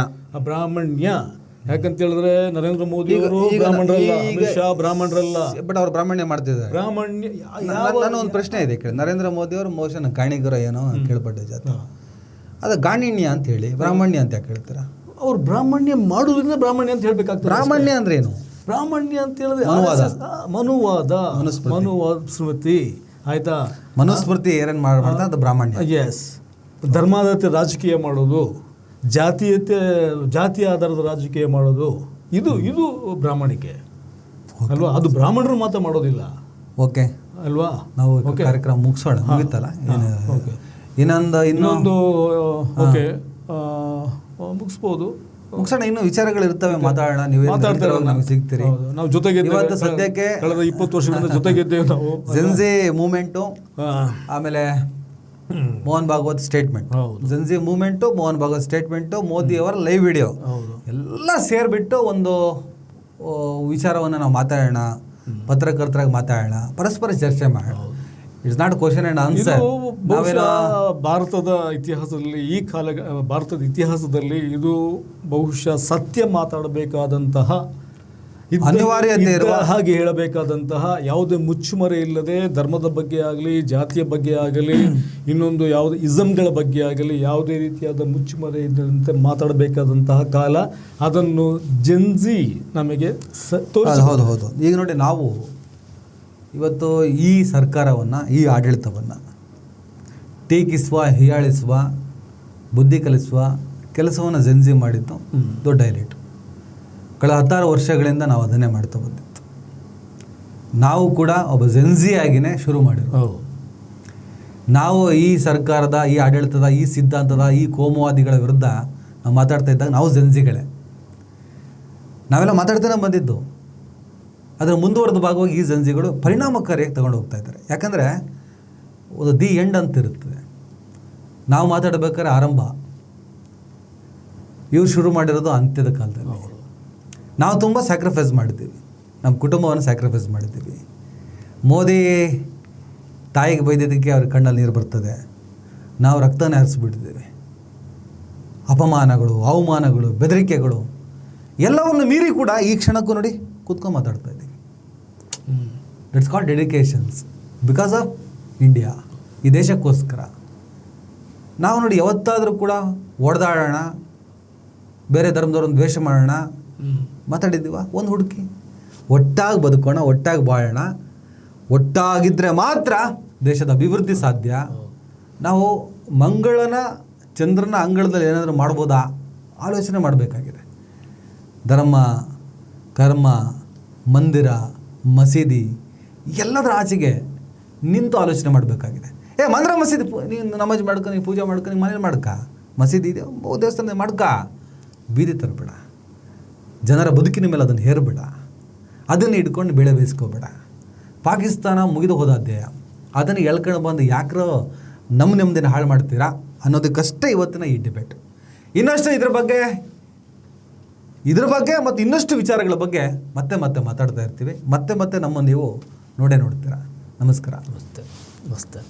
ಯಾಕಂತ ಹೇಳಿದ್ರೆ ನರೇಂದ್ರ ಮೋದಿ ಅವರು ಬ್ರಾಹ್ಮಣರಲ್ಲ, ಅಮಿತ್ ಶಾ ಬ್ರಾಹ್ಮಣರಲ್ಲ. ಬಟ್ ಅವ್ರು ಬ್ರಾಹ್ಮಣ್ಯ ಮಾಡ್ತಿದ್ದಾರೆ. ಬ್ರಾಹ್ಮಣ್ಯ. ನನ್ನ ಒಂದು ಪ್ರಶ್ನೆ ಇದೆ ಕೇಳಿ. ನರೇಂದ್ರ ಮೋದಿ ಅವರು ಮೋಶನ್ ಗಾಣಿಗರ ಏನೋ ಕೇಳ್ಪಟ್ಟೆ ಜಾತಿ, ಅದು ಗಾಣಿಣ್ಯ ಅಂತ ಹೇಳಿ ಬ್ರಾಹ್ಮಣ್ಯ ಅಂತ ಯಾಕೆ ಹೇಳ್ತೀರಾ? ಅವ್ರು ಬ್ರಾಹ್ಮಣ್ಯ ಮಾಡೋದ್ರಿಂದ ಬ್ರಾಹ್ಮಣ್ಯ ಅಂತ ಹೇಳ್ಬೇಕಾಗ್ತದೆ. ಬ್ರಾಹ್ಮಣ್ಯ ಅಂದ್ರೆ ಏನು? ಬ್ರಾಹ್ಮಣ್ಯ ಅಂತ ಹೇಳಿದ್ರೆ ಮನುವಾದ ಸ್ಮೃತಿ, ಆಯ್ತಾ. ಮನುಸ್ಮೃತಿ ಏನೇನು ಮಾಡ್ತಾ ಅದು ಬ್ರಾಹ್ಮಣ್ಯ. ಎಸ್. ಧರ್ಮಾಧಾರಿತ ರಾಜಕೀಯ ಮಾಡೋದು, ಜಾತಿ ಆಧಾರದ ರಾಜಕೀಯ ಮಾಡೋದು, ಇದು ಬ್ರಾಹ್ಮಣಿಕೆ ಅಲ್ವಾ? ಅದು ಬ್ರಾಹ್ಮಣರು ಮಾತ್ರ ಮಾಡೋದಿಲ್ಲ. ಓಕೆ ಅಲ್ವಾ? ನಾವು ಕಾರ್ಯಕ್ರಮ ಮುಗಿಸೋಣ, ಮುಗಿತಲ್ಲ? ಇನ್ನೊಂದು ಓಕೆ ಮುಗಿಸ್ಬೋದು, ಮುಗಿಸೋಣ. ಇನ್ನೂ ವಿಚಾರಗಳು ಇರ್ತವೆ, ಮಾತಾಡೋಣ. ನೀವು ನಮಗೆ ಸಿಗ್ತೀರಿ. ನಾವು ಜೊತೆಗೆ ಇವತ್ತು ಸದ್ಯಕ್ಕೆ ಕಳೆದ 20 ವರ್ಷಗಳಿಂದ ಜೊತೆಗಿದ್ದೇವೆ ನಾವು. ಜೆನ್ಜಿ ಮೂವ್ಮೆಂಟು, ಆಮೇಲೆ Mohan Bhagwat statement, Gen Z movement, Mohan Bhagwat statement, Modi ಅವರ ಲೈವ್ ವಿಡಿಯೋ ಎಲ್ಲ ಸೇರಿಬಿಟ್ಟು ಒಂದು ವಿಚಾರವನ್ನು ನಾವು ಮಾತಾಡೋಣ, ಪತ್ರಕರ್ತರಾಗಿ ಮಾತಾಡೋಣ, ಪರಸ್ಪರ ಚರ್ಚೆ ಮಾಡೋಣ. ಇಟ್ಸ್ ನಾಟ್ ಕ್ವಶನ್ ಆ್ಯಂಡ್ ಇದು ಆನ್ಸರ್. ಬಹುಶಃ ಭಾರತದ ಇತಿಹಾಸದಲ್ಲಿ ಭಾರತದ ಇತಿಹಾಸದಲ್ಲಿ ಇದು ಬಹುಶಃ ಸತ್ಯ ಮಾತಾಡಬೇಕಾದಂತಹ ಅನಿವಾರ್ಯತೆ ಇರುವ ಹಾಗೆ ಹೇಳಬೇಕಾದಂತಹ ಯಾವುದೇ ಮುಚ್ಚುಮರೆ ಇಲ್ಲದೆ ಧರ್ಮದ ಬಗ್ಗೆ ಆಗಲಿ, ಜಾತಿಯ ಬಗ್ಗೆ ಆಗಲಿ, ಇನ್ನೊಂದು ಯಾವುದೇ ಇಸಮ್ಗಳ ಬಗ್ಗೆ ಆಗಲಿ ಯಾವುದೇ ರೀತಿಯಾದ ಮುಚ್ಚುಮರೆ ಇದ್ದಂತೆ ಮಾತಾಡಬೇಕಾದಂತಹ ಕಾಲ. ಅದನ್ನು ಜೆನ್ಜಿ ನಮಗೆ ಹೌದು. ಈಗ ನೋಡಿ, ನಾವು ಇವತ್ತು ಈ ಸರ್ಕಾರವನ್ನು, ಈ ಆಡಳಿತವನ್ನು ಟೀಕಿಸುವ, ಹೀಯಾಳಿಸುವ, ಬುದ್ಧಿ ಕಲಿಸುವ ಕೆಲಸವನ್ನು ಜೆನ್ಜಿ ಮಾಡಿದ್ದು ದೊಡ್ಡ ಹೈಲೈಟ್. ಕಳೆದ 16 ವರ್ಷಗಳಿಂದ ನಾವು ಅದನ್ನೇ ಮಾಡ್ತಾ ಬಂದಿತ್ತು. ನಾವು ಕೂಡ ಒಬ್ಬ ಜೆನ್ಜಿ ಆಗಿನೇ ಶುರು ಮಾಡಿರೋ. ನಾವು ಈ ಸರ್ಕಾರದ, ಈ ಆಡಳಿತದ, ಈ ಸಿದ್ಧಾಂತದ, ಈ ಕೋಮುವಾದಿಗಳ ವಿರುದ್ಧ ನಾವು ಮಾತಾಡ್ತಾ ಇದ್ದಾಗ ನಾವು ಜೆನ್ಜಿಗಳೇ. ನಾವೆಲ್ಲ ಮಾತಾಡ್ತಾನೆ ಬಂದಿದ್ದು. ಅದರ ಮುಂದುವರೆದ ಭಾಗವಾಗಿ ಈ ಜೆನ್ಜಿಗಳು ಪರಿಣಾಮಕಾರಿಯಾಗಿ ತಗೊಂಡು ಹೋಗ್ತಾ ಇದ್ದಾರೆ. ಯಾಕಂದರೆ ಒಂದು ದಿ ಎಂಡ್ ಅಂತ ಇರುತ್ತದೆ. ನಾವು ಮಾತಾಡಬೇಕಾದ್ರೆ ಆರಂಭ, ಇವ್ರು ಶುರು ಮಾಡಿರೋದು ಅಂತ್ಯದ ಕಾಲದಲ್ಲಿ. ನಾವು ತುಂಬ ಸ್ಯಾಕ್ರಿಫೈಸ್ ಮಾಡಿದ್ದೀವಿ, ನಮ್ಮ ಕುಟುಂಬವನ್ನು ಸ್ಯಾಕ್ರಿಫೈಸ್ ಮಾಡಿದ್ದೀವಿ. ಮೋದಿ ತಾಯಿಗೆ ಬೈದಿದ್ದಕ್ಕೆ ಅವ್ರ ಕಣ್ಣಲ್ಲಿ ನೀರು ಬರ್ತದೆ. ನಾವು ರಕ್ತನೇ ಹರಿಸ್ಬಿಟ್ಟಿದ್ದೀವಿ. ಅಪಮಾನಗಳು, ಅವಮಾನಗಳು, ಬೆದರಿಕೆಗಳು ಎಲ್ಲವನ್ನು ಮೀರಿ ಕೂಡ ಈ ಕ್ಷಣಕ್ಕೂ ನೋಡಿ ಕೂತ್ಕೊಂಡು ಮಾತಾಡ್ತಾ ಇದ್ದೀವಿ. It's called dedications because of India. ಈ ದೇಶಕ್ಕೋಸ್ಕರ ನಾವು ನೋಡಿ ಯಾವತ್ತಾದರೂ ಕೂಡ ಹೊಡೆದಾಡೋಣ, ಬೇರೆ ಧರ್ಮದವ್ರನ್ನ ದ್ವೇಷ ಮಾಡೋಣ ಮಾತಾಡಿದ್ದೀವ? ಒಂದು ಹುಡುಕಿ ಒಟ್ಟಾಗಿ ಬದುಕೋಣ, ಒಟ್ಟಾಗಿ ಬಾಳೋಣ. ಒಟ್ಟಾಗಿದ್ದರೆ ಮಾತ್ರ ದೇಶದ ಅಭಿವೃದ್ಧಿ ಸಾಧ್ಯ. ನಾವು ಮಂಗಳನ, ಚಂದ್ರನ ಅಂಗಳದಲ್ಲಿ ಏನಾದರೂ ಮಾಡ್ಬೋದಾ ಆಲೋಚನೆ ಮಾಡಬೇಕಾಗಿದೆ. ಧರ್ಮ, ಕರ್ಮ, ಮಂದಿರ, ಮಸೀದಿ ಎಲ್ಲದರ ಆಚೆಗೆ ನಿಂತು ಆಲೋಚನೆ ಮಾಡಬೇಕಾಗಿದೆ. ಮಂದಿರ ಮಸೀದಿ ನೀನು ನಮಾಜ್ ಮಾಡ್ಕೊ, ನೀನು ಪೂಜೆ ಮಾಡ್ಕೊ, ನೀನು ಮನೇಲಿ ಮಾಡ್ಕ. ಮಸೀದಿ ಇದೆ, ದೇವಸ್ಥಾನ ಮಾಡ್ಕ. ಬೀದಿ ತರಬೇಡ, ಜನರ ಬದುಕಿನ ಮೇಲೆ ಅದನ್ನು ಹೇರಬೇಡ, ಅದನ್ನು ಇಟ್ಕೊಂಡು ಬೆಳೆ ಬೇಯಿಸ್ಕೋಬೇಡ. ಪಾಕಿಸ್ತಾನ ಮುಗಿದು ಹೋದ ಅಧ್ಯಾಯ, ಅದನ್ನು ಎಳ್ಕೊಂಡು ಬಂದು ಯಾಕ್ರೋ ನಮ್ಮ ನೆಮ್ಮದಿನ ಹಾಳು ಮಾಡ್ತೀರಾ ಅನ್ನೋದಕ್ಕಷ್ಟೇ ಇವತ್ತಿನ ಈ ಡಿಬೇಟ್. ಇನ್ನಷ್ಟು ಇದ್ರ ಬಗ್ಗೆ ಮತ್ತು ಇನ್ನಷ್ಟು ವಿಚಾರಗಳ ಬಗ್ಗೆ ಮತ್ತೆ ಮಾತಾಡ್ತಾ ಇರ್ತೀವಿ. ಮತ್ತೆ ನಮ್ಮನ್ನು ನೀವು ನೋಡ್ತೀರಾ. ನಮಸ್ಕಾರ. ನಮಸ್ತೆ.